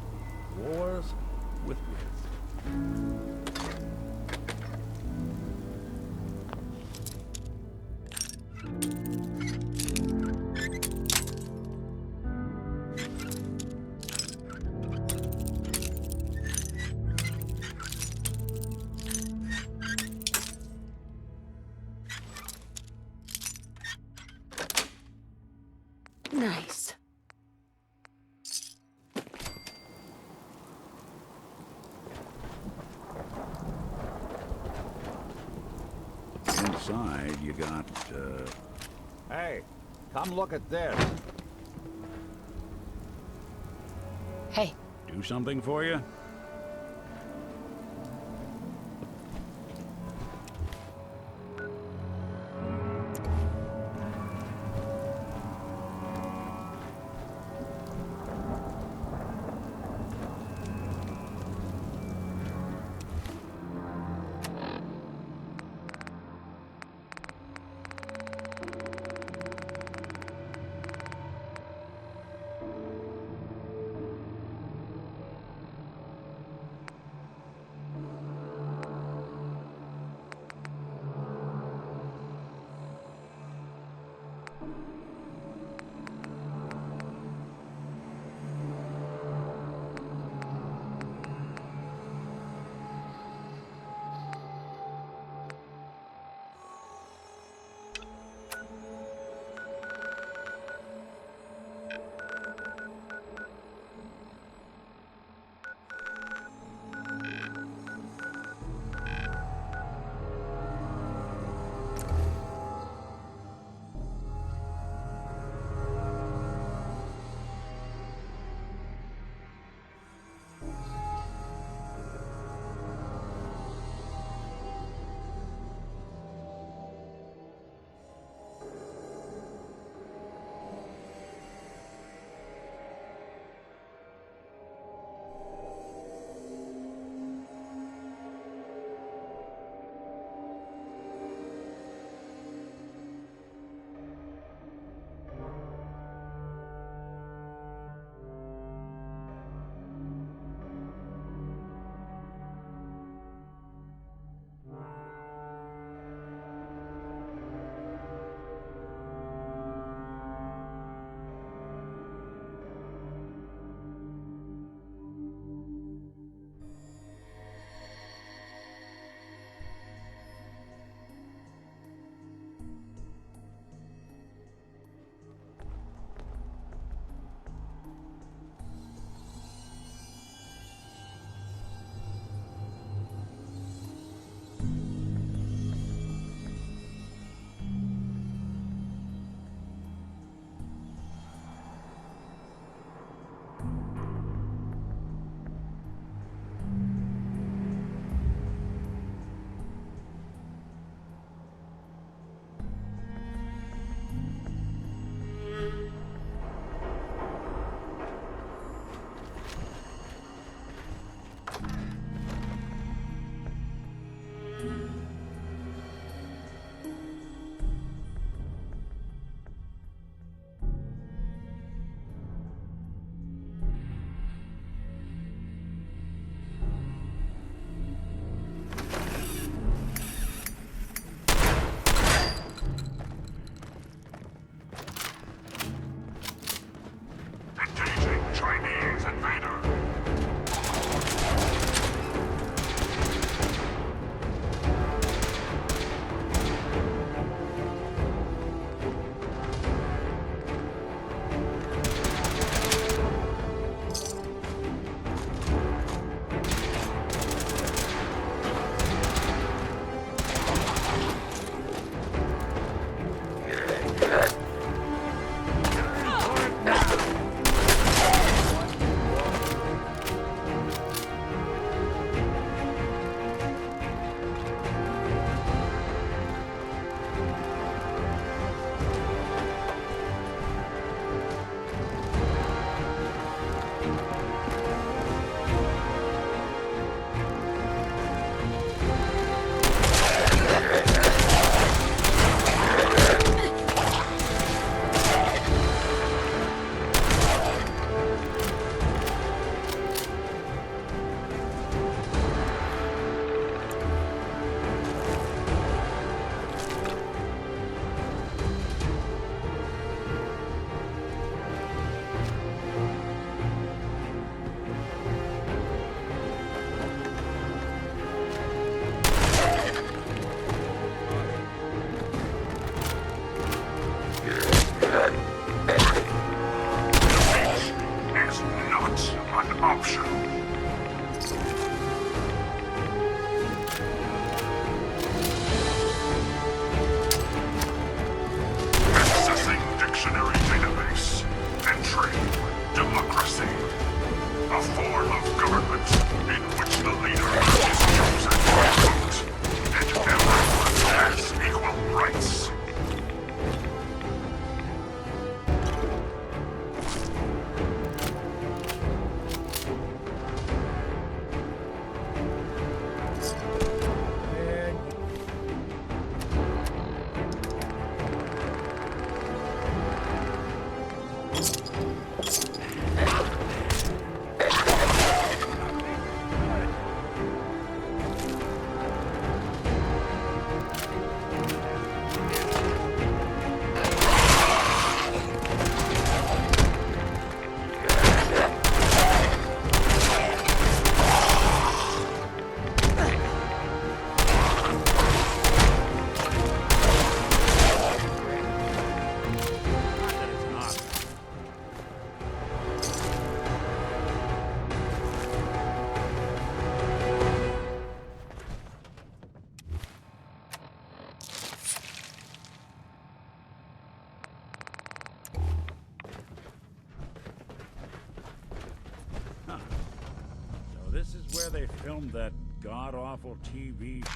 Speaker 13: Wars with wits.
Speaker 10: Nice.
Speaker 13: Inside, you got,
Speaker 4: Hey, come look at this.
Speaker 10: Hey.
Speaker 13: Do something for you? this is where they filmed that god-awful TV show.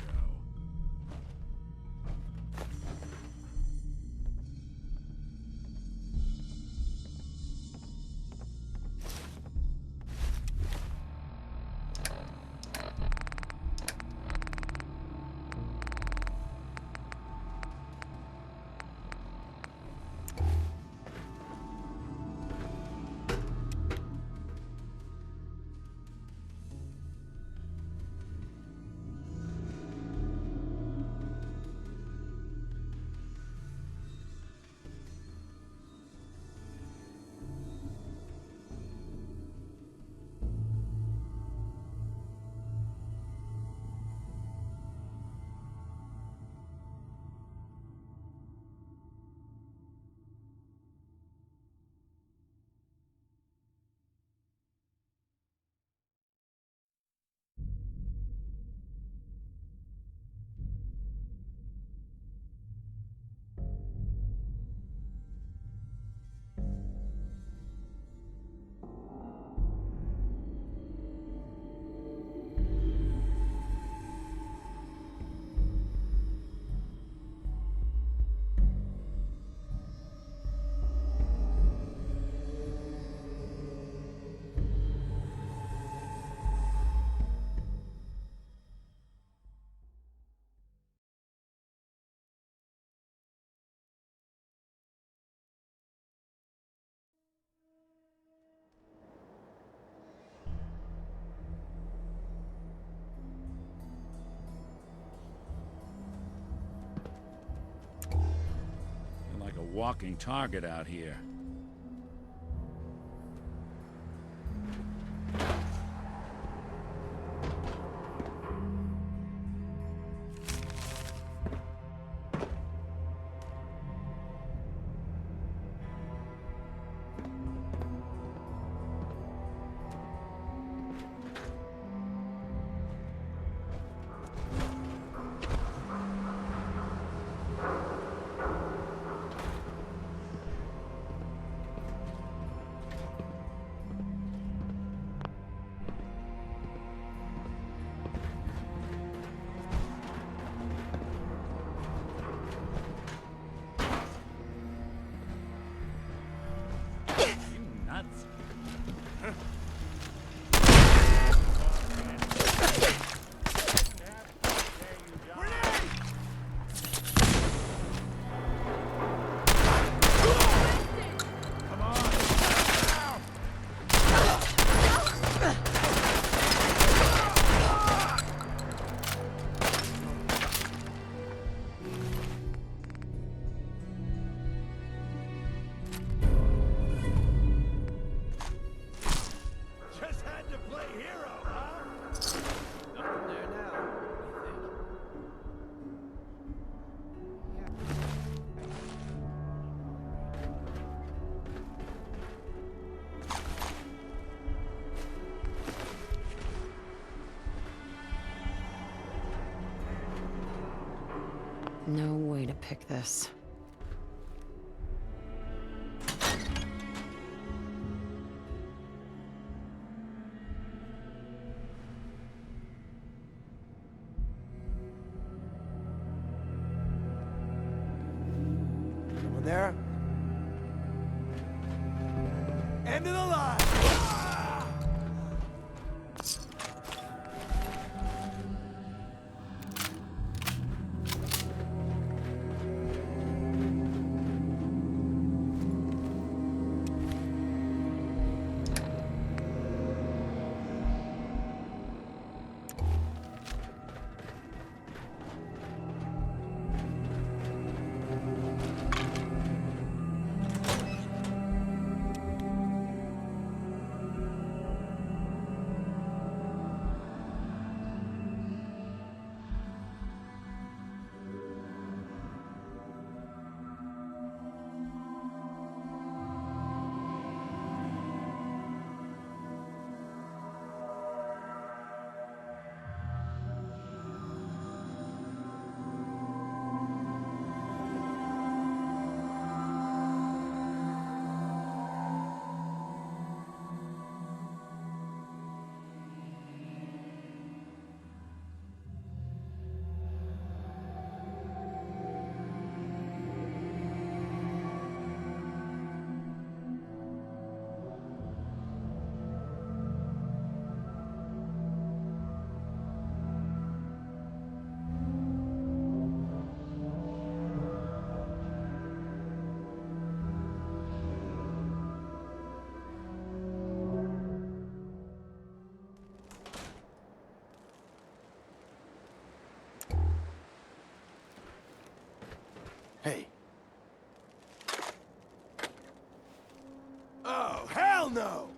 Speaker 13: You're like a walking target out here.
Speaker 10: No way to pick this.
Speaker 20: Someone there? End of the line!
Speaker 7: no!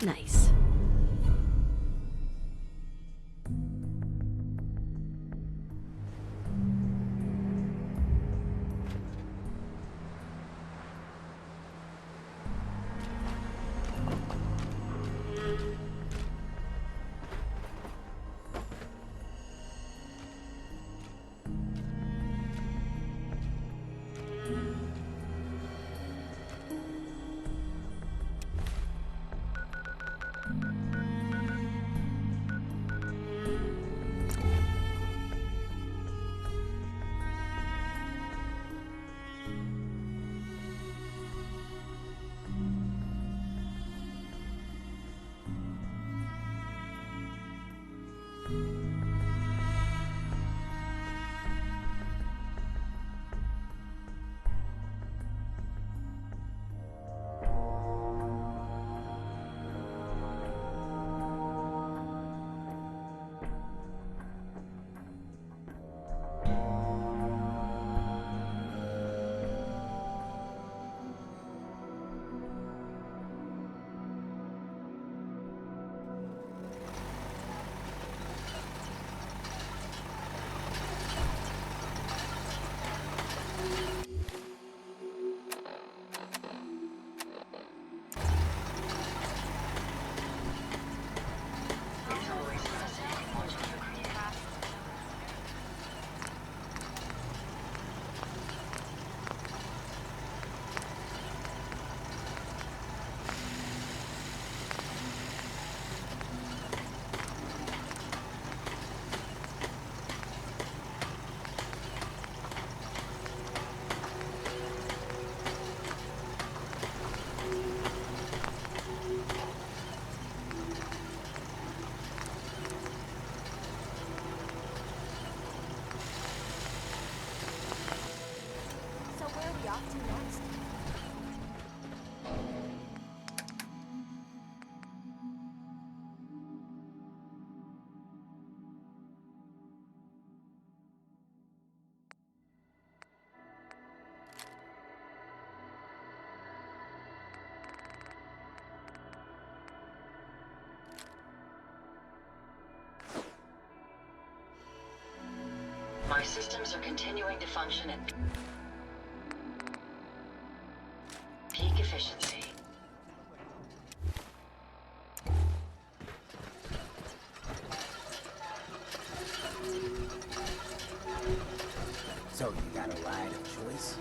Speaker 10: Nice.
Speaker 1: Laboratory systems are continuing to function at peak efficiency.
Speaker 20: So you got a ride of choice?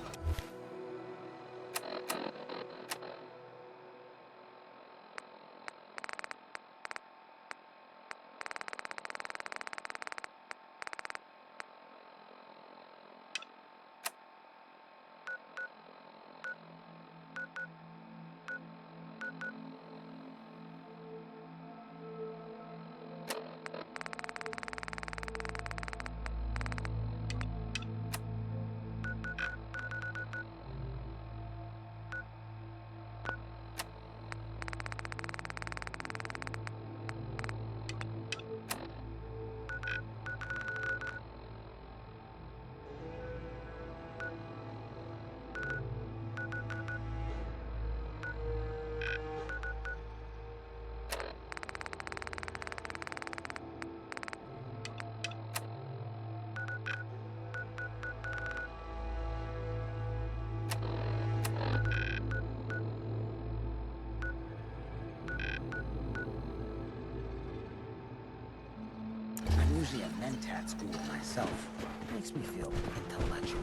Speaker 20: I'm usually at Mentat school myself. Makes me feel intellectual.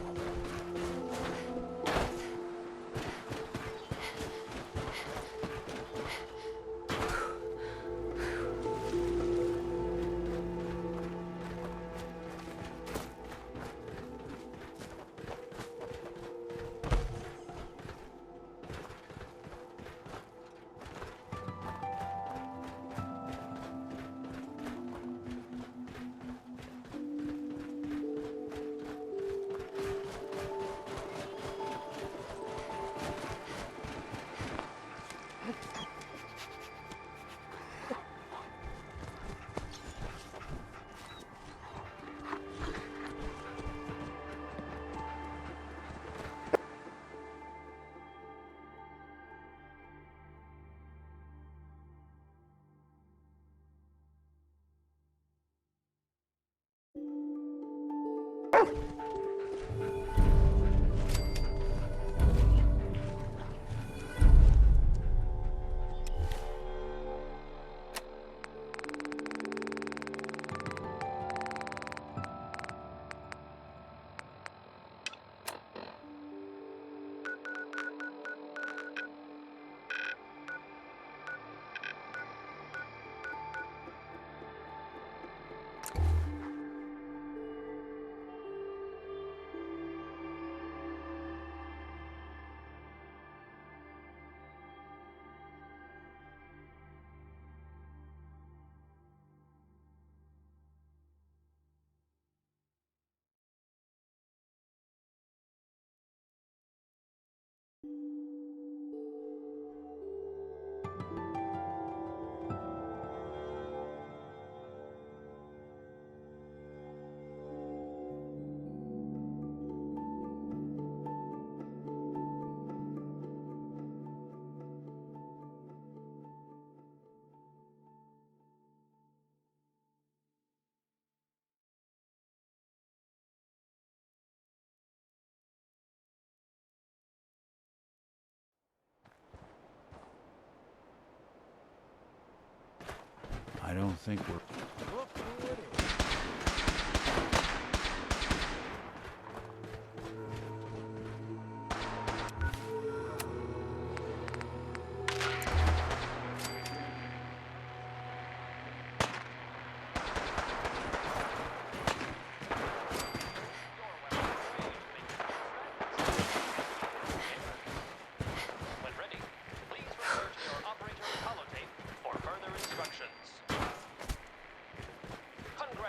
Speaker 13: I don't think we're...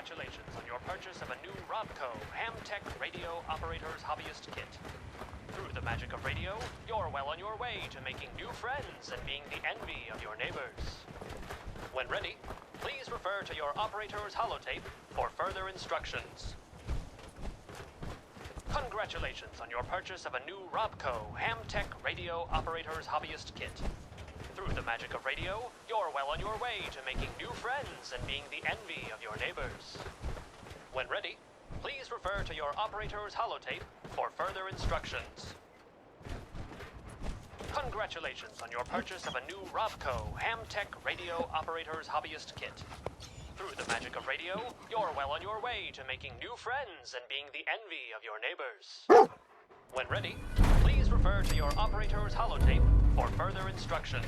Speaker 17: Congratulations on your purchase of a new Robco Ham-Tech Radio Operator's Hobbyist Kit. Through the magic of radio, you're well on your way to making new friends and being the envy of your neighbors. When ready, please refer to your operator's holotape for further instructions. Congratulations on your purchase of a new Robco Ham-Tech Radio Operator's Hobbyist Kit. Through the magic of radio, you're well on your way to making new friends and being the envy of your neighbors. When ready, please refer to your operator's holotape for further instructions. Congratulations on your purchase of a new Robco Hamtech Radio Operator's Hobbyist Kit. Through the magic of radio, you're well on your way to making new friends and being the envy of your neighbors. When ready, please refer to your operator's holotape for further instructions.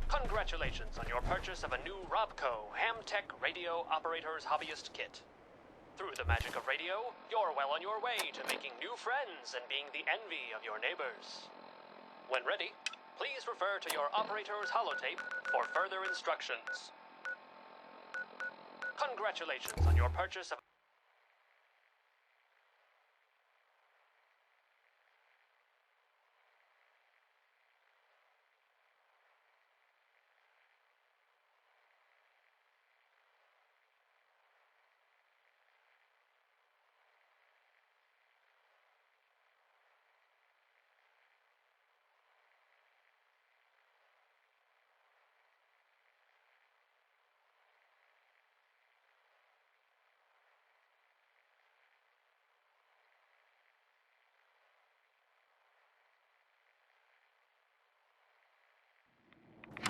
Speaker 17: Congratulations on your purchase of a new Robco Hamtech Radio Operator's Hobbyist Kit. Through the magic of radio, you're well on your way to making new friends and being the envy of your neighbors. When ready, please refer to your operator's holotape for further instructions. Congratulations on your purchase of...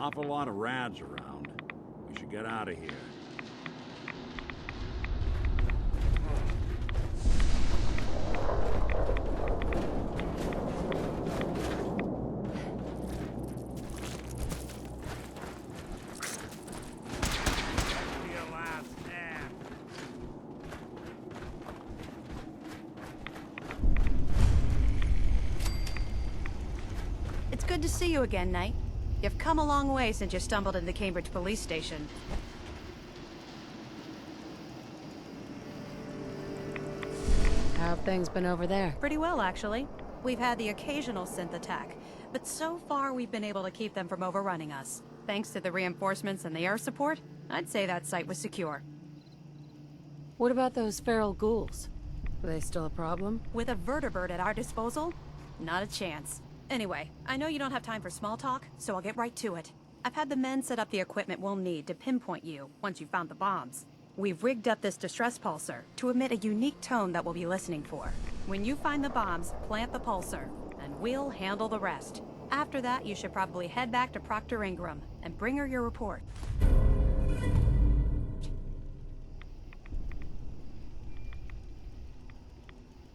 Speaker 13: Awful lot of rads around. We should get out of here.
Speaker 12: It's good to see you again, Knight. You've come a long way since you stumbled into Cambridge Police Station.
Speaker 10: How have things been over there?
Speaker 12: Pretty well, actually. We've had the occasional synth attack, but so far we've been able to keep them from overrunning us. Thanks to the reinforcements and the air support, I'd say that site was secure.
Speaker 10: What about those feral ghouls? Are they still a problem?
Speaker 12: With a vertibird at our disposal? Not a chance. Anyway, I know you don't have time for small talk, so I'll get right to it. I've had the men set up the equipment we'll need to pinpoint you once you've found the bombs. We've rigged up this distress pulsar to emit a unique tone that we'll be listening for. When you find the bombs, plant the pulsar, and we'll handle the rest. After that, you should probably head back to Proctor Ingram and bring her your report.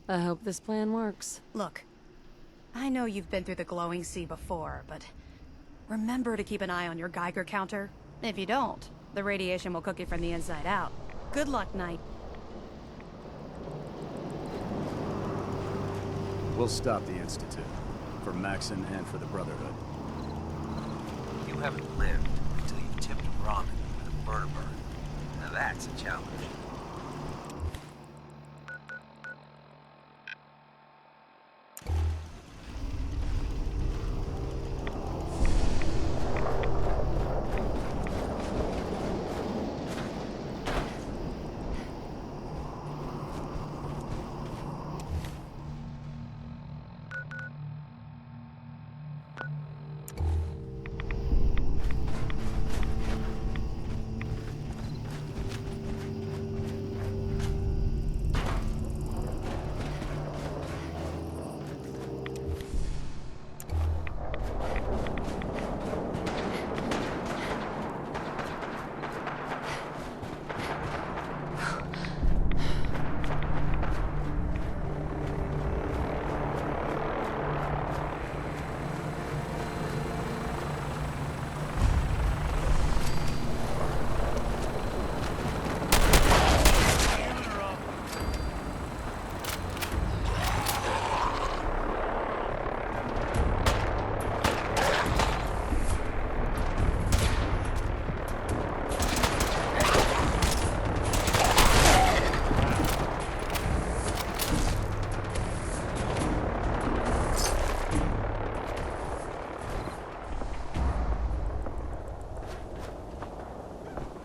Speaker 10: I hope this plan works.
Speaker 12: Look, I know you've been through the glowing sea before, but remember to keep an eye on your Geiger counter. If you don't, the radiation will cook you from the inside out. Good luck, Knight.
Speaker 16: We'll stop the Institute. For Maxon and for the Brotherhood.
Speaker 20: You haven't lived until you've tipped ramen with a vertibird. Now that's a challenge.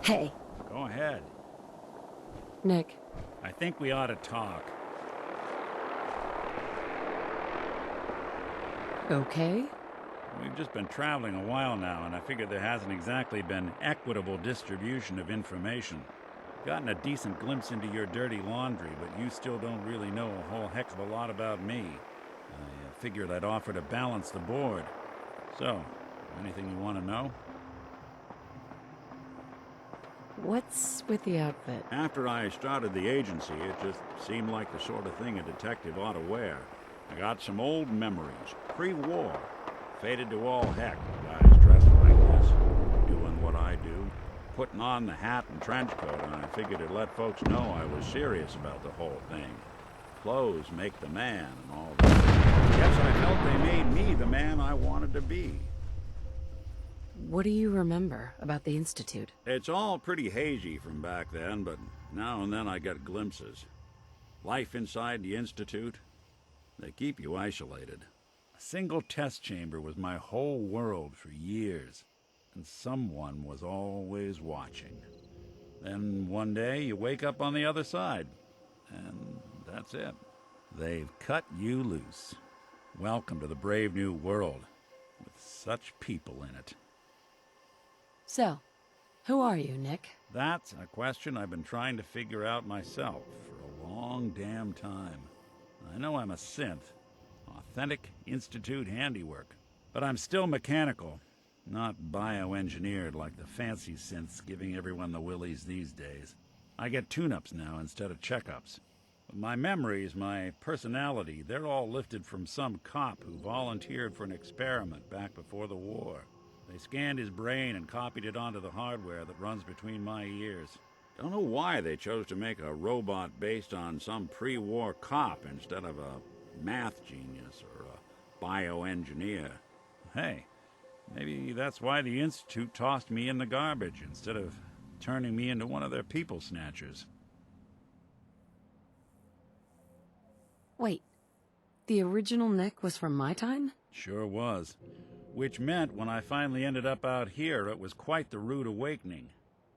Speaker 10: Hey.
Speaker 13: Go ahead.
Speaker 10: Nick.
Speaker 13: I think we ought to talk.
Speaker 10: Okay.
Speaker 13: We've just been traveling a while now, and I figure there hasn't exactly been equitable distribution of information. Gotten a decent glimpse into your dirty laundry, but you still don't really know a whole heck of a lot about me. I figured I'd offer to balance the board. So, anything you want to know?
Speaker 10: What's with the outfit?
Speaker 13: After I started the agency, it just seemed like the sort of thing a detective ought to wear. I got some old memories, pre-war. Faded to all heck, guys dressed like this, doing what I do. Putting on the hat and trench coat, and I figured to let folks know I was serious about the whole thing. Clothes make the man and all that. Guess I felt they made me the man I wanted to be.
Speaker 10: What do you remember about the Institute?
Speaker 13: It's all pretty hazy from back then, but now and then I get glimpses. Life inside the Institute, they keep you isolated. A single test chamber was my whole world for years, and someone was always watching. Then one day you wake up on the other side, and that's it. They've cut you loose. Welcome to the brave new world, with such people in it.
Speaker 10: So, who are you, Nick?
Speaker 13: That's a question I've been trying to figure out myself for a long damn time. I know I'm a synth, authentic Institute handiwork, but I'm still mechanical, not bioengineered like the fancy synths giving everyone the willies these days. I get tune-ups now instead of checkups. My memories, my personality, they're all lifted from some cop who volunteered for an experiment back before the war. They scanned his brain and copied it onto the hardware that runs between my ears. Don't know why they chose to make a robot based on some pre-war cop instead of a math genius or a bioengineer. Hey, maybe that's why the Institute tossed me in the garbage instead of turning me into one of their people snatchers.
Speaker 10: Wait, the original Nick was from my time?
Speaker 13: Sure was. Which meant when I finally ended up out here, it was quite the rude awakening.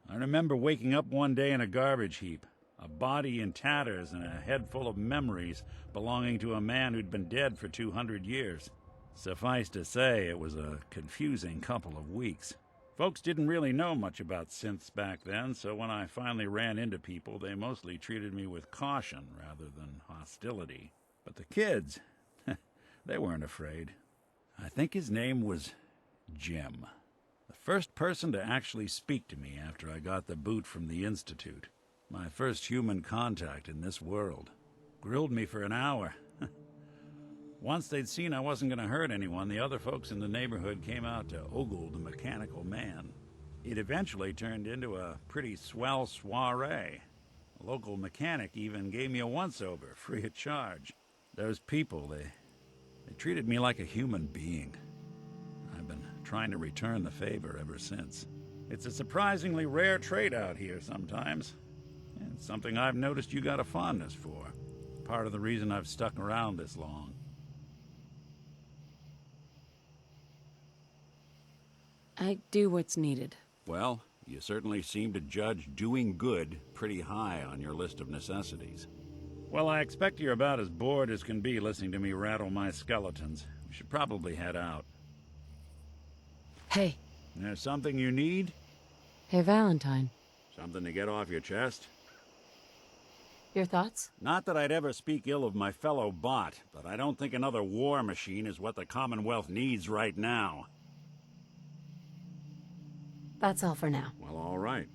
Speaker 13: I remember waking up one day in a garbage heap, a body in tatters and a head full of memories belonging to a man who'd been dead for 200 years. Suffice to say, it was a confusing couple of weeks. Folks didn't really know much about synths back then, so when I finally ran into people, they mostly treated me with caution rather than hostility. But the kids, they weren't afraid. I think his name was Jim. The first person to actually speak to me after I got the boot from the Institute. My first human contact in this world. Grilled me for an hour. Once they'd seen I wasn't going to hurt anyone, the other folks in the neighborhood came out to ogle the mechanical man. It eventually turned into a pretty swell soiree. A local mechanic even gave me a once-over, free of charge. Those people, they treated me like a human being. I've been trying to return the favor ever since. It's a surprisingly rare trait out here sometimes. And something I've noticed you got a fondness for. Part of the reason I've stuck around this long.
Speaker 10: I do what's needed.
Speaker 13: Well, you certainly seem to judge doing good pretty high on your list of necessities. Well, I expect you're about as bored as can be listening to me rattle my skeletons. We should probably head out.
Speaker 10: Hey.
Speaker 13: There's something you need?
Speaker 10: Hey, Valentine.
Speaker 13: Something to get off your chest?
Speaker 10: Your thoughts?
Speaker 13: Not that I'd ever speak ill of my fellow bot, but I don't think another war machine is what the Commonwealth needs right now.
Speaker 10: That's all for now.
Speaker 13: Well, all right.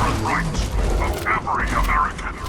Speaker 7: sovereign right of every American.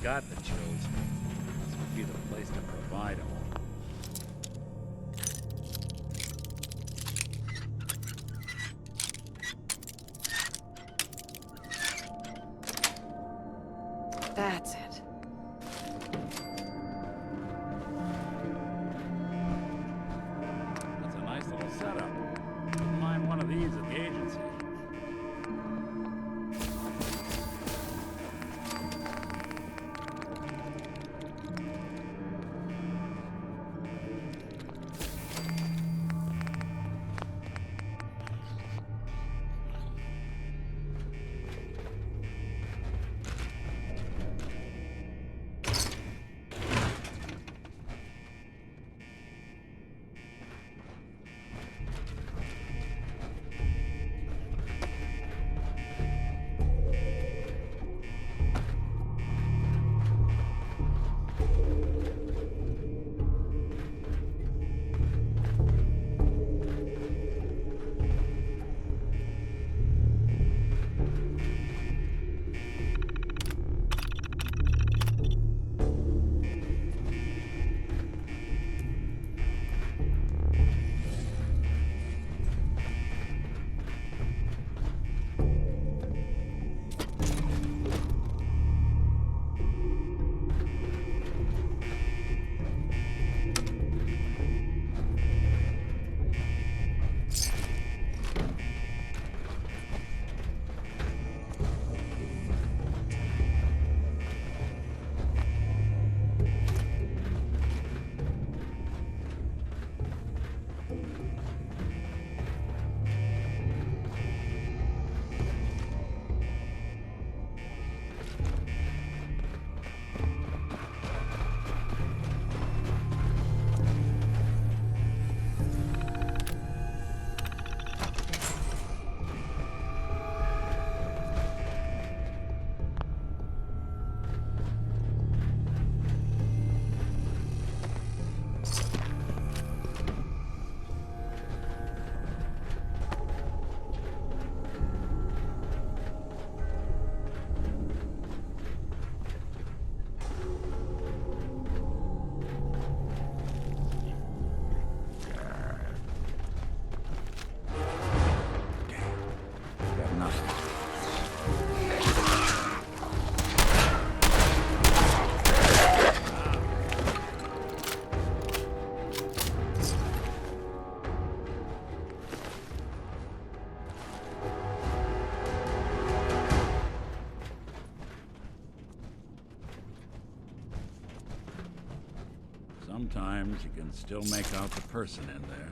Speaker 13: got the chills. This would be the place to provide them.
Speaker 23: That's it.
Speaker 13: That's a nice little setup. Wouldn't mind one of these at the agency. Sometimes you can still make out the person in there.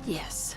Speaker 10: Yes.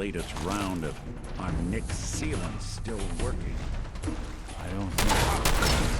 Speaker 13: latest round of our Nick sealant still working. I don't think...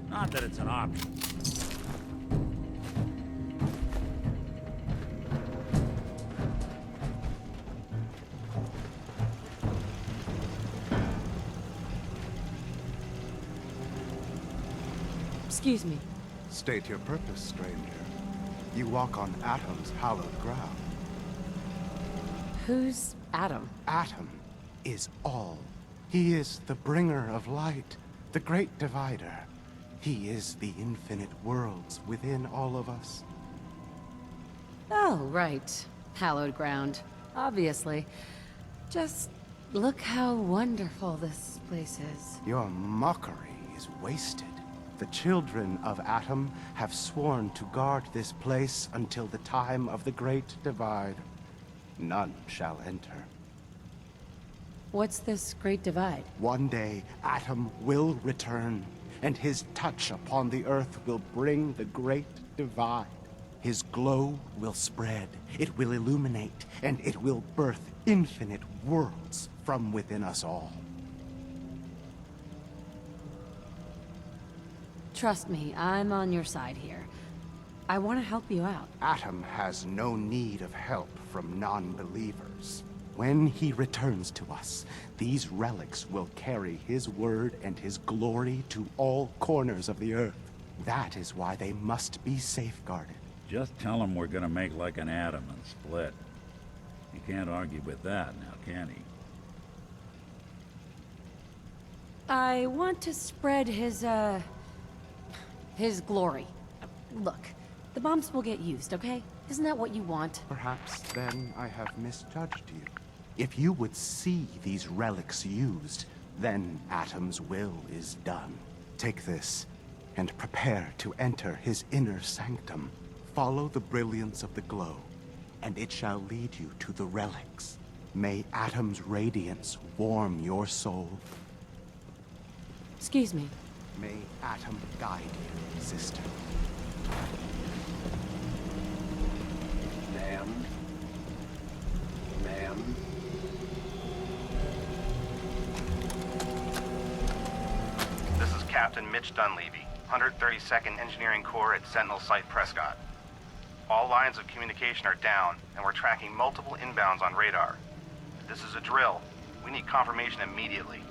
Speaker 13: Not that it's an option.
Speaker 10: Excuse me.
Speaker 6: State your purpose, stranger. You walk on Atom's hallowed ground.
Speaker 10: Who's Atom?
Speaker 6: Atom is all. He is the bringer of light, the great divider. He is the infinite worlds within all of us.
Speaker 10: Oh, right. Hallowed ground. Obviously. Just look how wonderful this place is.
Speaker 6: Your mockery is wasted. The children of Atom have sworn to guard this place until the time of the Great Divide. None shall enter.
Speaker 10: What's this Great Divide?
Speaker 6: One day, Atom will return, and his touch upon the earth will bring the Great Divide. His glow will spread, it will illuminate, and it will birth infinite worlds from within us all.
Speaker 10: Trust me, I'm on your side here. I want to help you out.
Speaker 6: Atom has no need of help from non-believers. When he returns to us, these relics will carry his word and his glory to all corners of the earth. That is why they must be safeguarded.
Speaker 13: Just tell him we're gonna make like an atom and split. He can't argue with that now, can he?
Speaker 10: I want to spread his glory. Look, the bombs will get used, okay? Isn't that what you want?
Speaker 6: Perhaps then I have misjudged you. If you would see these relics used, then Atom's will is done. Take this, and prepare to enter his inner sanctum. Follow the brilliance of the glow, and it shall lead you to the relics. May Atom's radiance warm your soul.
Speaker 10: Excuse me.
Speaker 6: May Atom guide you, sister.
Speaker 15: Ma'am? Ma'am?
Speaker 21: This is Captain Mitch Dunleavy, 132nd Engineering Corps at Sentinel Site Prescott. All lines of communication are down, and we're tracking multiple inbounds on radar. This is a drill. We need confirmation immediately.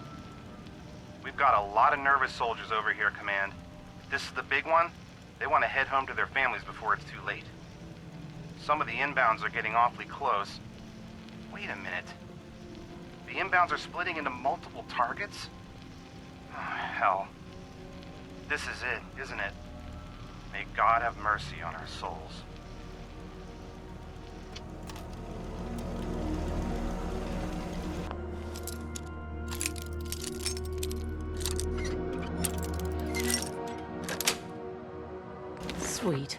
Speaker 21: We've got a lot of nervous soldiers over here, Command. If this is the big one, they want to head home to their families before it's too late. Some of the inbounds are getting awfully close. Wait a minute. The inbounds are splitting into multiple targets? Oh, hell. This is it, isn't it? May God have mercy on our souls.
Speaker 10: Sweet.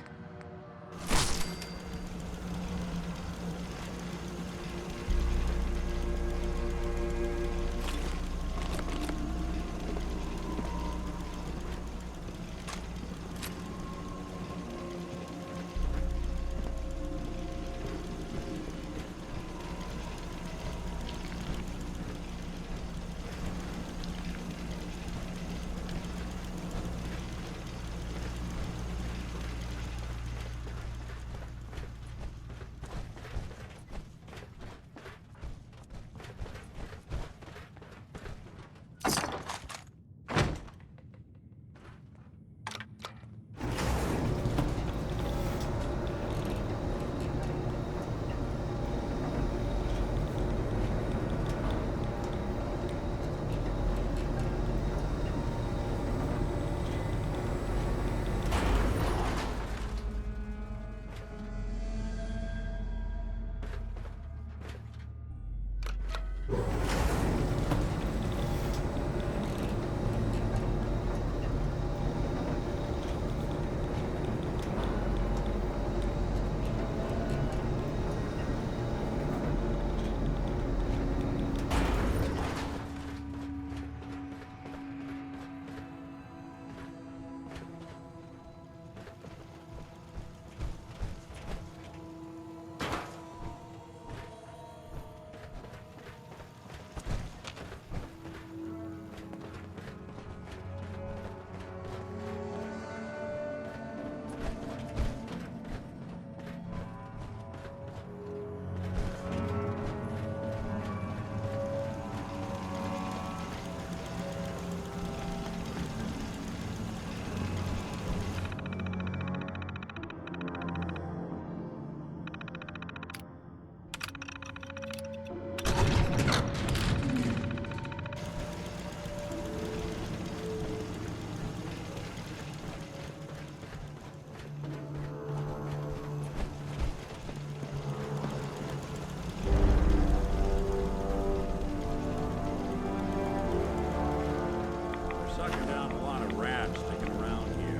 Speaker 13: down a lot of rats sticking around here.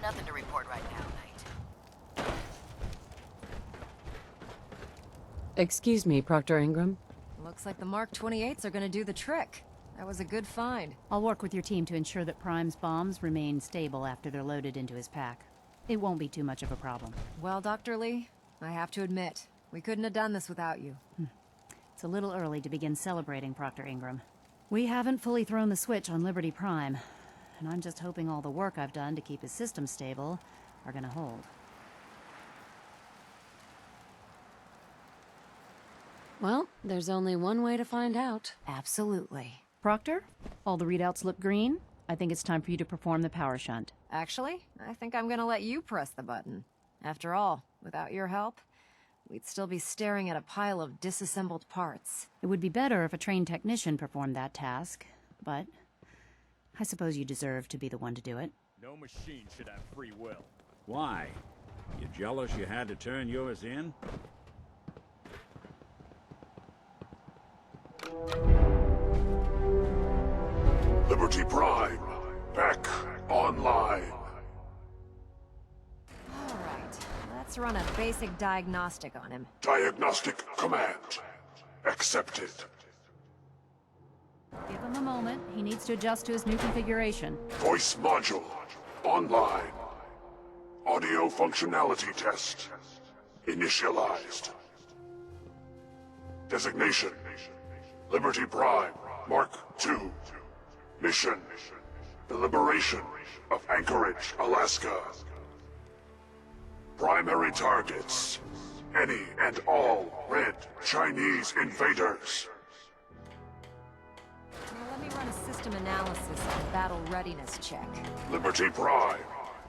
Speaker 23: Nothing to report right now, Knight.
Speaker 10: Excuse me, Proctor Ingram.
Speaker 14: Looks like the Mark 28s are gonna do the trick. That was a good find.
Speaker 5: I'll work with your team to ensure that Prime's bombs remain stable after they're loaded into his pack. It won't be too much of a problem.
Speaker 14: Well, Dr. Lee, I have to admit, we couldn't have done this without you.
Speaker 5: It's a little early to begin celebrating, Proctor Ingram. We haven't fully thrown the switch on Liberty Prime, and I'm just hoping all the work I've done to keep his system stable are gonna hold.
Speaker 10: Well, there's only one way to find out.
Speaker 14: Absolutely.
Speaker 5: Proctor, all the readouts look green. I think it's time for you to perform the power shunt.
Speaker 14: Actually, I think I'm gonna let you press the button. After all, without your help, we'd still be staring at a pile of disassembled parts.
Speaker 5: It would be better if a trained technician performed that task, but I suppose you deserve to be the one to do it.
Speaker 8: No machine should have free will.
Speaker 13: Why? You jealous you had to turn yours in?
Speaker 7: Liberty Prime, back online.
Speaker 14: All right, let's run a basic diagnostic on him.
Speaker 7: Diagnostic command accepted.
Speaker 5: Give him a moment. He needs to adjust to his new configuration.
Speaker 7: Voice module online. Audio functionality test initialized. Designation: Liberty Prime Mark II. Mission: the liberation of Anchorage, Alaska. Primary targets: any and all red Chinese invaders.
Speaker 14: Now let me run a system analysis and battle readiness check.
Speaker 7: Liberty Prime,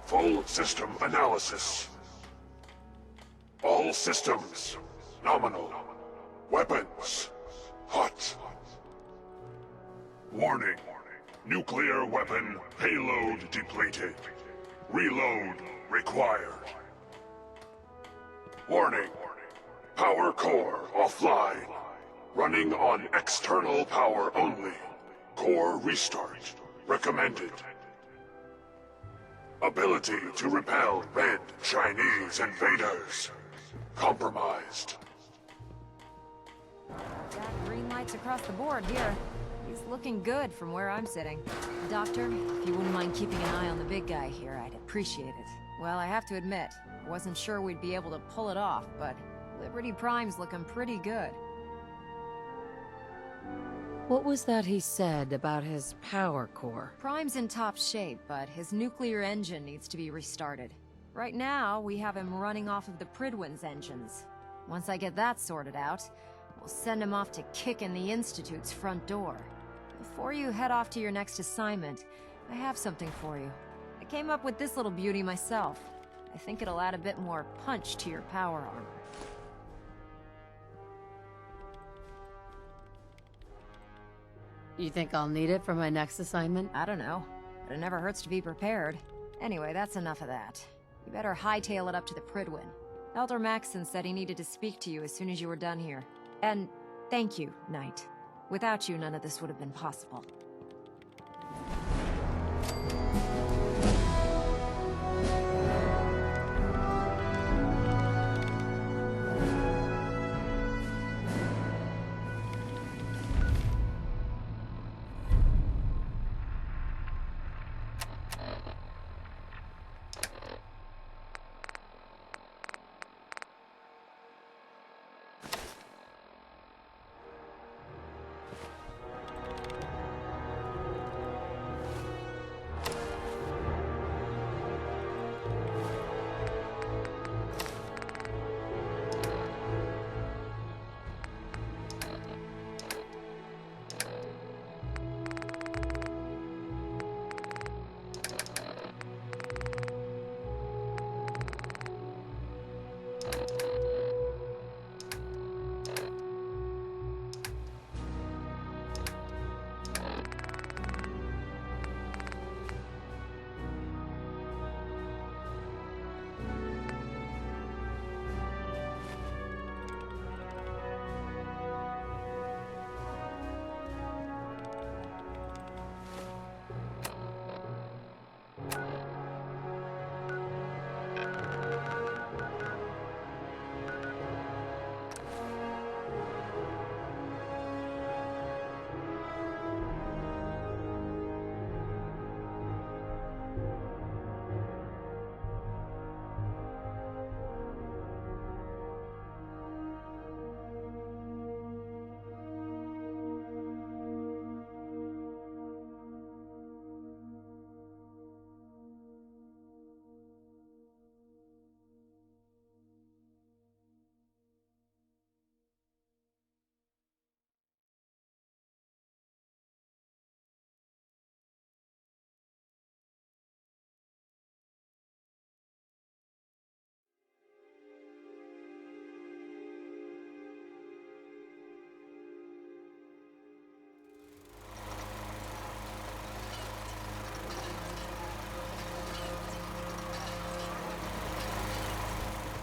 Speaker 7: full system analysis. All systems nominal. Weapons hot. Warning: Nuclear weapon payload depleted. Reload required. Warning. Power core offline. Running on external power only. Core restart recommended. Ability to repel red Chinese invaders. Compromised.
Speaker 14: Got green lights across the board here. He's looking good from where I'm sitting. Doctor, if you wouldn't mind keeping an eye on the big guy here, I'd appreciate it. Well, I have to admit, I wasn't sure we'd be able to pull it off, but Liberty Prime's looking pretty good.
Speaker 10: What was that he said about his power core?
Speaker 14: Prime's in top shape, but his nuclear engine needs to be restarted. Right now, we have him running off of the Prydwen's engines. Once I get that sorted out, we'll send him off to kick in the Institute's front door. Before you head off to your next assignment, I have something for you. I came up with this little beauty myself. I think it'll add a bit more punch to your power armor.
Speaker 10: You think I'll need it for my next assignment?
Speaker 14: I don't know, but it never hurts to be prepared. Anyway, that's enough of that. You better hightail it up to the Prydwen. Elder Maxson said he needed to speak to you as soon as you were done here. And thank you, Knight. Without you, none of this would have been possible.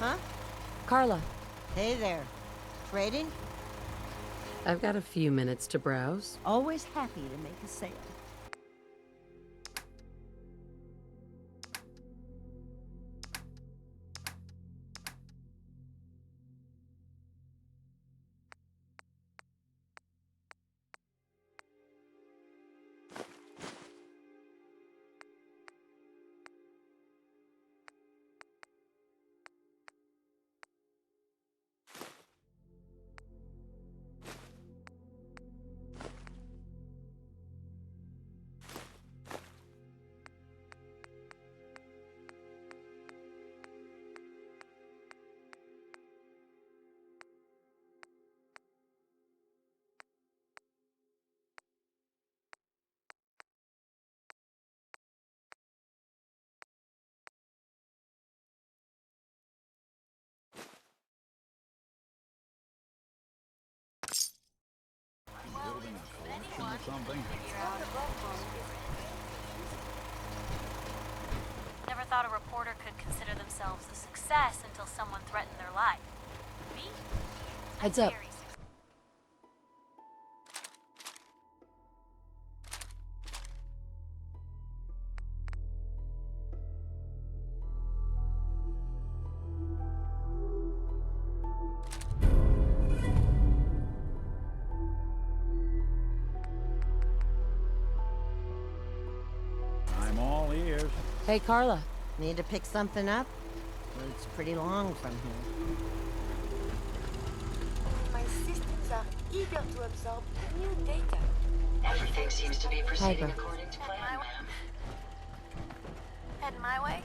Speaker 3: Huh?
Speaker 10: Carla.
Speaker 3: Hey there. Trading?
Speaker 10: I've got a few minutes to browse.
Speaker 3: Always happy to make a sale.
Speaker 13: Building a collection or something?
Speaker 11: thought a reporter could consider themselves a success until someone threatened their life. Me?
Speaker 10: Heads up.
Speaker 11: Very
Speaker 13: I'm all ears.
Speaker 10: Hey, Carla.
Speaker 3: Need to pick something up? It's pretty long from here.
Speaker 19: My systems are eager to absorb new data.
Speaker 1: Everything seems to be proceeding
Speaker 10: Piper.
Speaker 1: according to plan, ma'am.
Speaker 11: Heading my way?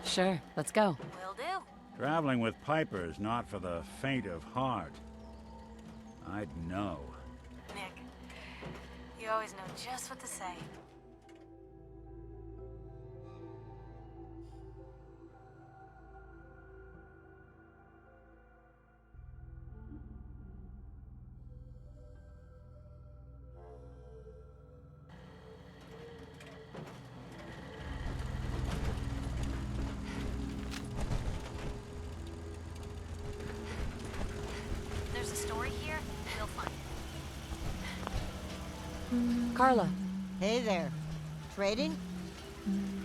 Speaker 10: Sure, let's go.
Speaker 11: Will do.
Speaker 13: Traveling with Piper is not for the faint of heart. I'd know.
Speaker 11: Nick, you always know just what to say. There's a story here, we'll find it.
Speaker 10: Carla,
Speaker 3: Hey there. Trading?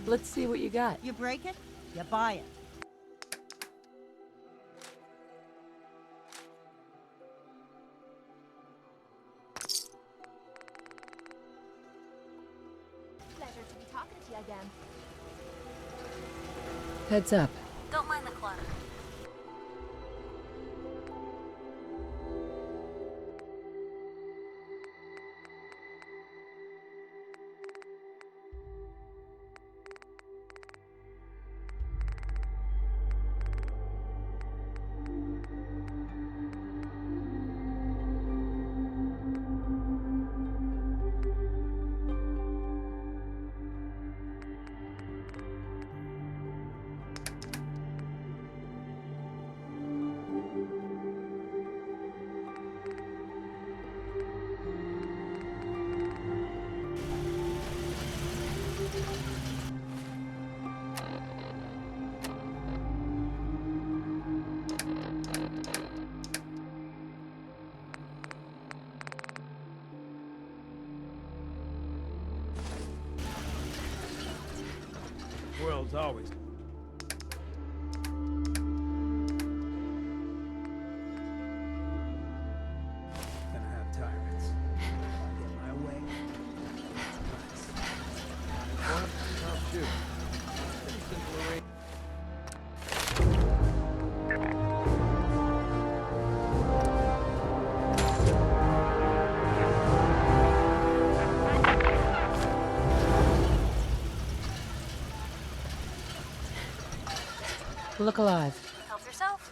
Speaker 10: let's see what you got.
Speaker 3: You break it, you buy it.
Speaker 9: Pleasure to be talking to you again.
Speaker 10: Heads up.
Speaker 11: Don't mind the clutter.
Speaker 2: World's always.
Speaker 20: Gonna have tyrants. I'll get my way.
Speaker 4: What? Oh, shoot. Pretty simple arrangement.
Speaker 10: Look alive.
Speaker 11: Help yourself.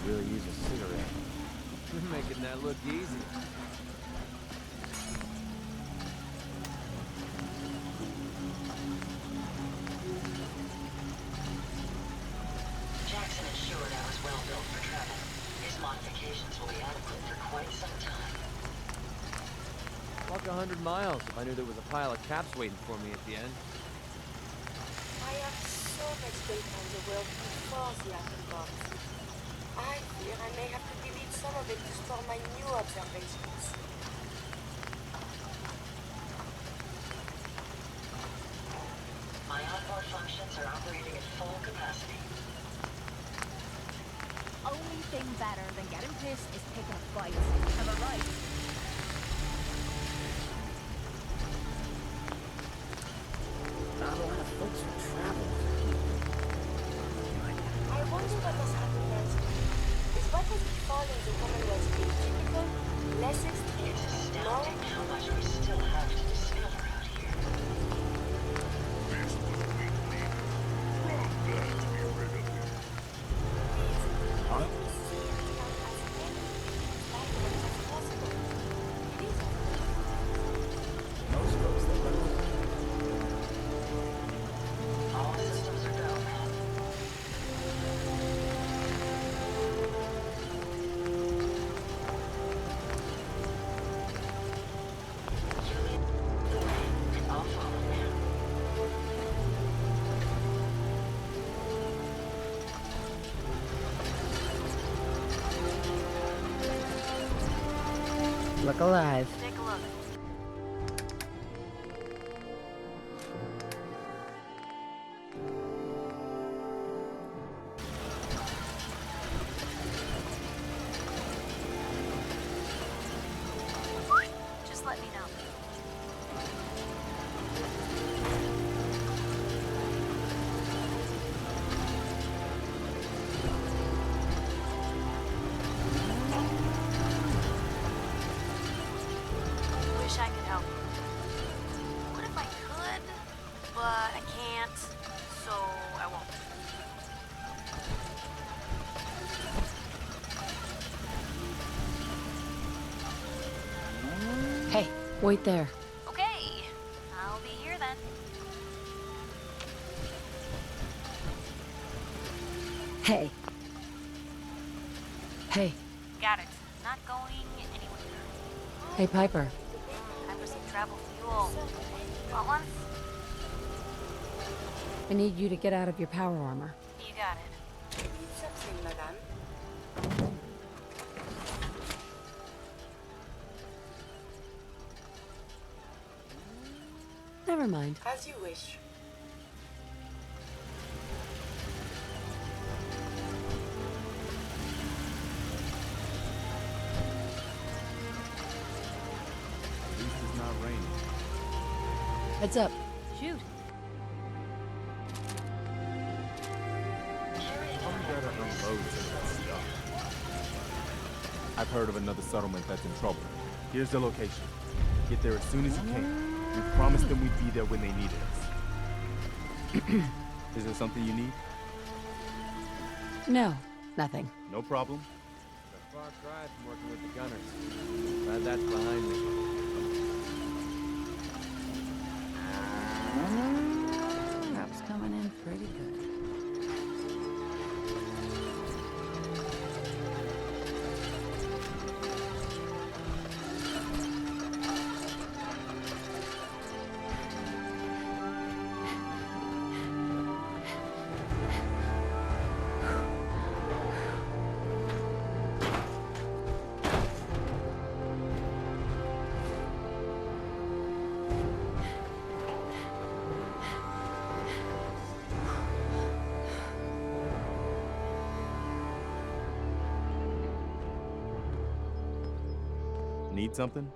Speaker 4: Really use a cigarette. You're making that look easy.
Speaker 1: Jackson assured I was well built for travel. His modifications will be adequate for quite some time.
Speaker 4: Walk 100 miles if I knew there was a pile of caps waiting for me at the end.
Speaker 19: I have so much data on the world before the atom bombs. I fear I may have to delete some of it to store my new observations.
Speaker 1: My onboard functions are operating at full capacity.
Speaker 9: Only thing better than getting pissed is picking a fight. Am I right?
Speaker 20: Not a lot of folks who travel.
Speaker 19: I wonder what has happened next. Is what has befallen the Commonwealth atypical? less extreme.
Speaker 1: It's astounding how much we still have to discover out here.
Speaker 7: This was weekly. We're glad to be rid of him.
Speaker 19: Huh? See it as many people as possible. It is.
Speaker 20: Most folks that run
Speaker 1: All systems are go. You lead the way, and I'll follow now.
Speaker 10: Look alive.
Speaker 11: Take a look. Just let me know. Wish I could help. What if I could? But I can't, so I won't.
Speaker 10: Hey, wait there.
Speaker 11: Okay, I'll be here then.
Speaker 10: Hey. Hey.
Speaker 11: Got it. Not going anywhere.
Speaker 10: Hey, Piper.
Speaker 11: Time for some travel fuel. Want one?
Speaker 10: I need you to get out of your power armor.
Speaker 11: You got it.
Speaker 19: You need something, madame?
Speaker 10: Never mind.
Speaker 19: As you wish.
Speaker 4: At least it's not raining.
Speaker 10: Heads up.
Speaker 11: Shoot.
Speaker 4: Probably gotta unload some of that stuff. I've heard of another settlement that's in trouble. Here's the location. Get there as soon as you can. We promised them we'd be there when they needed us. Is there something you need?
Speaker 10: No, nothing.
Speaker 4: No problem. It's a far cry from working with the gunners. Glad that's behind me.
Speaker 5: Crop's coming in pretty good.
Speaker 4: Need something?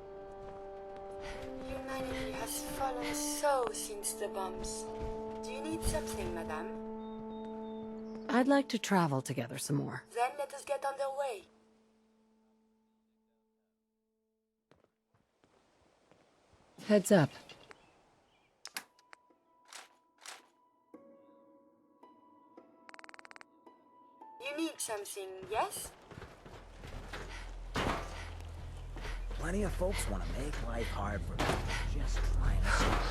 Speaker 19: Humanity has fallen so since the bombs. Do you need something, madame?
Speaker 10: I'd like to travel together some more.
Speaker 19: Then let us get underway.
Speaker 10: Heads up.
Speaker 19: You need something, yes?
Speaker 20: Plenty of folks want to make life hard for people just trying to survive.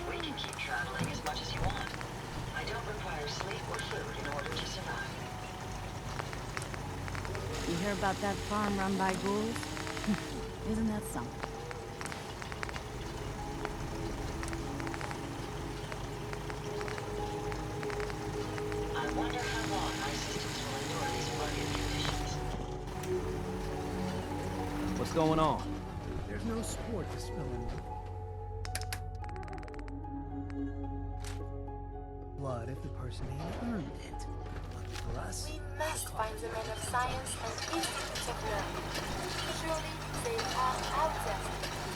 Speaker 1: We can keep traveling as much as you want. I don't require sleep or food in order to survive.
Speaker 17: You hear about that farm run by ghouls? Isn't that something?
Speaker 1: I wonder how long my systems will endure these rugged conditions.
Speaker 18: What's going on?
Speaker 22: There's no sport to spilling blood if the person ain't earned it. For us,
Speaker 19: We must find the men of science and institutes of learning. Surely they are out there.